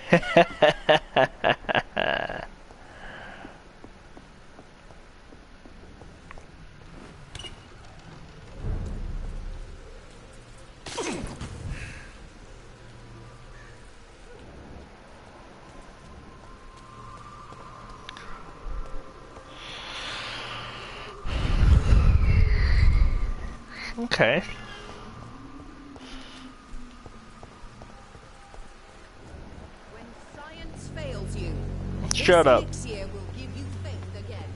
Okay. When science fails you, Shut up. this elixir will give you faith again.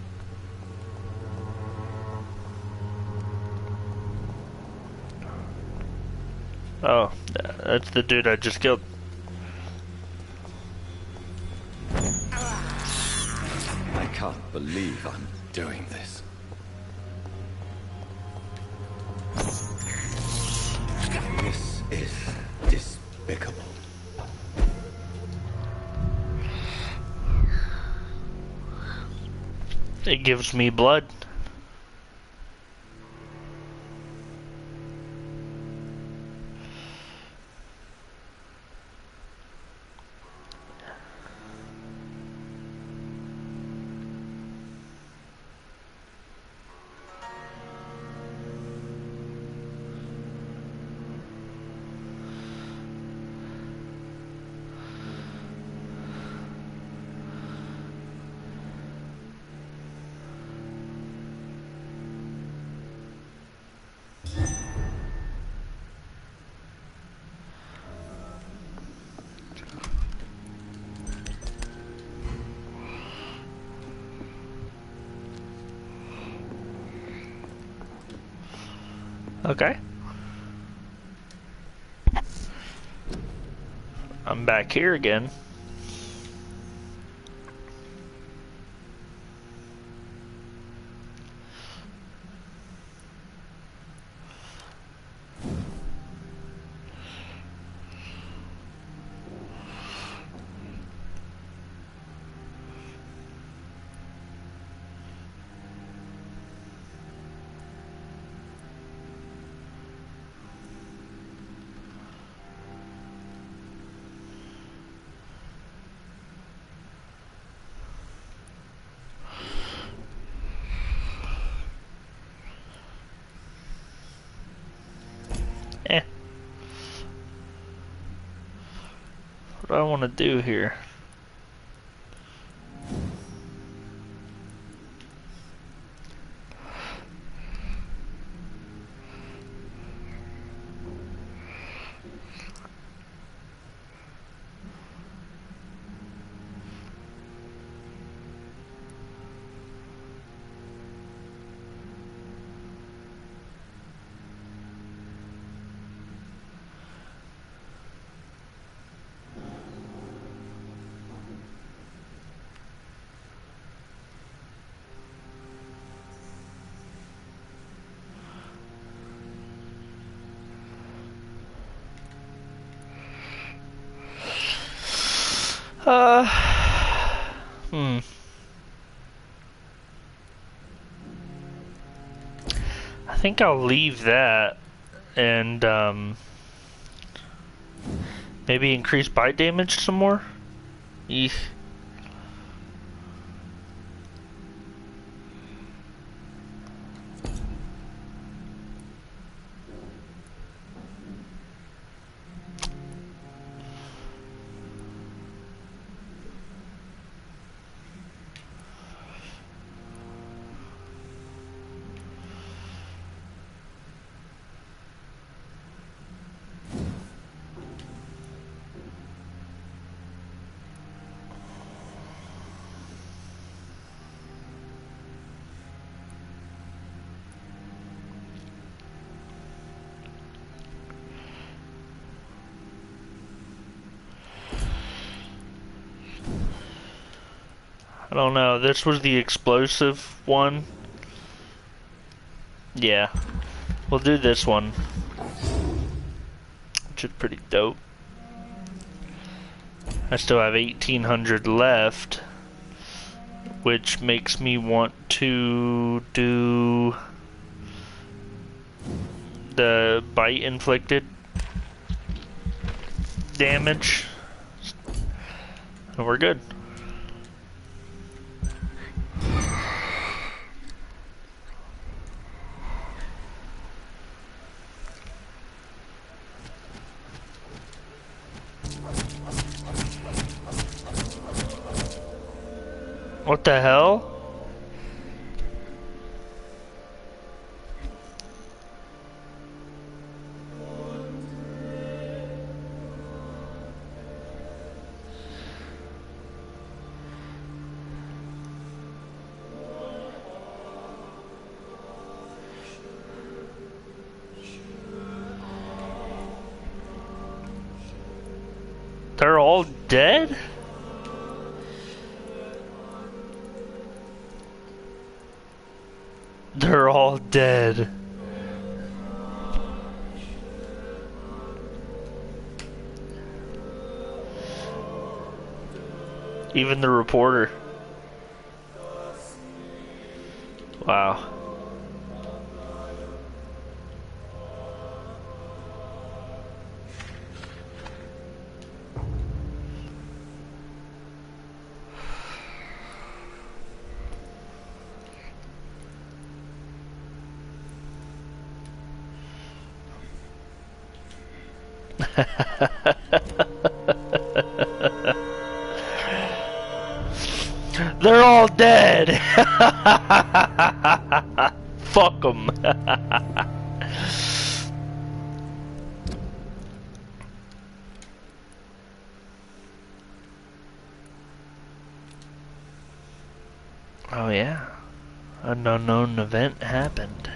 Oh, that's the dude I just killed. I can't believe I'm doing this. This is despicable. It gives me blood. Okay. I'm back here again. What do I want to do here? I think I'll leave that and maybe increase bite damage some more. Eesh. I don't know. This was the explosive one. Yeah. We'll do this one. Which is pretty dope. I still have 1,800 left. Which makes me want to do the bite inflicted damage. And we're good. What the hell? They're all dead? They're all dead. Even the reporter. Wow. They're all dead. Fuck them. Oh yeah, an unknown event happened.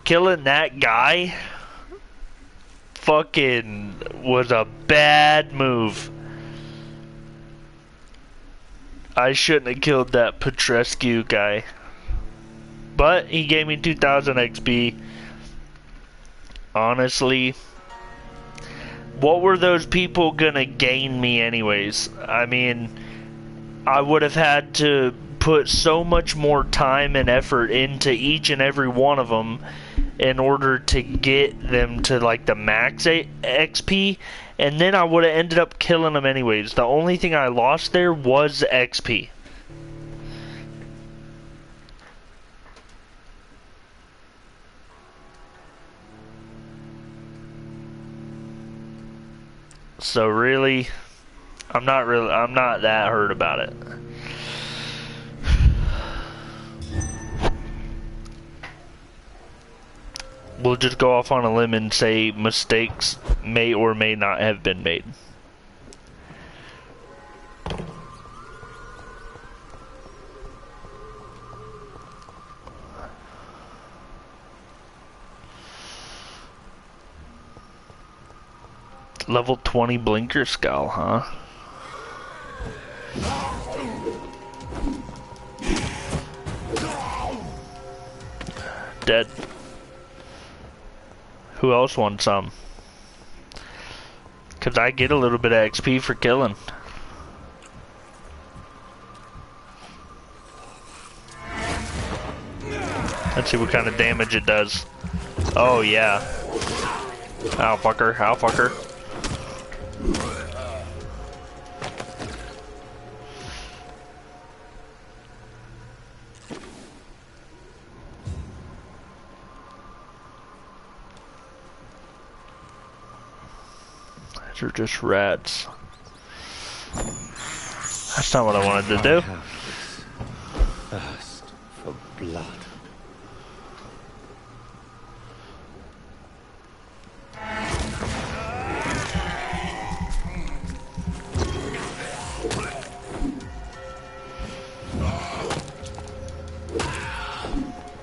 Killing that guy fucking was a bad move. I shouldn't have killed that Petrescu guy. But he gave me 2,000 XP. Honestly, what were those people gonna gain me anyways? I mean, I would have had to put so much more time and effort into each and every one of them in order to get them to like the max XP, and then I would have ended up killing them anyways. The only thing I lost there was XP. So really, I'm not that hurt about it. We'll just go off on a limb and say mistakes may or may not have been made. Level 20 blinker skull, huh? Dead. Who else wants some? Cause I get a little bit of XP for killing. Let's see what kind of damage it does. Oh yeah. Ow fucker, ow fucker. These are just rats. That's not what I wanted to do. Thirst for blood.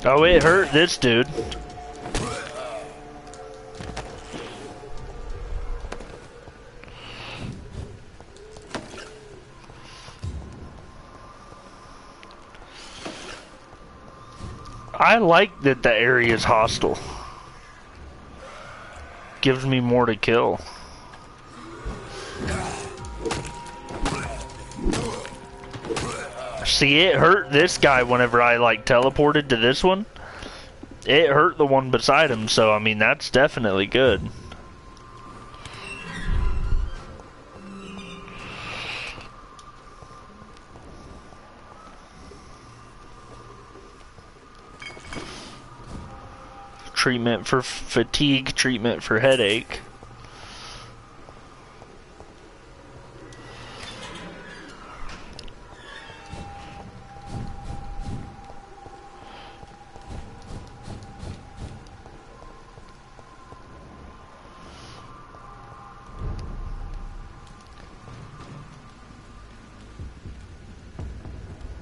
Oh, it hurt this dude. I like that the area is hostile. Gives me more to kill. See, it hurt this guy whenever I like teleported to this one. It hurt the one beside him, so I mean that's definitely good. Treatment for fatigue, treatment for headache.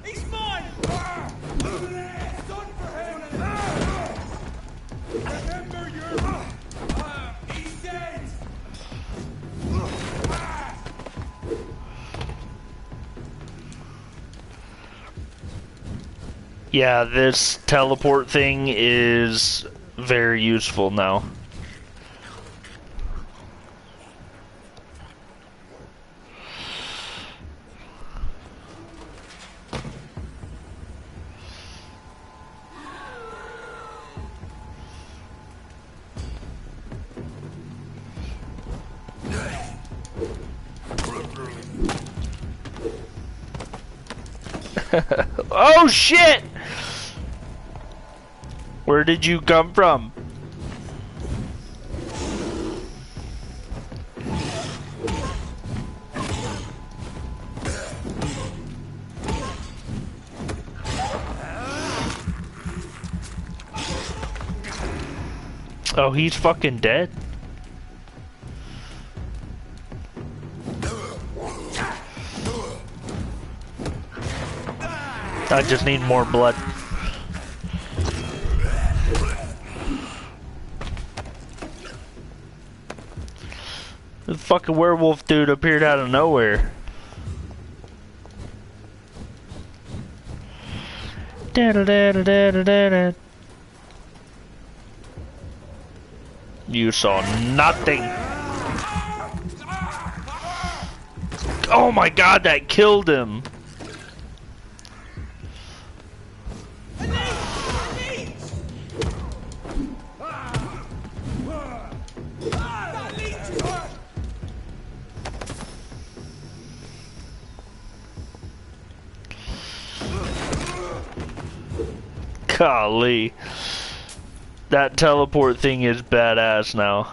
He's mine! Son for him! Remember your... he's dead! Yeah, this teleport thing is very useful now. Oh shit! Where did you come from? Oh, he's fucking dead? I just need more blood. The fucking werewolf dude appeared out of nowhere. You saw nothing. Oh my god, that killed him. Golly. That teleport thing is badass now.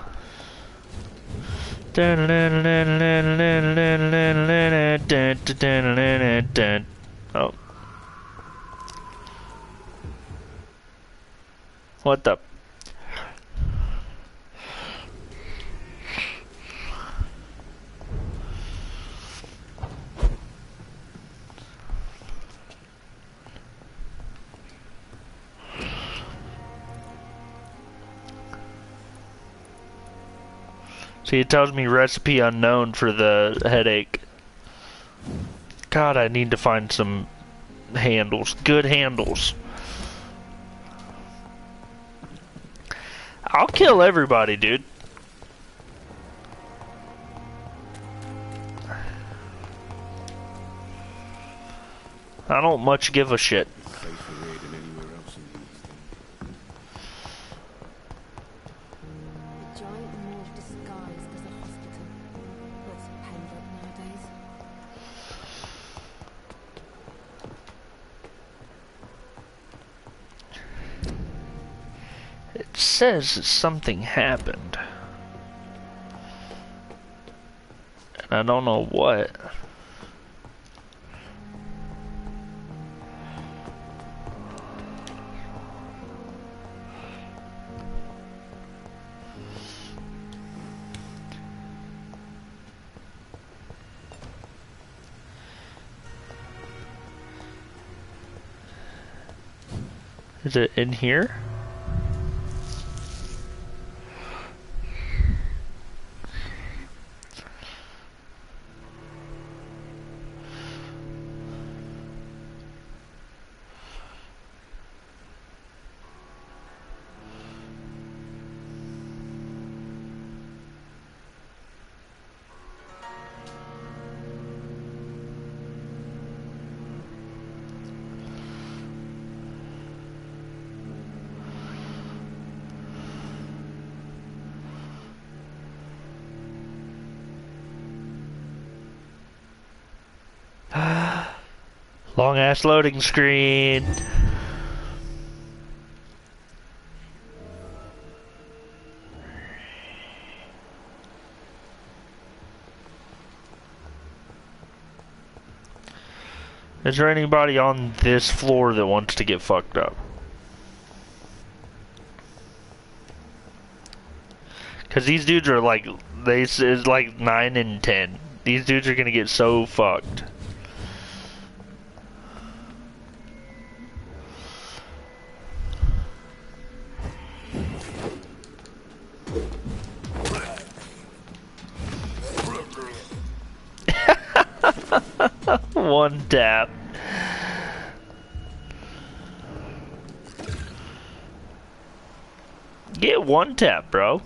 Oh. What the? See, it tells me recipe unknown for the headache. God, I need to find some handles. Good handles. I'll kill everybody, dude. I don't much give a shit. It says that something happened. And I don't know what. Is it in here? Long ass loading screen. Is there anybody on this floor that wants to get fucked up? Cause these dudes are like, it's like 9 and 10. These dudes are gonna get so fucked. One tap. Get one tap, bro.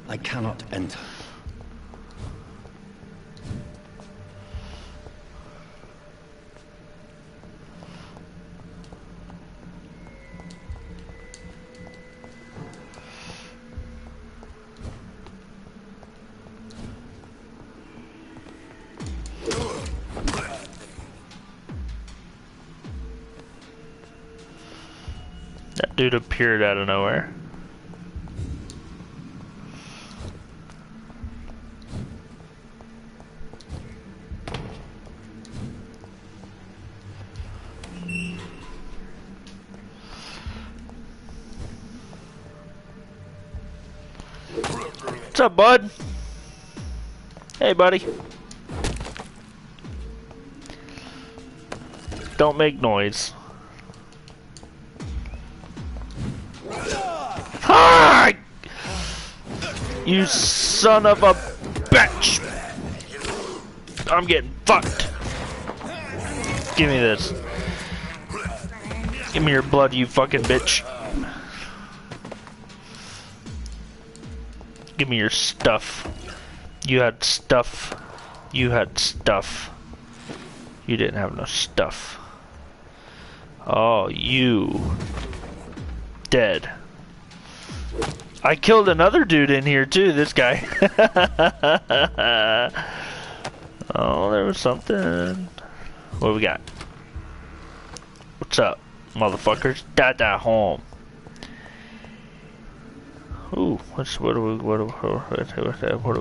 I cannot enter. That dude appeared out of nowhere. What's up, bud? Hey, buddy. Don't make noise. Hi! You son of a bitch! I'm getting fucked. Give me this. Give me your blood, you fucking bitch. Give me your stuff. You had stuff. You had stuff. You didn't have no stuff. Oh, you. Dead. I killed another dude in here too, this guy. Oh, there was something. What do we got? What's up, motherfuckers? Dada home. Ooh, what do we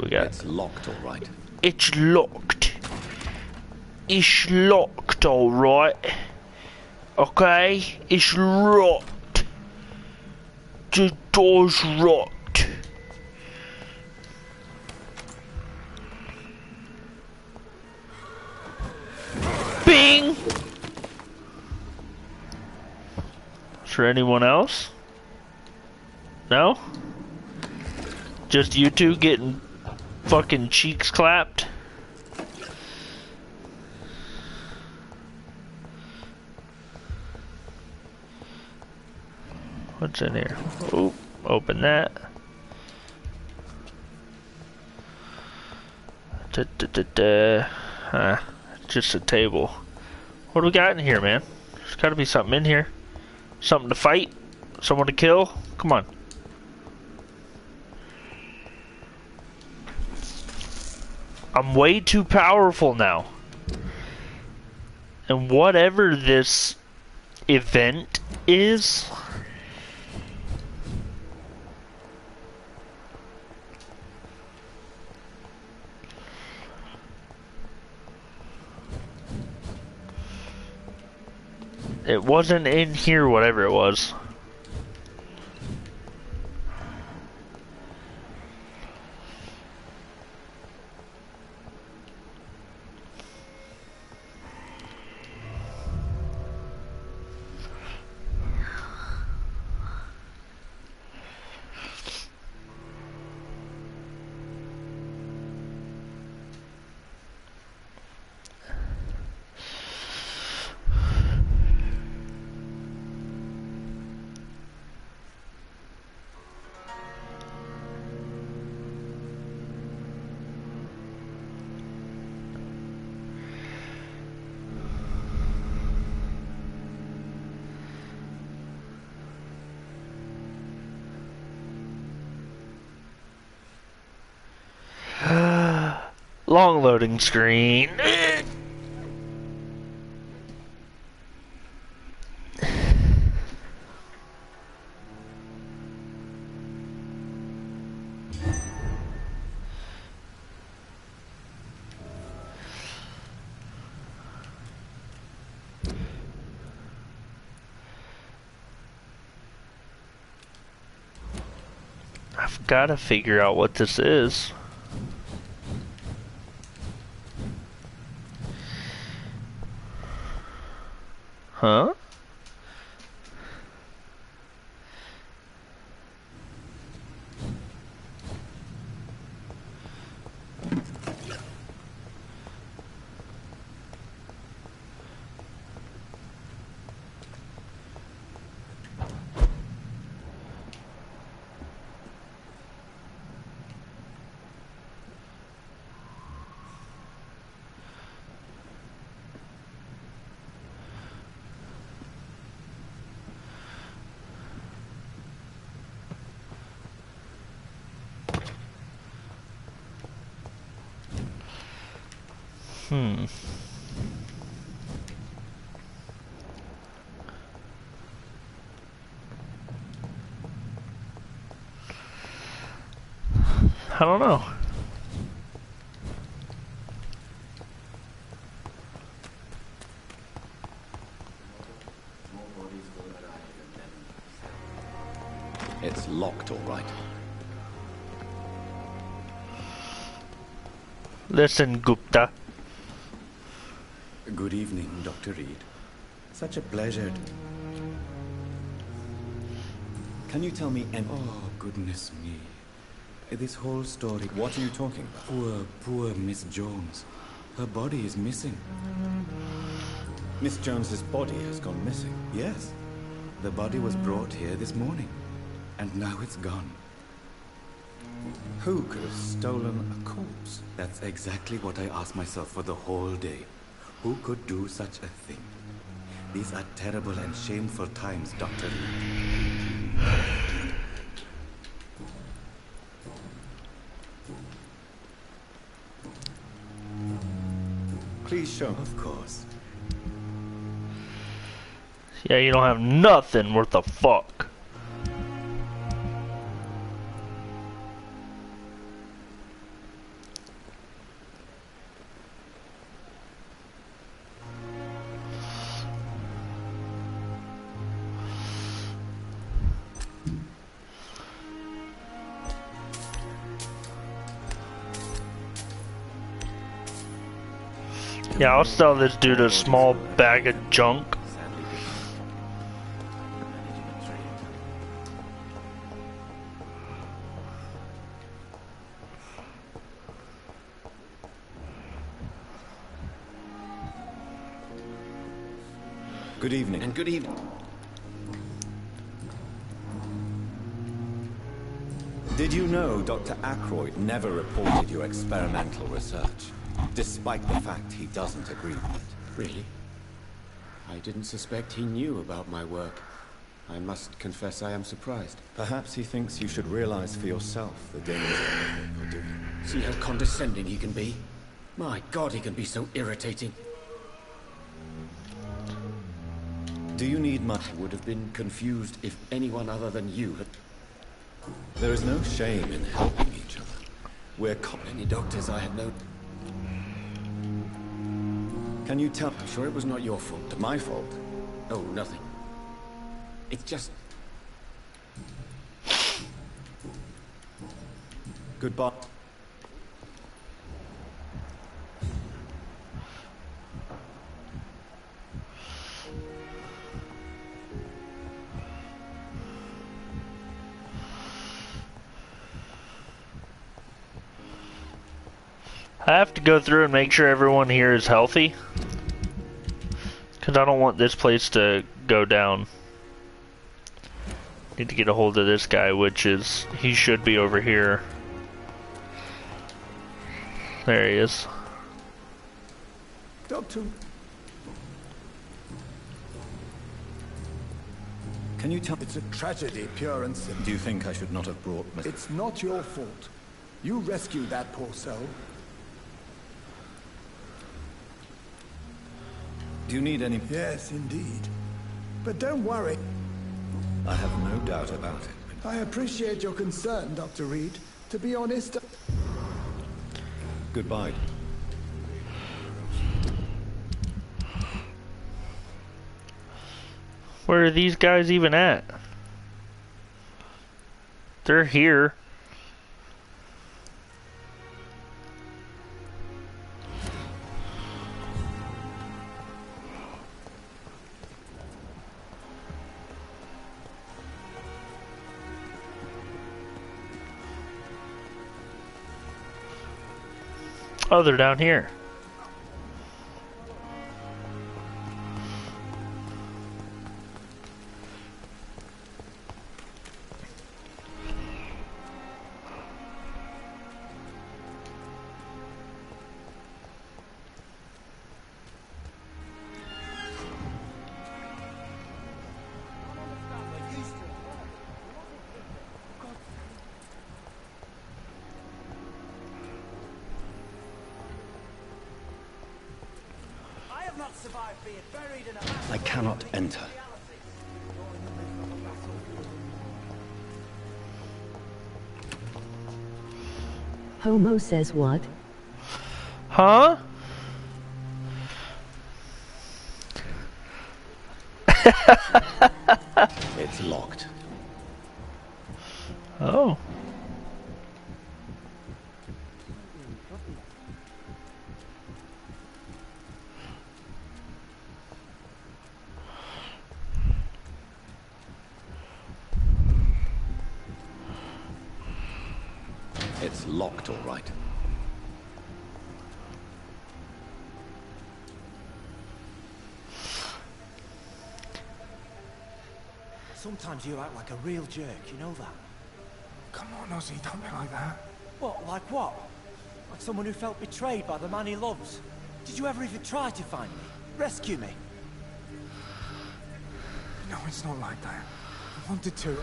got? It's locked, all right. It's locked. It's locked, all right. Okay, it's locked. The door's locked. Bing! Is there anyone else? No? Just you two getting fucking cheeks clapped? What's in here? Oh, open that. Just a table. What do we got in here, man? There's gotta be something in here. Something to fight? Someone to kill? Come on. I'm way too powerful now. And whatever this event is, it wasn't in here, whatever it was. Long loading screen. I've got to figure out what this is. Huh? I don't know. It's locked, all right. Listen, Gupta. Good evening, Dr. Reed. Such a pleasure. Can you tell me Oh, goodness me. This whole story... What are you talking about? Poor Miss Jones. Her body is missing. Miss Jones's body has gone missing? Yes. The body was brought here this morning. And now it's gone. Who could have stolen a corpse? That's exactly what I asked myself for the whole day. Who could do such a thing? These are terrible and shameful times, Dr. Reed. Please show. Of course. Yeah, you don't have nothing worth a fuck. Yeah, I'll sell this dude a small bag of junk. Good evening. And good evening. Did you know Dr. Aykroyd never reported your experimental research, despite the fact he doesn't agree with it? Really? I didn't suspect he knew about my work. I must confess I am surprised. Perhaps he thinks you should realize for yourself the danger of what you're doing. See how condescending he can be? My God, he can be so irritating. Do you need my... I would have been confused if anyone other than you had... There is no shame in helping each other. We're many doctors I have known. Can you tell... I'm sure it was not your fault. My fault? Oh, nothing. It's just... Goodbye. I have to go through and make sure everyone here is healthy, because I don't want this place to go down. Need to get a hold of this guy, which is, he should be over here. There he is. Doctor. Can you tell... It's a tragedy, pure and simple. Do you think I should not have brought... It's not your fault. You rescued that poor soul. Do you need any... Yes, indeed. But don't worry. I have no doubt about it. I appreciate your concern, Dr. Reed. To be honest... Goodbye. Where are these guys even at? They're here. Oh, they're down here. I cannot enter. Homo says what? Huh? It's locked. Oh. It's locked, all right. Sometimes you act like a real jerk, you know that? Come on, Ozzy, don't be like that. What, like what? Like someone who felt betrayed by the man he loves? Did you ever even try to find me? Rescue me? No, it's not like that. I wanted to.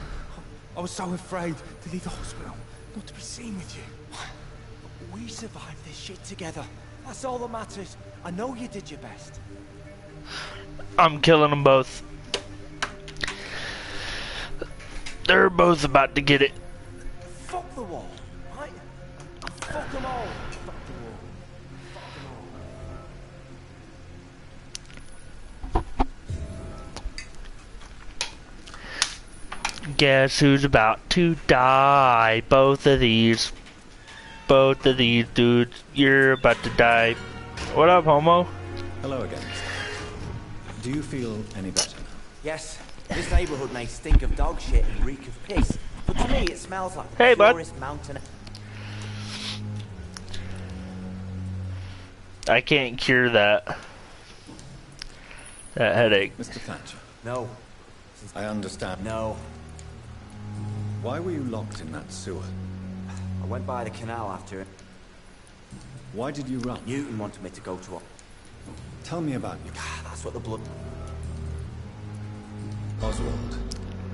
I was so afraid to leave the hospital, not to be seen with you. We survived this shit together. That's all that matters. I know you did your best. I'm killing them both. They're both about to get it. Fuck the wall, right? Fuck them all. Fuck the wall. Guess who's about to die? Both of these. Both of these dudes. You're about to die. What up, Homo? Hello again. Do you feel any better now? Yes, this neighborhood may stink of dog shit and reek of piss, but to me it smells like hey, the purest mountain. I can't cure that headache. Mr. Thatcher. No. I understand. No. Why were you locked in that sewer? I went by the canal after it. Why did you run? Newton wanted me to go to a... Tell me about you. That's what the blood... Oswald.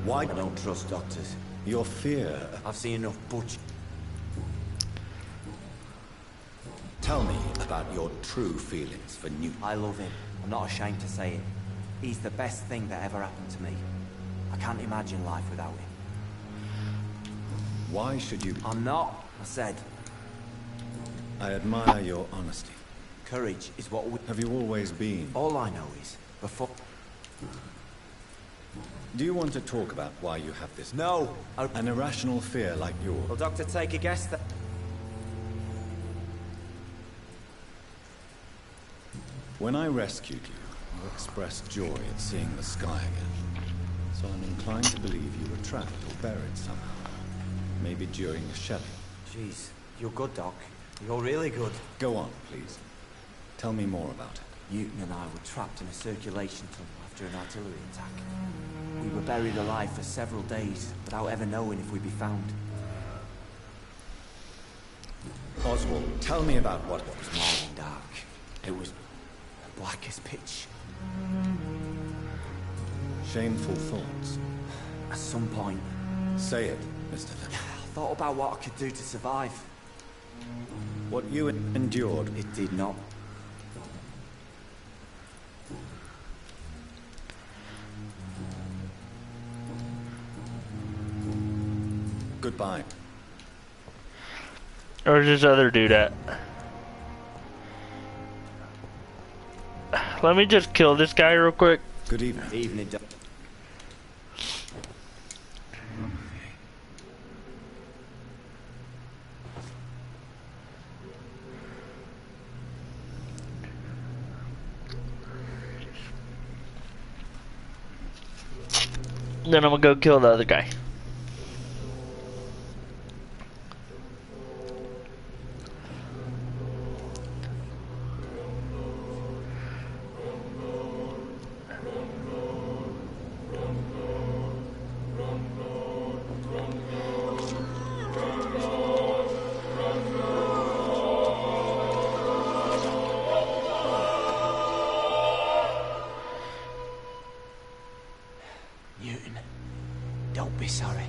Why... I don't trust doctors. Your fear... I've seen enough butch... Tell me about your true feelings for Newton. I love him. I'm not ashamed to say it. He's the best thing that ever happened to me. I can't imagine life without him. Why should you... I'm not, I said. I admire your honesty. Courage is what we... Have you always been? All I know is, before... Do you want to talk about why you have this... No! An irrational fear like yours? Will Doctor take a guess that... When I rescued you, you expressed joy at seeing the sky again. So I'm inclined to believe you were trapped or buried somehow. Maybe during the shelling. Jeez, you're good, Doc. You're really good. Go on, please. Tell me more about it. Newton and I were trapped in a circulation tunnel after an artillery attack. We were buried alive for several days without ever knowing if we'd be found. Oswald, tell me about what... It was more than dark. It was black as pitch. Shameful thoughts. At some point... Say it, Mr. Thatcher. I thought about what I could do to survive. What you endured... It did not. Goodbye. Where's this other dude at? Let me just kill this guy real quick. Good evening. Evening, Then I'm gonna go kill the other guy. Newton, don't be sorry.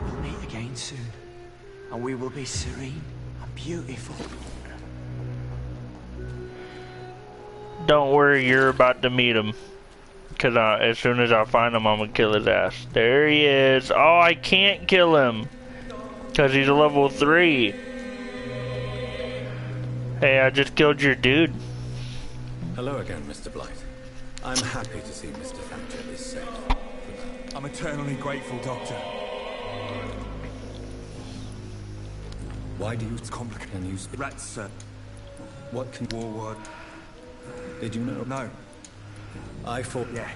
We'll meet again soon, and we will be serene and beautiful. Don't worry, you're about to meet him. Cause as soon as I find him, I'm gonna kill his ass. There he is. Oh, I can't kill him. Cause he's a level 3. Hey, I just killed your dude. Hello again, Mr. Blight. I'm happy to see Mr. Vampyr is safe. I'm eternally grateful, Doctor. Why do you... It's complicated. Can you... Rats, sir. What can... War. Did you know? No. I thought... Yeah.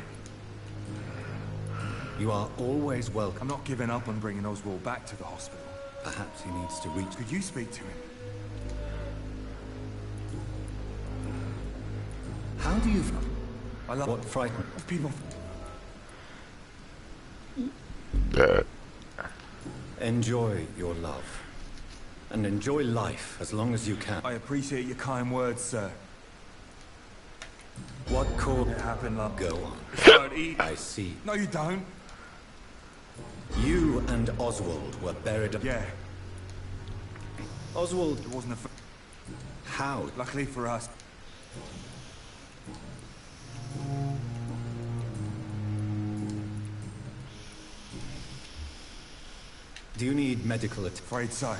You are always welcome. I'm not giving up on bringing Oswald back to the hospital. Perhaps he needs to reach... Could you speak to him? How do you... I love... What frightened... People... Enjoy your love. And enjoy life as long as you can. I appreciate your kind words, sir. What could it happen, love? Go on. Don't eat. I see. No, you don't. You and Oswald were buried... Yeah. Oswald... It wasn't a... How? Luckily for us. Do you need medical attention? Afraid so.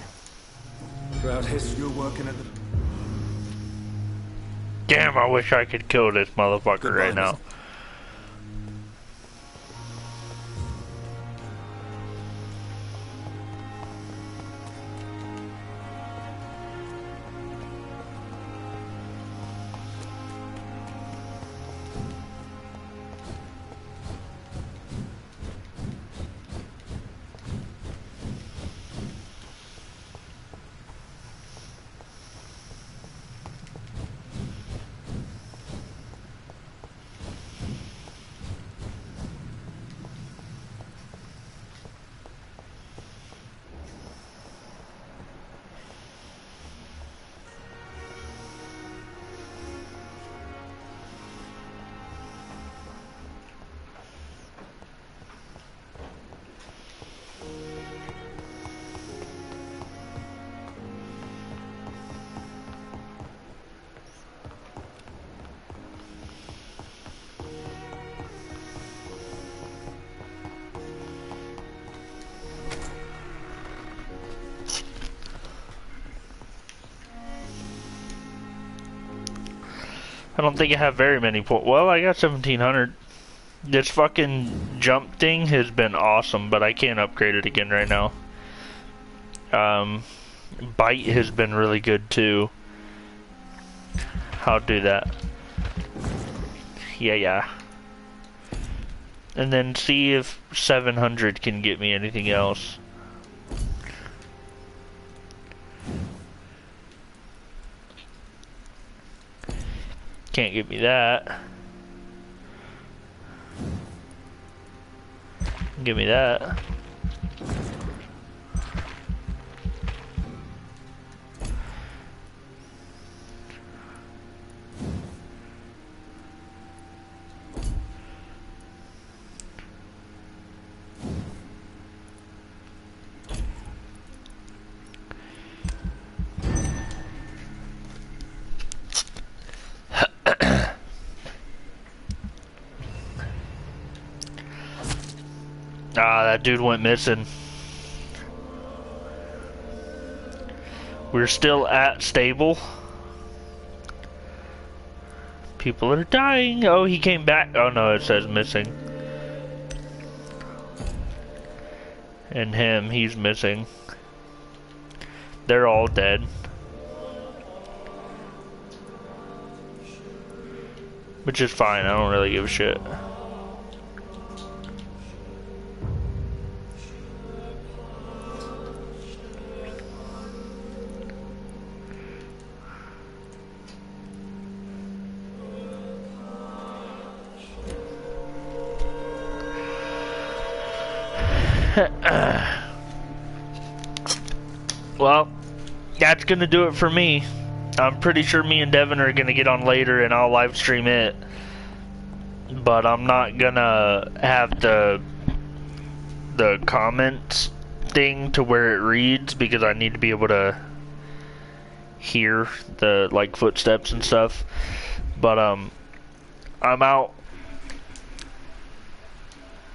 Throughout history... You're working at the... Damn, I wish I could kill this motherfucker right now. I don't think I have very many points. Well, I got 1,700. This fucking jump thing has been awesome, but I can't upgrade it again right now. Bite has been really good too. I'll do that. Yeah. And then see if 700 can get me anything else. Can't give me that. Give me that. Ah, that dude went missing. We're still at stable. People are dying. Oh, he came back. Oh no, it says missing. And him, he's missing. They're all dead. Which is fine, I don't really give a shit. Well, that's gonna do it for me. I'm pretty sure me and Devin are gonna get on later and I'll live stream it. But I'm not gonna have the comments thing to where it reads because I need to be able to hear the like footsteps and stuff. But I'm out.